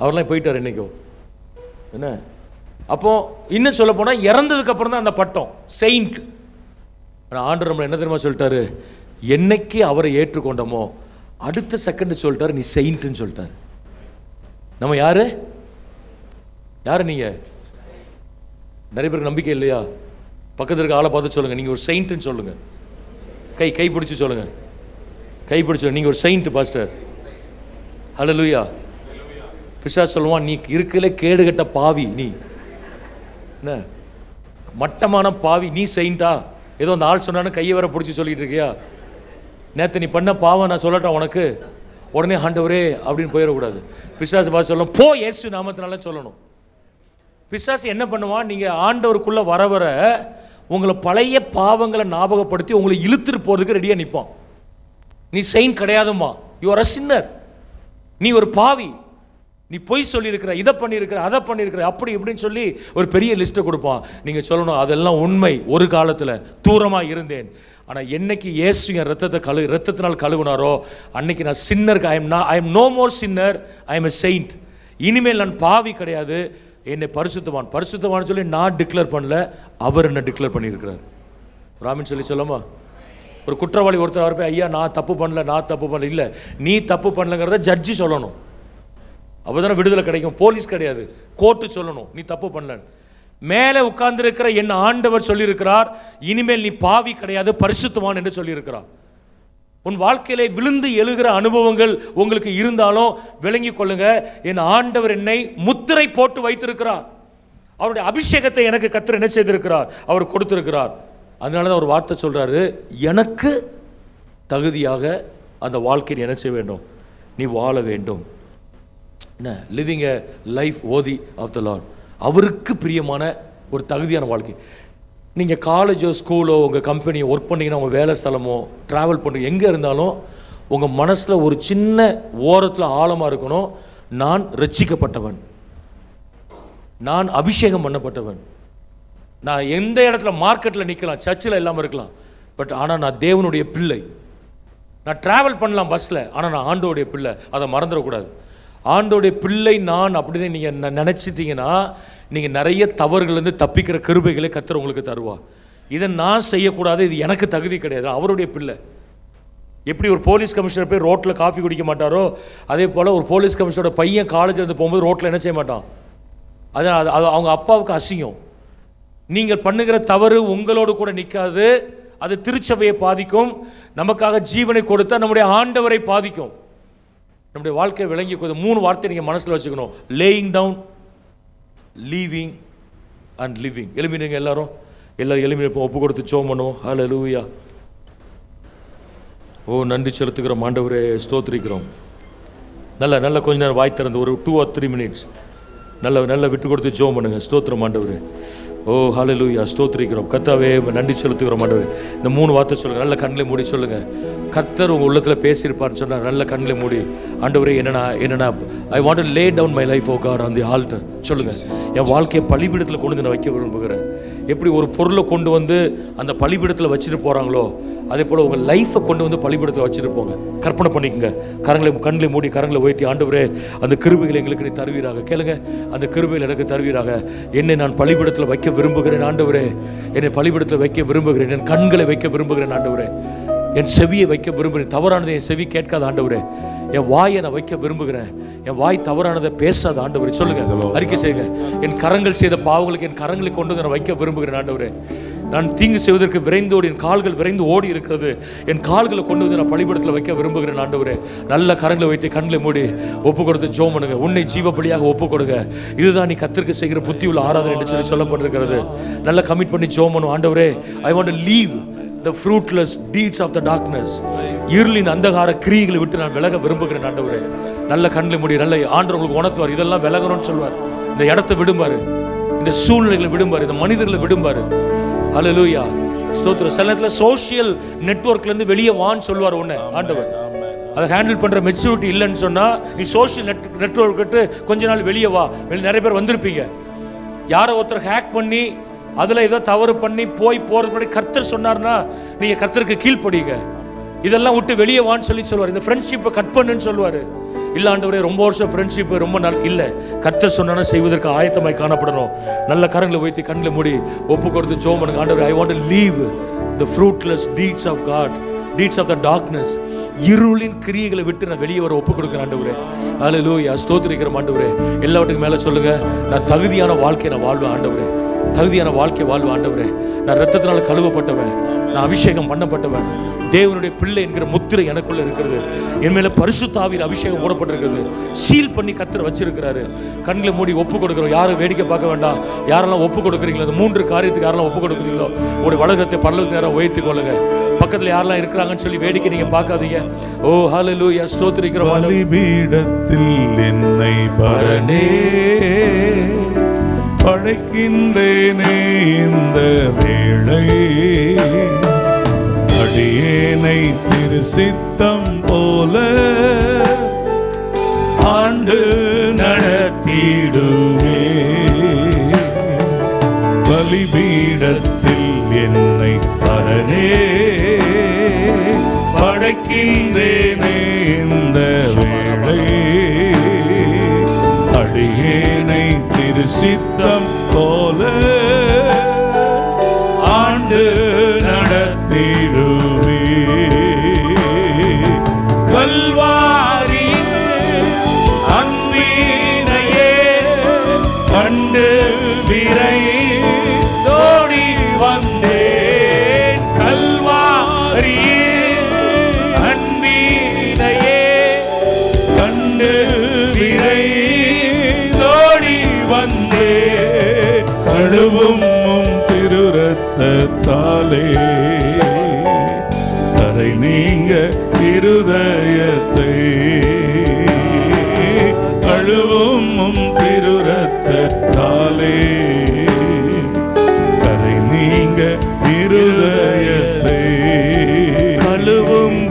அவர்லாம் போயிட்டார் என்னைக்கோ. என்ன அப்போ இன்னும் சொல்ல போனால் இறந்ததுக்கு அப்புறம் தான் அந்த பட்டம் செயின்ட். ஆண்டவர் நம்மளை என்ன தெரியுமா சொல்லிட்டாரு, என்னைக்கு அவரை ஏற்றுக்கொண்டோமோ அடுத்த செகண்ட் சொல்லிட்டாரு நீ செயின்ட்னு சொல்லிட்டாரு. நம்ம யாரு யாரு நீங்க? நிறைய பேருக்கு நம்பிக்கை இல்லையா? பக்கத்தில் இருக்க ஆளை பார்த்து சொல்லுங்க, நீங்க ஒரு செயின்ட்னு சொல்லுங்க. கை பிடிச்சி சொல்லுங்க, கை பிடிச்சு, நீங்க ஒரு செயின்ட் பாஸ்டர். ஹல்லேலூயா. பிசாசு சொல்லுவான், நீ இருக்கல கேடுகட்ட பாவி, நீ என்ன மட்டமான பாவி, நீ செயின்ட்டா? ஏதோ அந்த ஆள் சொன்னான்னு கையை வர பிடிச்சி சொல்லிட்டு இருக்கியா? நேற்று நீ பண்ண பாவம் நான் சொல்லட்டேன் உனக்கு, உடனே ஆண்டவரே அப்படின்னு போயிடக்கூடாது. பிசாசு பார்த்து சொல்லணும், போ இயேசு நாமத்தினால சொல்லணும். பிசாசு என்ன பண்ணுவான், நீங்கள் ஆண்டவருக்குள்ளே வர வர உங்களை பழைய பாவங்களை ஞாபகப்படுத்தி உங்களை இழுத்துட்டு போகிறதுக்கு ரெடியாக நிற்பான். நீ செயின்ட் கிடையாதும்மா, யூ ஆர் அ சின்னர், நீ ஒரு பாவி, நீ பொய் சொல்லியிருக்கிற, இதை பண்ணியிருக்கிற, அதை பண்ணியிருக்கிற, அப்படி இப்படின்னு சொல்லி ஒரு பெரிய லிஸ்ட்டை கொடுப்பான். நீங்கள் சொல்லணும் அதெல்லாம் உண்மை, ஒரு காலத்தில் தூரமாக இருந்தேன், ஆனால் என்னைக்கு இயேசு என் ரத்தத்தினால் கழுவினாரோ அன்னைக்கு நான் சின்னருக்கு I am no more sinner, I am a saint. இனிமேல் நான் பாவி கிடையாது, என்னை பரிசுத்தவான் சொல்லி நான் டிக்ளேர் பண்ணல, அவர் என்ன டிக்ளேர் பண்ணியிருக்கிறார். ராமின் சொல்லி சொல்லாமா? ஒரு குற்றவாளி ஒருத்தர் அவர் போய், ஐயா நான் தப்பு பண்ணல இல்லை, நீ தப்பு பண்ணலங்கிறத ஜட்ஜி சொல்லணும், அப்போ தானே விடுதலை கிடைக்கும். போலீஸ் கிடையாது, கோர்ட்டு சொல்லணும் நீ தப்பு பண்ணல. மேலே உட்கார்ந்திருக்கிற என் ஆண்டவர் சொல்லியிருக்கிறார், இனிமேல் நீ பாவி கிடையாது, பரிசுத்தவான் என்று சொல்லியிருக்கிறார். உன் வாழ்க்கையிலே விழுந்து எழுகிற அனுபவங்கள் உங்களுக்கு இருந்தாலும் விளங்கி கொள்ளுங்க, என் ஆண்டவர் என்னை முத்திரை போட்டு வைத்திருக்கிறார். அவருடைய அபிஷேகத்தை எனக்கு கர்த்தர் என்ன செய்திருக்கிறார், அவர் கொடுத்திருக்கிறார். அதனால தான் ஒரு வார்த்தை சொல்றாரு, எனக்கு தகுதியாக அந்த வாழ்க்கையை என்ன செய்ய வேண்டும், நீ வாழ வேண்டும். என்ன living a life worthy of the Lord, அவருக்கு பிரியமான ஒரு தகுதியான வாழ்க்கை. நீங்கள் காலேஜோ ஸ்கூலோ உங்கள் கம்பெனியோ ஒர்க் பண்ணிங்கன்னா, உங்கள் வேலை ஸ்தலமோ ட்ராவல் பண்ணுறீங்க, எங்கே இருந்தாலும் உங்கள் மனசில் ஒரு சின்ன ஓரத்தில் ஆழமாக இருக்கணும், நான் ரட்சிக்கப்பட்டவன், நான் அபிஷேகம் பண்ணப்பட்டவன். நான் எந்த இடத்துல மார்க்கெட்டில் நிற்கலாம், சர்ச்சில் இல்லாமல் இருக்கலாம், பட் ஆனால் நான் தேவனுடைய பிள்ளை. நான் ட்ராவல் பண்ணலாம் பஸ்ஸில், ஆனால் நான் ஆண்டோடைய பிள்ளை. அதை மறந்துடக்கூடாது. ஆண்டோடைய பிள்ளை நான் அப்படின்னு நீங்கள் நினச்சிட்டிங்கன்னா நீங்கள் நிறைய தவறுகள்லேருந்து தப்பிக்கிற கிருபைகளை கர்த்தர் உங்களுக்கு தருவா. இதை நான் செய்யக்கூடாது, இது எனக்கு தகுதி கிடையாது, அவருடைய பிள்ளை. எப்படி ஒரு போலீஸ் கமிஷனர் போய் ரோட்டில் காஃபி குடிக்க மாட்டாரோ, அதே போல் ஒரு போலீஸ் கமிஷனரோட பையன் காலேஜில் போகும்போது ரோட்டில் என்ன செய்ய மாட்டான். அது அவங்க அப்பாவுக்கு அசிங்கம். நீங்கள் பண்ணுகிற தவறு உங்களோடு கூட நிற்காது, அது திருச்சபையை பாதிக்கும். நமக்காக ஜீவனை கொடுத்தா நம்முடைய ஆண்டவரை பாதிக்கும். நம்முடைய வாழ்க்கையை விளங்கி 3 வார்த்தை நீங்கள் மனசில் வச்சுக்கணும். Laying down, leaving and living. எலும்பிடுங்க எல்லாரும் எலும்பி ஒப்பு கொடுத்து ஜெபம் பண்ணுவோம். ஹல்லேலூயா. ஓ நன்றி செலுத்துகிறோம் ஆண்டவரே, ஸ்தோத்திரிக்கிறோம். நல்ல கொஞ்ச நேரம் வாய் திறந்து ஒரு 2 or 3 minutes நல்ல விட்டு கொடுத்து ஜெபம் பண்ணுங்க. ஸ்தோத்திரம் ஆண்டவரே. ஓ ஹல்லேலூயா, ஸ்தோத்திரிக்கிறோம். கர்த்தாவே நன்றி செலுத்துகிறோம் ஆண்டவரே. இந்த 3 வார்த்தை சொல்லுங்கள். நல்ல கண்களை மூடி சொல்லுங்கள். கர்த்தர் உங்கள் உள்ளத்தில் பேசியிருப்பார்னு சொன்னால் நல்ல கண்களை மூடி, ஆண்டவரே என்னன்னா I want to lay down my life oh God on the altar. சொல்லுங்கள், என் வாழ்க்கையை பலிபீடத்தில் கொண்டு வந்து நான் வைக்க விரும்புகிறேன். எப்படி ஒரு பொருளை கொண்டு வந்து அந்த பலிபீடத்தில் வச்சுட்டு போகிறாங்களோ, அதே போல் உங்கள் லைஃப்பை கொண்டு வந்து பலிபீடத்தில் வச்சுட்டு போங்க. கற்பனை பண்ணிக்கங்க. கண்களை மூடி கரங்களை உயர்த்தி, ஆண்டவரே அந்த கிருபைகளை எங்களுக்கு நீ தருவீராக. கேளுங்க, அந்த கிருபைகள் எனக்கு தருவீராக. என்னை நான் பலிபீடத்தில் வைக்க விரும்புகிறேன் ஆண்டவரே. என்னை பலிபீடத்தில் வைக்க விரும்புகிறேன். என் கண்களை வைக்க விரும்புகிறேன் ஆண்டவரே. என் செவியை வைக்க விரும்புகிறேன். தவறானதை என் செவி கேட்காத ஆண்டவரே. என் வாயை நான் வைக்க விரும்புகிறேன். என் வாய் தவறானதை பேசாத ஆண்டவரே. சொல்லுங்க, அறிக்கை செய்யுங்க. என் கரங்கள் செய்த பாவங்களுக்கு என் கரங்களை கொண்டு வந்து நான் வைக்க விரும்புகிறேன் ஆண்டவரே. நான் தீங்கு செய்வதற்கு விரைந்தோடி என் கால்கள் விரைந்து ஓடி இருக்கிறது. என் கால்களை கொண்டு வந்து நான் பலிபீடத்தில் வைக்க விரும்புகிறேன் ஆண்டவரே. நல்ல கரங்களை வைத்து கண்களை மூடி ஒப்பு கொடுத்து ஜெபம் பண்ணுங்க. உன்னை ஜீவ பலியாக ஒப்பு கொடுங்க. இதுதான் நீ கர்த்தருக்கு செய்கிற புத்தி உள்ள ஆராதனை என்று சொல்லப்பட்டிருக்கிறது. நல்ல கமிட் பண்ணி ஜெபம் பண்ணும். ஆண்டவரே, I want to leave the fruitless deeds of the darkness. இருளின் அந்தகார கிரியைகளை விட்டு நான் விலக விரும்புகிறேன் ஆண்டவரே. நல்ல கண்களை மூடி நல்ல ஆண்டவர் உங்களுக்கு உணர்த்துவார். இதெல்லாம் விலகணும்னு சொல்வார். இந்த இடத்தை விடும்பாரு, இந்த சூழ்நிலைகளை விடும்பாரு, இந்த மனிதர்களை விடும்பாரு. ஹல்லேலூயா, ஸ்தோத்திரம். சில நேரத்தில் சோஷியல் நெட்வொர்க்ல இருந்து வெளியே வான்னு சொல்வார் உன்னை ஆண்டவர். அதை ஹேண்டில் பண்ற மெச்சூரிட்டி இல்லைன்னு சொன்னா நீ சோஷியல் நெட்வொர்க் விட்டு கொஞ்ச நாள் வெளியே வா. நிறைய பேர் வந்திருப்பீங்க. யாரோ ஒருத்தர் ஹேக் பண்ணி அதில் ஏதோ தவறு பண்ணி போகிறது முன்னாடி கர்த்தர் சொன்னார்னா நீங்கள் கர்த்தருக்கு கீழ்ப்படிங்க. இதெல்லாம் விட்டு வெளியே வான்னு சொல்லுவார். இந்த ஃப்ரெண்ட்ஷிப்பை கட் பண்ணுன்னு சொல்லுவார். இல்லை ஆண்டவரே, ரொம்ப வருஷம் ஃப்ரெண்ட்ஷிப் ரொம்ப இல்லை, கர்த்தர் சொன்னா செய்வதற்கு ஆயத்தமாய் காணப்படணும். நல்ல கரங்களை வைத்து கண்களை மூடி ஒப்பு கொடுத்து ஜெபம் பண்ணுங்க. ஆண்டவரே, I want to leave the fruitless deeds of God, deeds of the darkness. இருளின் கிரியைகளை விட்டு நான் வெளியே வர ஒப்பு கொடுக்குறேன் ஆண்டவரே. ஹல்லேலூயா, ஸ்தோத்திரிக்கிறேன் ஆண்டவரே. எல்லாவற்றுக்கும் மேலே சொல்லுங்க, நான் தகுதியான வாழ்க்கையை நான் வாழ்வேன் ஆண்டவரே. தகுதியான வாழ்க்கை வாழ்வு ஆண்டவரே. நான் ரத்தத்தினால கழுவப்பட்டவன், நான் அபிஷேகம் பண்ணப்பட்டவன். தேவனுடைய பிள்ளை என்கிற முத்திரை எனக்குள்ள இருக்கிறது. என் மேல பரிசுத்த ஆவியின் அபிஷேகம் போடப்பட்டிருக்கிறது. சீல் பண்ணி கர்த்தர் வச்சிருக்கிறாரு. கண்களை மூடி ஒப்பு கொடுக்கிறோம். யாரும் வேடிக்கை பார்க்க வேண்டாம். யாரெல்லாம் ஒப்பு கொடுக்குறீங்களோ, அந்த 3 காரியத்துக்கு யாரெல்லாம் ஒப்பு கொடுக்குறீங்களோ உங்களுடைய வலகத்தை பரலோகத்துக்கு நேரம் உயர்த்தி கொள்ளுங்க. பக்கத்தில் யாரெல்லாம் இருக்கிறாங்கன்னு சொல்லி வேடிக்கை நீங்க பார்க்காதீங்க. ஓ ஹல்லேலூயா, ஸ்தோத்திரிக்கிறோம். பலிபீடத்தில் என்னை பரனே படைக்கின்றேனே இந்த வேளை, அடியேனை திருசித்தம் போல ஆண்டு நடத்திடுமே. பலிபீடத்தில் என்னை பரனே படைக்கின்றேனே இந்த வேளை, அடியேனை திருசித்தம் போல ஆண்டு நடத்திடுவே. கல்வாரியின் அன்பினையே கண்டு விரைந்தோடி வந்தேன். கல்வாரியின் அன்பினையே கண்டு விரைந்தோடி வந்தேன். கழுவும் திருரத்தத்தாலே கரை நீங்க இருதயத்தை, கழுவும் திருரத்தத்தாலே கரை நீங்க இருதயத்தை, கழுவும்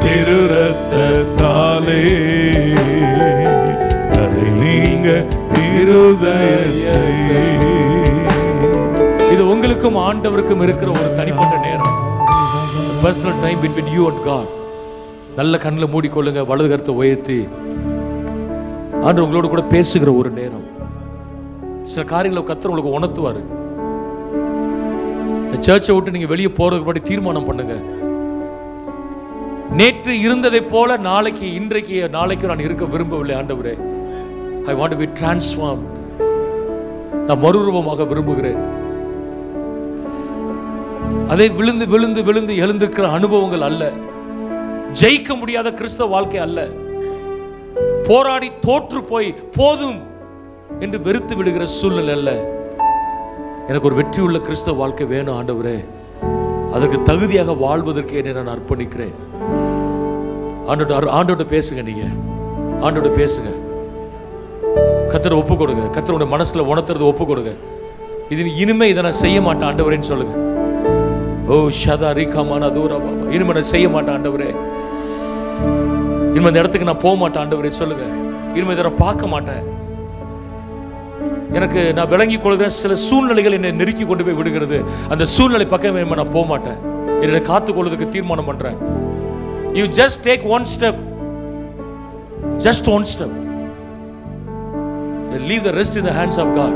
திருரத்தத்தாலே இருதயத்தை. இது உங்களுக்கும் ஆண்டவருக்கும் இருக்கிற ஒரு தனிப்பட்ட நேரம். Personal time between you and God. நல்ல கண்ணில் மூடிக்கொள்ளுங்க, வலது கருத்தை உயர்த்தி. ஆண்டவர் உங்களோட கூட பேசுகிற ஒரு நேரம். சில காரியங்களை கர்த்தர் உங்களுக்கு உணர்த்துவாரு. இந்த சர்ச்சை விட்டு நீங்க வெளியே போறதுக்கு முன்னாடி தீர்மானம் பண்ணுங்க. நேற்று இருந்ததை போல நாளைக்கு நான் இருக்க விரும்பவில்லை ஆண்டவரே. I want to be transformed. நான் மறுரூபமாக விரும்புகிறேன். அதை விழுந்து விழுந்து விழுந்து எழுந்திருக்கிற அனுபவங்கள் அல்ல. ஜெயிக்க முடியாத கிறிஸ்தவ வாழ்க்கை அல்ல. போராடி தோற்று போய் போதும் என்று வெறுத்து விடுகிற சூழ்நிலை அல்ல. எனக்கு ஒரு வெற்றி உள்ள கிறிஸ்தவ வாழ்க்கை வேணும் ஆண்டவரே. அதற்கு தகுதியாக வாழ்வதற்கு என்னை நான் அர்ப்பணிக்கிறேன். ஆண்டோட பேசுங்க. நீங்க ஆண்டோட பேசுங்க. கர்த்தரை ஒப்பு கொடுங்க. கர்த்தரோட மனசுல உணர்த்துறது ஒப்பு கொடுங்க. இது இனிமே இதை நான் செய்ய மாட்டேன் ஆண்டவரேன்னு சொல்லுங்க. ஓ ஷதா ரீகாமான தூரா பாபா, இனிமே நான் செய்ய மாட்டேன் ஆண்டவரே. இனிமே இந்த இடத்துக்கு நான் போக மாட்டேன் ஆண்டவரே சொல்லுங்க. இனிமே இதை நான் பார்க்க மாட்டேன். எனக்கு நான் விளங்கி கொள்கிறேன், சில சூழ்நிலைகள் என்னை நெருக்கி கொண்டு போய் விடுகிறது. அந்த சூழ்நிலை பக்கம் நான் போக மாட்டேன். என்னை காத்துக்கொள்வதற்கு தீர்மானம் பண்றேன். You just take one step. Just one step. And leave the rest in the hands of God.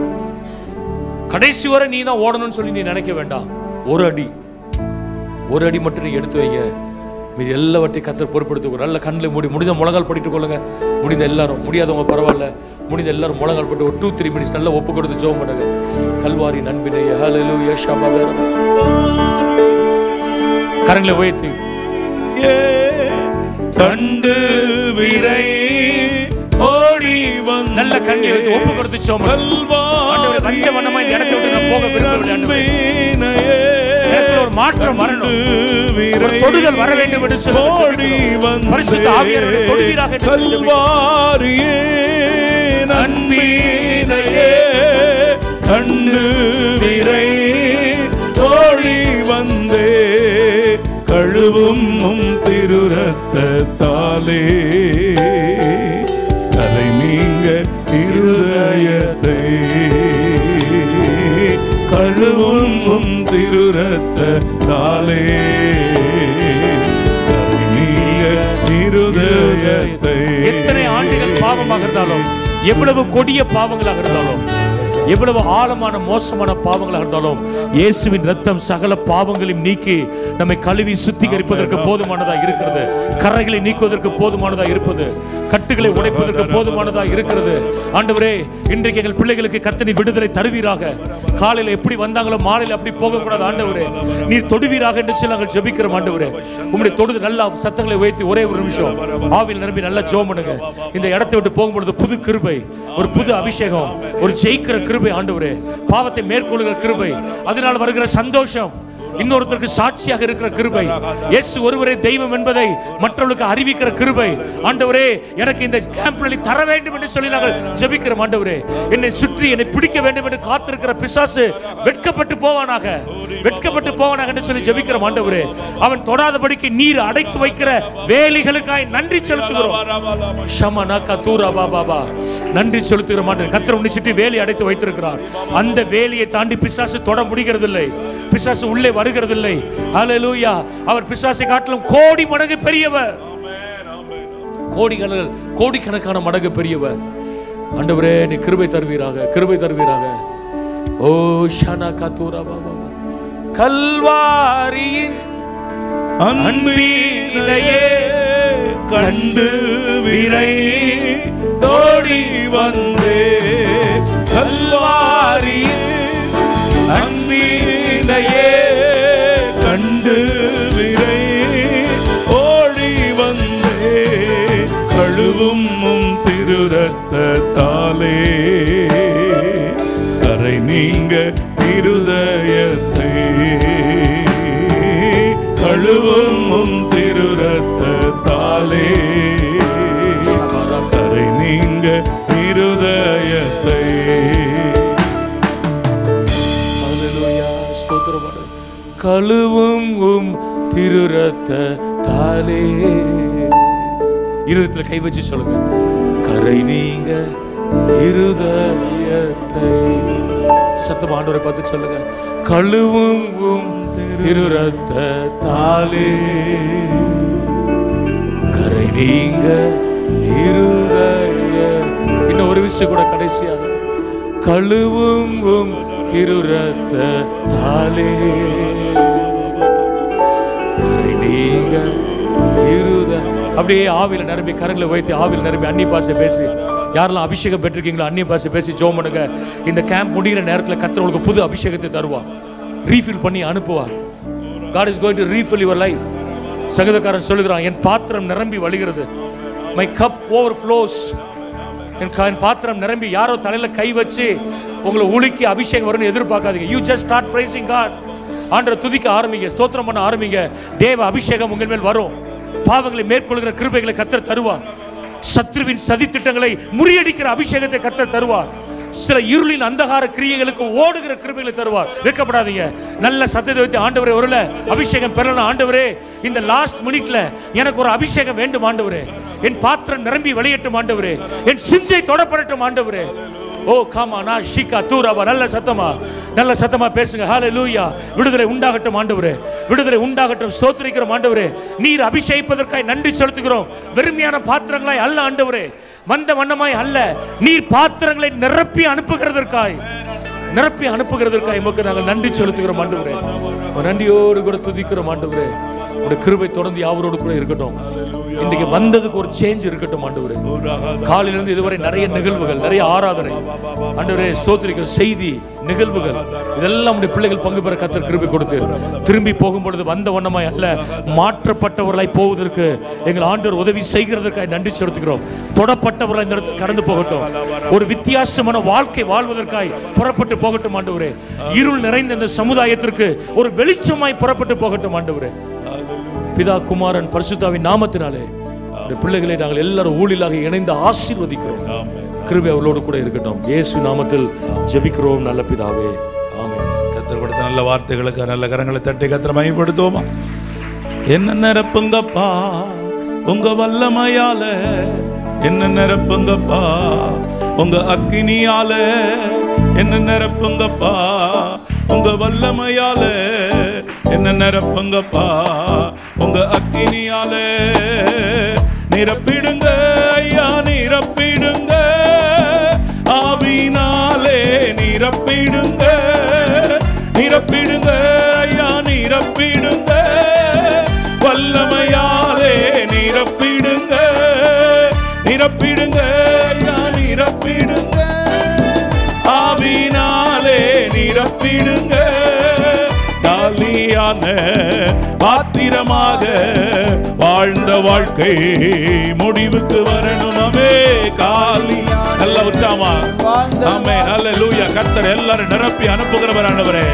கடைசி வரை நீ தான் ஓடணும்னு சொல்லி நீ நினைக்க வேண்டாம். ஒரு அடி மட்டும் நீ எடுத்து வைங்க. மீதி எல்லாவற்றையும் கர்த்தர் பொறுப்படுத்துங்க. நல்ல கண்ணில் முடிந்த முழங்கால் படிட்டுக் கொள்ளுங்க. முடிந்த எல்லாரும், முடியாதவங்க பரவாயில்ல, முடிந்த எல்லாரும் முழங்கால் போட்டு ஒரு 2-3 மினிட்ஸ் நல்லா ஒப்பு கொடுத்து ஜெபம் பண்ணுங்க. கல்வாரி நண்பினே ஹல்லேலூயா ஷபதர். கரங்களை உயர்த்தி கண்டு விரை ஓடி வந்து நல்ல கண்ணை வைத்து ஒப்பு கொடுத்து ஜெபம் பண்ணுங்க. ஆண்டவரே வந்த வண்ணமா இந்த இடத்தை விட்டு நான் போக விரும்பவில்லை ஆண்டவரே. எனக்கு ஒரு மாற்றம் வரணும், ஒரு தொடுதல் வர வேண்டும் என்று சொல்லி பரிசுத்த ஆவியானவரே தொடுவீராக என்று கல்வாரியே நன்பினையே கண்டு விரை ஓடி வந்தே கழுவும் திரு ரத்தத்தாலே கரை நீங்க இருதயத்தை கழுவும் திரு ரத்தத்தாலே கரை நீங்க இருதயத்தை. எத்தனை ஆண்டுகள் பாவமாக இருந்தாலும், எவ்வளவு கொடிய பாவங்களாக இருந்தாலும், எவ்வளவு ஆழமான மோசமான பாவங்களாக இருந்தாலும், இயேசுவின் ரத்தம் சகல பாவங்களையும் நீக்கி நம்மை கழுவி சுத்திகரிப்பதற்கு போதுமானதா இருக்கிறது. கரைகளை நீக்குவதற்கு போதுமானதா இருப்பது, கட்டுகளை உடைப்பதற்கு போதுமானதா இருக்கிறது. ஆண்டவரே, இன்றைக்கு எங்கள் பிள்ளைகளுக்கு கர்த்தர் விடுதலை தருவீராக. காலையில எப்படி வந்தாங்களோ மாலையில அப்படி போகக்கூடாது ஆண்டவரே. நீர் தொடுவீராக என்று சொல்லி நாங்கள் ஜெபிக்கிறோம் ஆண்டவரே. உம்முடைய தொடுது நல்ல சத்தங்களை உயர்த்தி ஒரே ஒரு நிமிஷம் ஆவியில் நிரம்பி நல்லா ஜெபம் பண்ணுங்க. இந்த இடத்தை விட்டு போகும்பொழுது புது கிருபை, ஒரு புது அபிஷேகம், ஒரு ஜெயிக்கிற கிருபை ஆண்டவரே, பாவத்தை மேற்கொள்ளுகிற கிருபை, அதனால் வருகிற சந்தோஷம், இன்னொருத்தருக்கு சாட்சியாக இருக்கிற கிருபை, இயேசு ஒருவரே தெய்வம் என்பதை மற்றவர்களுக்கு அறிவிக்கிற கிருபை ஆண்டவரே எனக்கு இந்த கேம்ப்ல தர வேண்டும் என்று சொல்லி நாங்கள் ஜெபிக்கிறோம் ஆண்டவரே. என்னை சுற்றி என்னை பிடிக்க வேண்டும் என்று காத்திருக்கிற பிசாசு வெட்கப்பட்டு போவானாக, வெட்கப்பட்டு போவானாக என்று சொல்லி ஜெபிக்கிறோம் ஆண்டவரே. அவன் தொடாதபடிக்கு நீர் அடைத்து வைக்கிற வேலிகளுக்காய் நன்றி செலுத்துகிறோம். ஷமனா கதூரா பாபா, நன்றி செலுத்துகிறோம் ஆண்டவரே. கர்த்தர் உன்னை சுற்றி வேலி அடைத்து வைத்திருக்கிறார். அந்த வேலியை தாண்டி பிசாசு தொட முடிகிறதில்லை, பிசாசு உள்ளே வருகிறதில்லை. ஹல்லேலூயா. அவர் பிசாசை காட்டிலும் கோடி மடங்கு பெரியவர், கோடிக்கணக்கான மடங்கு பெரியவர். ஆண்டவரே நீ கிருபை தருவீராக, கிருபை தருவீராக. ஓ ஷனா கதூரா பாபா, கல்வாரியின் அன்பினையே கண்டு விரை தோடி வந்தே கல்வாரியின் அன்பினையே கண்டு விரை ஓடி வந்தே கழுவும் திரு ரத்தத்தாலே கரை நீங்க இருதயத்தை கழுவும் திரு ரத்தத்தாலே கரை நீங்க இருதயத்தை. கழுவும் திரு ரத்தத்தாலே. இருதயத்தில் கை வச்சு சொல்லுங்க, கரை நீங்க இருதயத்தை. சத்தமா ஆண்டவரை பார்த்து சொல்லுங்க. கழுவும் திரு ரத்தத்தாலே கரை நீங்க இருதய. இன்னும் ஒரு விஷயம் கூட கடைசியாக, கழுவும் திரு ரத்தத்தாலே கரை நீங்க இருதய. அப்படியே ஆவியில நிரம்பி கரங்களை வைத்து ஆவியில் நிரம்பி அந்நிய பாஷை பேசி, யாரெல்லாம் அபிஷேகம் பெற்றிருக்கீங்களோ அந்நிய பாஷை பேசி ஜெபம் பண்ணுங்க. இந்த கேம்ப் முடிகிற நேரத்தில் கர்த்தர் உங்களுக்கு புது அபிஷேகத்தை தருவார், ரீஃபில் பண்ணி அனுப்புவார். God is going to refill your life. சங்கீதக்காரன் சொல்லுகிறான், என் பாத்திரம் நிரம்பி வழிகிறது. My cup overflows. என் பாத்திரம் நிரம்பி. யாரோ தலையில கை வச்சு உங்களை உலுக்கி அபிஷேகம் வரும்னு எதிர்பார்க்காதீங்க. You just start praising God. ஆண்டவரை துதிக்க ஆரம்பிங்க, ஸ்தோத்திரம் பண்ண ஆரம்பிங்க. தேவ அபிஷேகம் உங்கள் மேல் வரும். பாவங்களை மேற்கொள்கிற கிருபைகளை கர்த்தர் தருவார். சத்ருவின் சதி திட்டங்களை முறியடிக்கிற அபிஷேகத்தை கர்த்தர் தருவார். சில இருளின் அந்தகார கிரியைகளுக்கு ஓடுகிற கிருபைகளை தருவார். வெட்கப்படாதீங்க. நல்ல சத்தத்தை வைத்து, ஆண்டவரே ஒருல அபிஷேகம் பெறலாம் ஆண்டவரே, இந்த லாஸ்ட் மினிட்ல எனக்கு ஒரு அபிஷேகம் வேண்டும் ஆண்டவரே, என் பாத்திரம் நிரம்பி வெளியேட்டும் ஆண்டவரே, என் சிந்தை தொடப்படட்டும் ஆண்டவரே. ஓ காமானா ஷிகா தூராவா. நல்ல சத்தமா பேசுங்க. ஹல்லேலூயா. விடுதலை உண்டாகட்டும் ஆண்டவரே, விடுதலை உண்டாகட்டும். ஸ்தோத்திரிக்கிறோம் ஆண்டவரே. நீர் அபிஷேகிப்பதற்காய் நன்றி செலுத்துகிறோம். வெறுமையான பாத்திரங்களாய் அல்ல ஆண்டவரே, வந்த வண்ணமாய் அல்ல, நீர் பாத்திரங்களை நிரப்பி அனுப்புகிறதற்காய் எமக்கு நாங்கள் நன்றி செலுத்துகிறோம் ஆண்டவரே. நன்றியோடு கூட துதிக்கிறோம் ஆண்டவரே. உடைய கிருபை தொடர்ந்து யாவரோடு கூட இருக்கட்டும். இன்றைக்கு வந்ததுக்கு ஒரு சேஞ்ச் இருக்கட்டும் ஆண்டவரே. காலையிலிருந்து இதுவரை நிறைய நிகழ்வுகள், நிறைய ஆராதனை ஆண்டவரே, ஸ்தோத்திரிக்கிற செய்தி நிகழ்வுகள், இதெல்லாம் உடைய பிள்ளைகள் பங்கு பெற கர்த்தர் கிருபை கொடுத்து திரும்பி போகும்பொழுது வந்த வண்ணமாய் அல்ல, மாற்றப்பட்டவர்களாய் போவதற்கு எங்கள் ஆண்டவர் உதவி செய்கிறதற்காக நன்றி செலுத்துகிறோம். தொடப்பட்டவர்களாய் இந்த இடத்துல கடந்து போகட்டும். ஒரு வித்தியாசமான வாழ்க்கை வாழ்வதற்காய் புறப்பட்டு போகட்டும் ஆண்டவரே. இருள் நிறைந்த இந்த சமுதாயத்திற்கு ஒரு வெளிச்சமாய் புறப்பட்டு போகட்டும் ஆண்டவரே. பிதா குமாரன் பரிசுத்தாவின் நாமத்தினாலே இந்த பிள்ளைகளை நாங்கள் எல்லாரும் ஊழியலாக இணைந்து ஆசீர்வதிக்கிறோம். கிருபை அவர்களோடு கூட இருக்கட்டும். இயேசு நாமத்தில் ஜெபிக்கிறோம் நல்ல பிதாவே, ஆமென். கர்த்தர் கொடுத்த நல்ல வார்த்தைகளுக்கு நல்ல கரங்களை தட்டி கர்த்தரை மகிமைப்படுத்துவோமா? என்ன நிரப்புங்கப்பா உங்க வல்லமையால, என்ன நிரப்புங்கப்பா உங்க அக்கினியால, என்ன நிரப்புங்கப்பா உங்க வல்லமையால, என்ன நிரப்புங்கப்பா உங்க அக்கினியால. நிரப்பிடுங்க ஐயா, நிரப்பிடுங்க ஆவினாலே, நிரப்பிடுங்க, நிரப்பிடுங்க ஐயா, நிரப்பிடுங்க வல்லமையாலே, நிரப்பிடுங்க, நிரப்பிடுங்க ஐயா, நிரப்பிடுங்க ஆவினாலே, நிரப்பிடுங்க. காலியான பாத்திரமாக வாழ்ந்த வாழ்க்கை முடிவுக்கு வரணுமே. காலி நல்ல உற்சாகமா ஆமென் ஹல்லேலூயா. கர்த்தர் எல்லாரும் நிரப்பி அனுப்புகிறவர் ஆண்டவரே.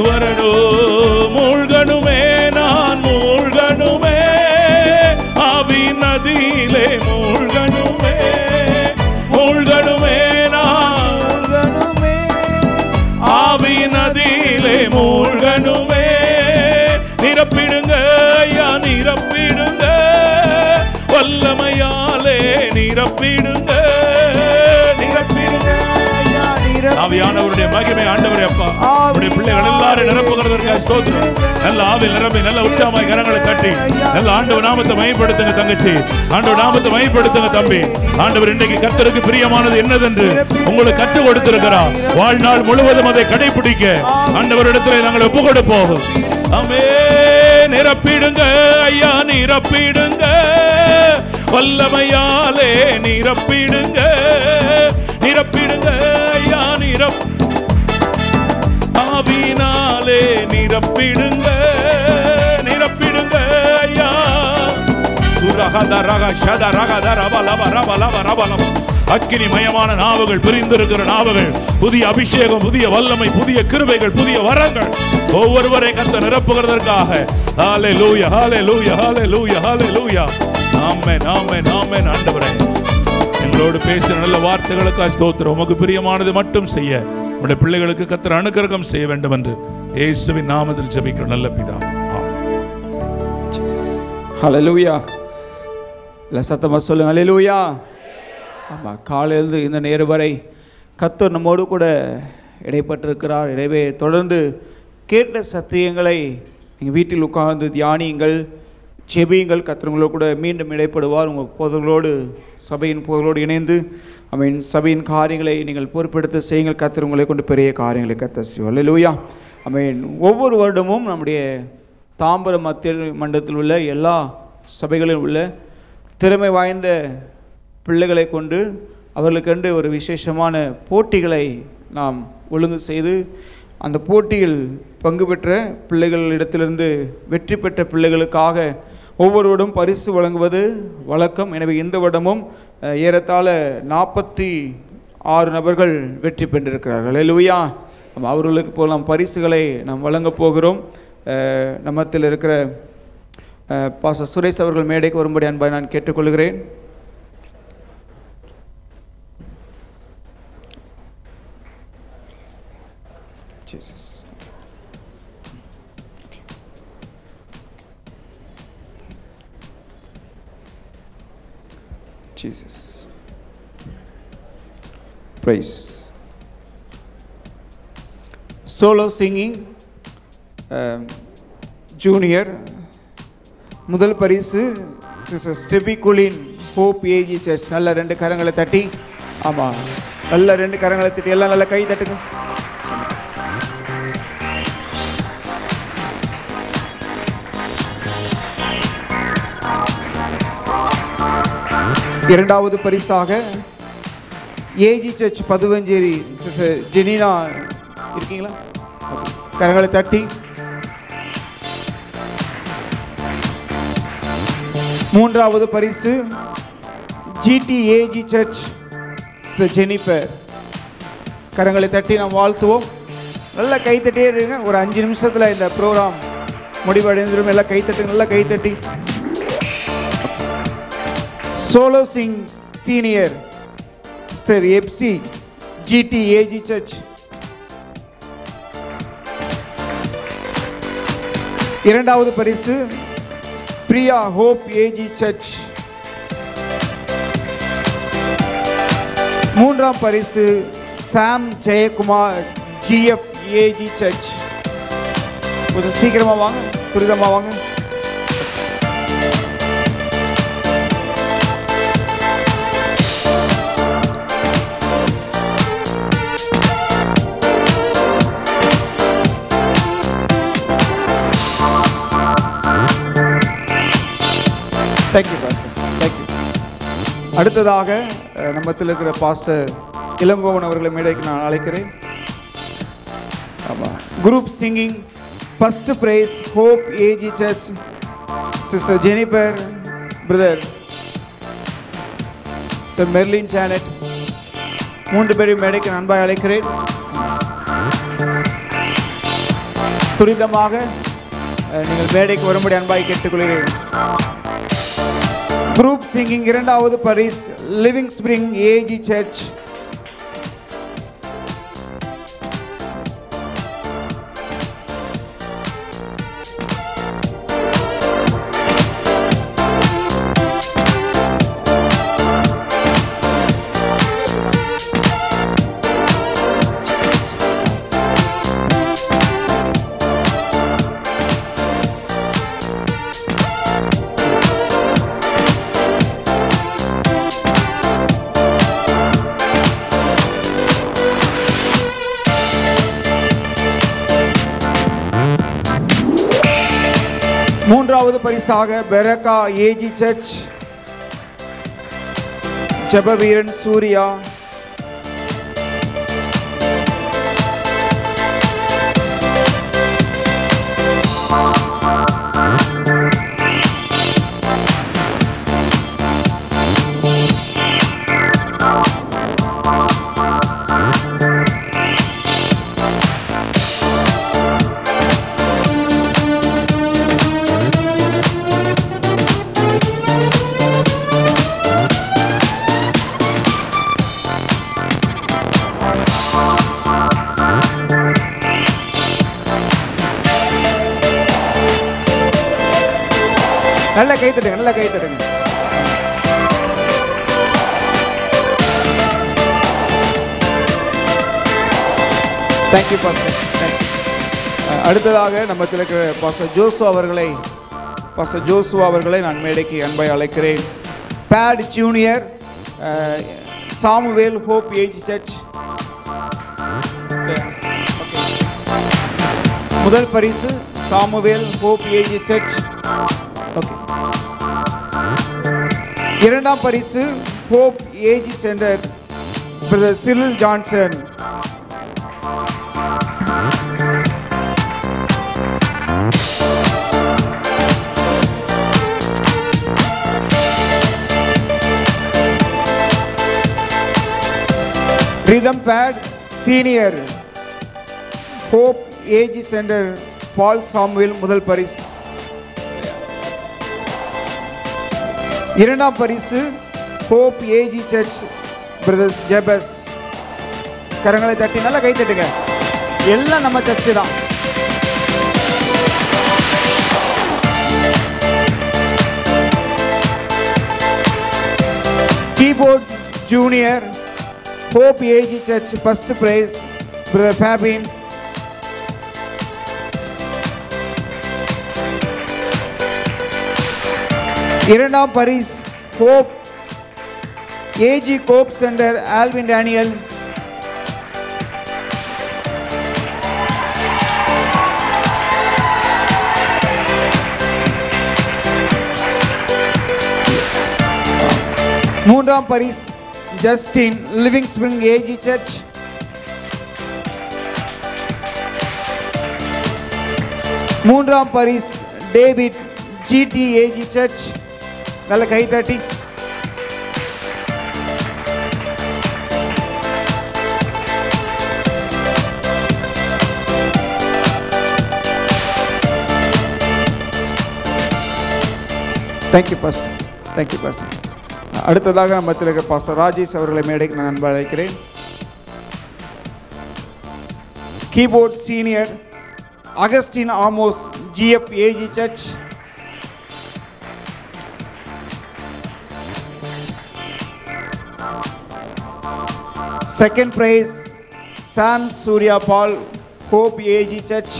வரணும் மூழ்கணுமே, நான் மூழ்கணுமே ஆவி நதியிலே, மூழ்கணுமே, மூழ்கணுமே நான் மூழ்கணுமே ஆவி நதியிலே, மூழ்கணுமே. நிரப்பிடுங்க ஐயா, நிரப்பிடுங்க வல்லமையாலே, நிரப்பிடுங்க, நிரப்பிடுங்க ஐயா, ஆவியானவருடைய மகிமை ஆண்டவரே அப்பா, உடைய பிள்ளைகள் எல்லாரும் நிரப்புகிறதற்காக ஸ்தோத்திரம். நல்ல ஆவியில் நிரம்பி நல்ல உற்சாகமாய் கரங்களை தட்டி நல்ல ஆண்டவர் நாமத்தை மகிமைப்படுத்துங்க தங்கச்சி, ஆண்டவர் நாமத்தை மகிமைப்படுத்துங்க தம்பி. ஆண்டவர் இன்றைக்கு கர்த்தருக்கு பிரியமானது என்னதென்று உங்களுக்கு கற்றுக் கொடுத்திருக்கிறார். வாழ்நாள் முழுவதும் அதை கடைபிடிக்க ஆண்டவரிடத்தில் நாங்கள் ஒப்பு கொடுப்போம். ஆமென். நிரப்பிடுங்க ஐயா, நிரப்பிடுங்க வல்லமையாலே, நிரப்பிடுங்க, நிரப்பிடுங்க ஐயா, ஆவினாலே, நிரப்பிடுங்க, நிரப்பிடுங்க ஐயா. அக்கினிமயமான நாவுகள், பிரிந்திருக்கிற நாவுகள், புதிய அபிஷேகம், புதிய வல்லமை, புதிய கிருபைகள், புதிய வரங்கள் ஒவ்வொருவரை கர்த்தர் நிரப்புகிறதற்காக. ஹல்லேலூயா, ஹல்லேலூயா, ஹல்லேலூயா, ஹல்லேலூயா. ஆமென், ஆமென், ஆமென். ஆண்டவரே எங்களோடு பேசுகிற நல்ல வார்த்தைகளுக்காக ஸ்தோத்திரம். உமக்கு பிரியமானது மட்டும் செய்ய உடைய பிள்ளைகளுக்கு கர்த்தர் அனுக்கிரகம் செய்ய வேண்டும் என்று இயேசுவின் நாமத்தில் ஜெபிக்கிற நல்ல பிதாவே, ஆமென். ஹல்லேலூயா. இல்ல சத்தமா சொல்லுங்க ஹல்லேலூயா. ஆமாம், காலையிலிருந்து இந்த நேரம் வரை கர்த்தர் நம்மோடு கூட இடைப்பட்டிருக்கிறார். எனவே தொடர்ந்து கேட்ட சத்தியங்களை நீங்கள் வீட்டில் உட்கார்ந்து தியானியுங்கள், செபியுங்கள். கர்த்தர்களோடு கூட மீண்டும் இடைப்படுவார். உங்கள் போதர்களோடு, சபையின் போதர்களோடு இணைந்து சபையின் காரியங்களை நீங்கள் பொறுப்பெடுத்து செய்யுங்கள். கர்த்தர் உங்களை கொண்டு பெரிய காரியங்களை கர்த்தர் செய்வார். அல்லேலூயா. ஒவ்வொரு வருடமும் நம்முடைய தாம்பரம் மண்டலத்தில் உள்ள எல்லா சபைகளில் உள்ள திறமை வாய்ந்த பிள்ளைகளை கொண்டு அவர்களுக்கென்று ஒரு விசேஷமான போட்டிகளை நாம் ஒழுங்கு செய்து அந்த போட்டியில் பங்கு பெற்ற பிள்ளைகளிடத்திலிருந்து வெற்றி பெற்ற பிள்ளைகளுக்காக ஒவ்வொருவரும் பரிசு வழங்குவது வழக்கம். எனவே இந்த வருடமும் ஏறத்தாழ 46 நபர்கள் வெற்றி பெற்றிருக்கிறார்கள். அல்லேலூயா. அவர்களுக்கு போல் நாம் பரிசுகளை நாம் வழங்கப் போகிறோம். நம்மத்தில் இருக்கிற பாஸ்டர் சுரேஷ் அவர்கள் மேடைக்கு வரும்படி அன்பாய் நான் கேட்டுக்கொள்கிறேன். Jesus. Jesus. Praise. Solo singing junior முதல் பரிசு sister Stephy குலின் hope AG church. நல்ல 2 கரங்களை தட்டி, ஆமாம், நல்ல 2 கரங்களை தட்டி எல்லாம் நல்ல கை தட்டுங்க. இரண்டாவது பரிசாக ஏஜி சர்ச் பதுவஞ்சேரி சிஸ்டர் ஜெனினா இருக்கீங்களா? கரங்களை தட்டி. மூன்றாவது பரிசு GTAG சர்ச் சிஸ்டர் ஜெனிஃபர். கரங்களை தட்டி நாம் வாழ்த்துவோம். நல்லா கைத்தட்டே இருங்க. ஒரு 5 நிமிஷத்தில் இந்த ப்ரோக்ராம் முடிவடைந்துடும். எல்லாம் கைத்தட்டு, நல்லா கைத்தட்டி. Solo sing senior sister Epsi GTAG church. இரண்டாவது பரிசு பிரியா ஹோப் ஏஜி சர்ச். மூன்றாம் பரிசு சாம் ஜெயக்குமார் GFAG சர்ச். கொஞ்சம் சீக்கிரமா வாங்க, துரிதமா வாங்க. Thank you pastor, thank you. அடுத்ததாக நம்மத்தில் இருக்கிற பாஸ்டர் இளங்கோவன் அவர்களை மேடைக்கு நான் அழைக்கிறேன். ஆமாம், group singing first prize Hope AG church sister Jennifer, brother sister Merlin Janet. 3 பேரையும் மேடைக்கு அன்பாய் அழைக்கிறேன். துரிதமாக நீங்கள் மேடைக்கு வரும்படி அன்பாய் கேட்டுக்கொள்கிறேன். குரூப் சிங்கிங் இரண்டாவது prize Living Spring AG church. மூன்றாவது பரிசாக Beracah AG church Jebaveeran Surya. நல்ல கை தட்டுங்க, நல்ல கை தட்டுங்க. Thank you pastor. தேங்க்யூ. அடுத்ததாக நம்ம இருக்கிற பாஸ்டர் ஜோசுவா அவர்களை நான் மேடைக்கு அன்பாய் அழைக்கிறேன். Pad junior, Samuel Hope AG church. முதல் பரிசு Samuel Hope AG church. Okay. இரண்டாம் பரிசு Hope AG centre brother Cyril Johnson. Rhythm pad senior Hope AG centre Paul Samuel முதல் பரிசு. இரண்டாம் பரிசு Hope AG church brother Jebas. கரங்களை தட்டி நல்லா கை தட்டுங்க. எல்லாம் நம்ம சர்ச்சு தான். Keyboard junior Hope AG church first prize brother Fabin. இரண்டாம் பரிஸ் ஹோப் ஏஜி கோப் சென்டர் ஆல்வின் டேனியல். மூன்றாம் Paris Justin Living Spring AG church. மூன்றாம் பரிஸ் டேவிட் ஜிடி ஏஜி சர்ச். நல்ல கை தட்டி. Thank you pastor. Thank you pastor. அடுத்ததாக நம்ம இருக்க பாஸ்டர் ராஜேஷ் அவர்களை மேடைக்கு நான் அன்பு அழைக்கிறேன். Keyboard senior Augustine Amos GF AG church. Second prize Sam Surya Paul Hope AG church.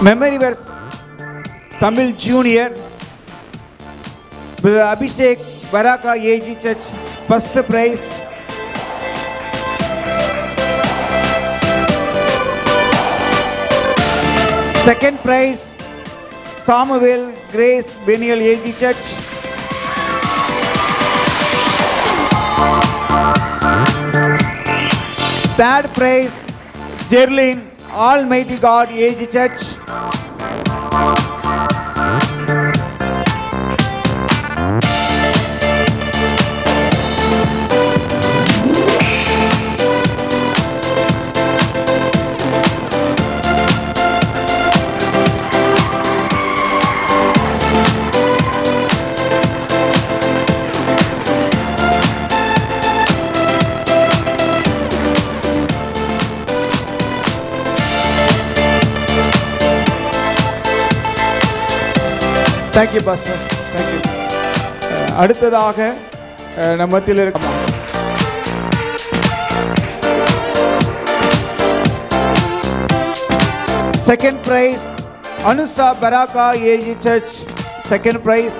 Memory verse Tamil junior Abhishek Baraka AG church first prize. Second prize Samuel Grace Peniel AG church. Third prize Jerlin almighty God AG church. Thank you pastor. Thank you. அடுத்ததாக நம்ம மத்தியில் இருக்க second prize Anusha Baraka AG church second prize.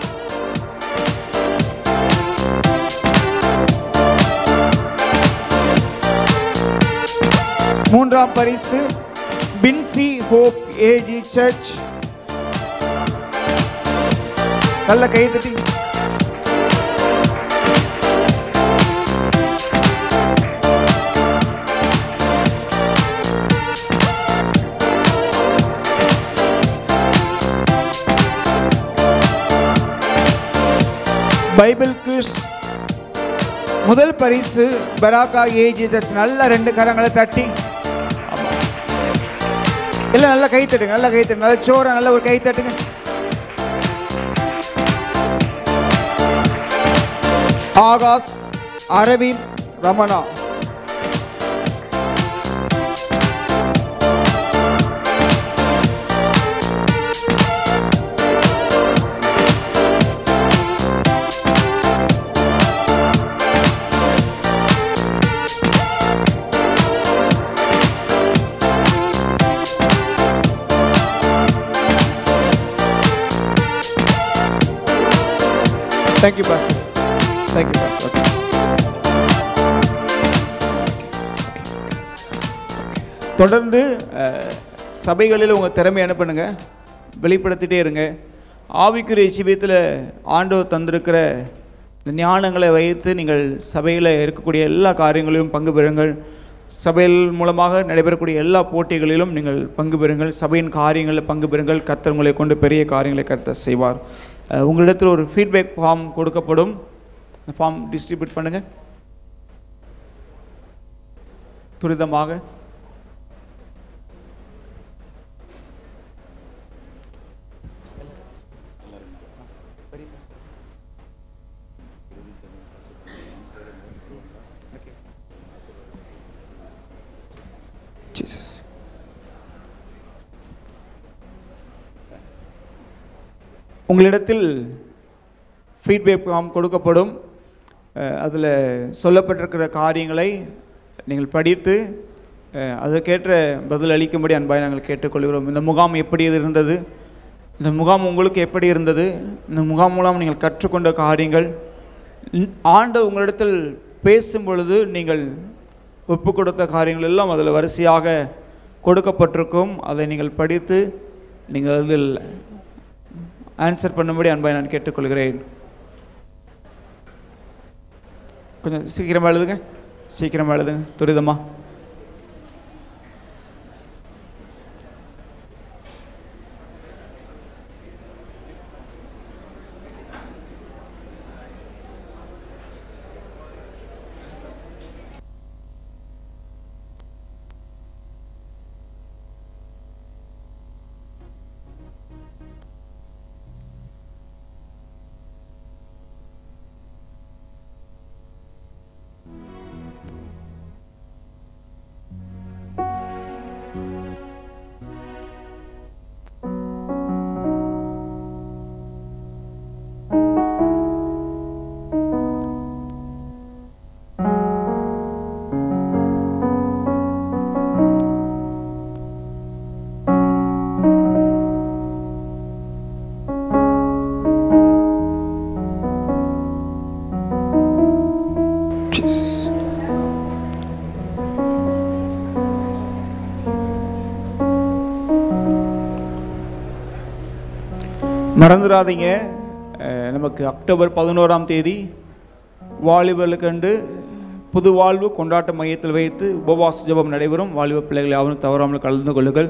மூன்றாம் பரிசு பின்சி hope AG church. நல்ல கை தட்டி. Bible quiz முதல் பரிசு பராக்கா ஏஜி சர்ச். நல்ல ரெண்டு கரங்களை தட்டி. இல்லை நல்லா கை தட்டுங்க. நல்லா கை தட்டுங்க. நல்ல சோற நல்ல ஒரு கை தட்டுங்க. Akash Aravind Ramana. Thank you, Pastor. Thank you, Pastor. Okay. தொடர்ந்து சபைகளில் உங்கள் திறமை என்ன பண்ணுங்க, வெளிப்படுத்திட்டே இருங்க. ஆவிக்குரிய ஜீவியத்தில் ஆண்டவர் தந்திருக்கிற ஞானங்களை வைத்து நீங்கள் சபையில் இருக்கக்கூடிய எல்லா காரியங்களிலும் பங்கு பெறுங்கள். சபையில் மூலமாக நடைபெறக்கூடிய எல்லா போட்டிகளிலும் நீங்கள் பங்கு பெறுங்கள். சபையின் காரியங்களில் பங்கு பெறுங்கள். கர்த்தர் உங்களை கொண்டு பெரிய காரியங்களை கர்த்தர் செய்வார். உங்களிடத்தில் ஒரு ஃபீட்பேக் ஃபார்ம் கொடுக்கப்படும். இந்த ஃபார்ம் டிஸ்ட்ரிபியூட் பண்ணுங்கள் துரிதமாக. Jesus. உங்களிடத்தில் ஃபீட்பேக் ஃபார்ம் கொடுக்கப்படும். அதில் சொல்லப்பட்டிருக்கிற காரியங்களை நீங்கள் படித்து அதற்கேற்ற பதில் அளிக்கும்படி அன்பாய் நாங்கள் கேட்டுக்கொள்கிறோம். இந்த முகாம் எப்படி இருந்தது, இந்த முகாம் உங்களுக்கு எப்படி இருந்தது, இந்த முகாம் மூலம் நீங்கள் கற்றுக்கொண்ட காரியங்கள், ஆண்டவர் உங்களிடத்தில் பேசும் பொழுது நீங்கள் ஒப்பு கொடுத்த காரியங்கள் எல்லாம் அதில் வரிசையாக கொடுக்கப்பட்டிருக்கும். அதை நீங்கள் படித்து நீங்கள் அதில் ஆன்சர் பண்ணும்படி அன்பாய் நான் கேட்டுக்கொள்கிறேன். கொஞ்சம் சீக்கிரமாக எழுதுங்க, சீக்கிரமாக எழுதுங்க, துரிதமாக. மறந்துடாதீங்க, நமக்கு அக்டோபர் 11ஆம் தேதி வாலிபர்களுக்கண்டு புது வாழ்வு கொண்டாட்ட மையத்தில் வைத்து உபவாச ஜெபம் நடைபெறும். வாலிப பிள்ளைகள் யாரும் தவறாமல் கலந்து கொள்ளுங்கள்.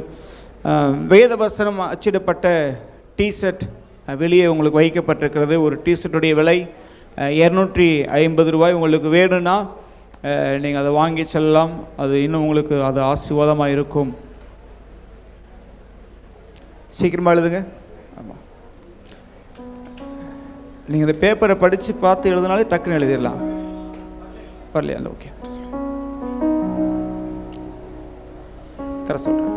வேத வசனம் அச்சிடப்பட்ட டிஷர்ட் வெளியே உங்களுக்கு வைக்கப்பட்டிருக்கிறது. ஒரு டிஷர்ட்டுடைய விலை 250 ரூபாய். உங்களுக்கு வேணும்னா நீங்கள் அதை வாங்கி செல்லலாம். அது இன்னும் உங்களுக்கு அது ஆசீர்வாதமாக இருக்கும். சீக்கிரமாக எழுதுங்க. ஆமாம், நீங்கள் இந்த பேப்பரை படித்து பார்த்து எழுதினாலே டக்குன்னு எழுதிடலாம். வரலையா? அந்த ஓகே, தர சொல்கிறேன்.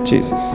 Jesus.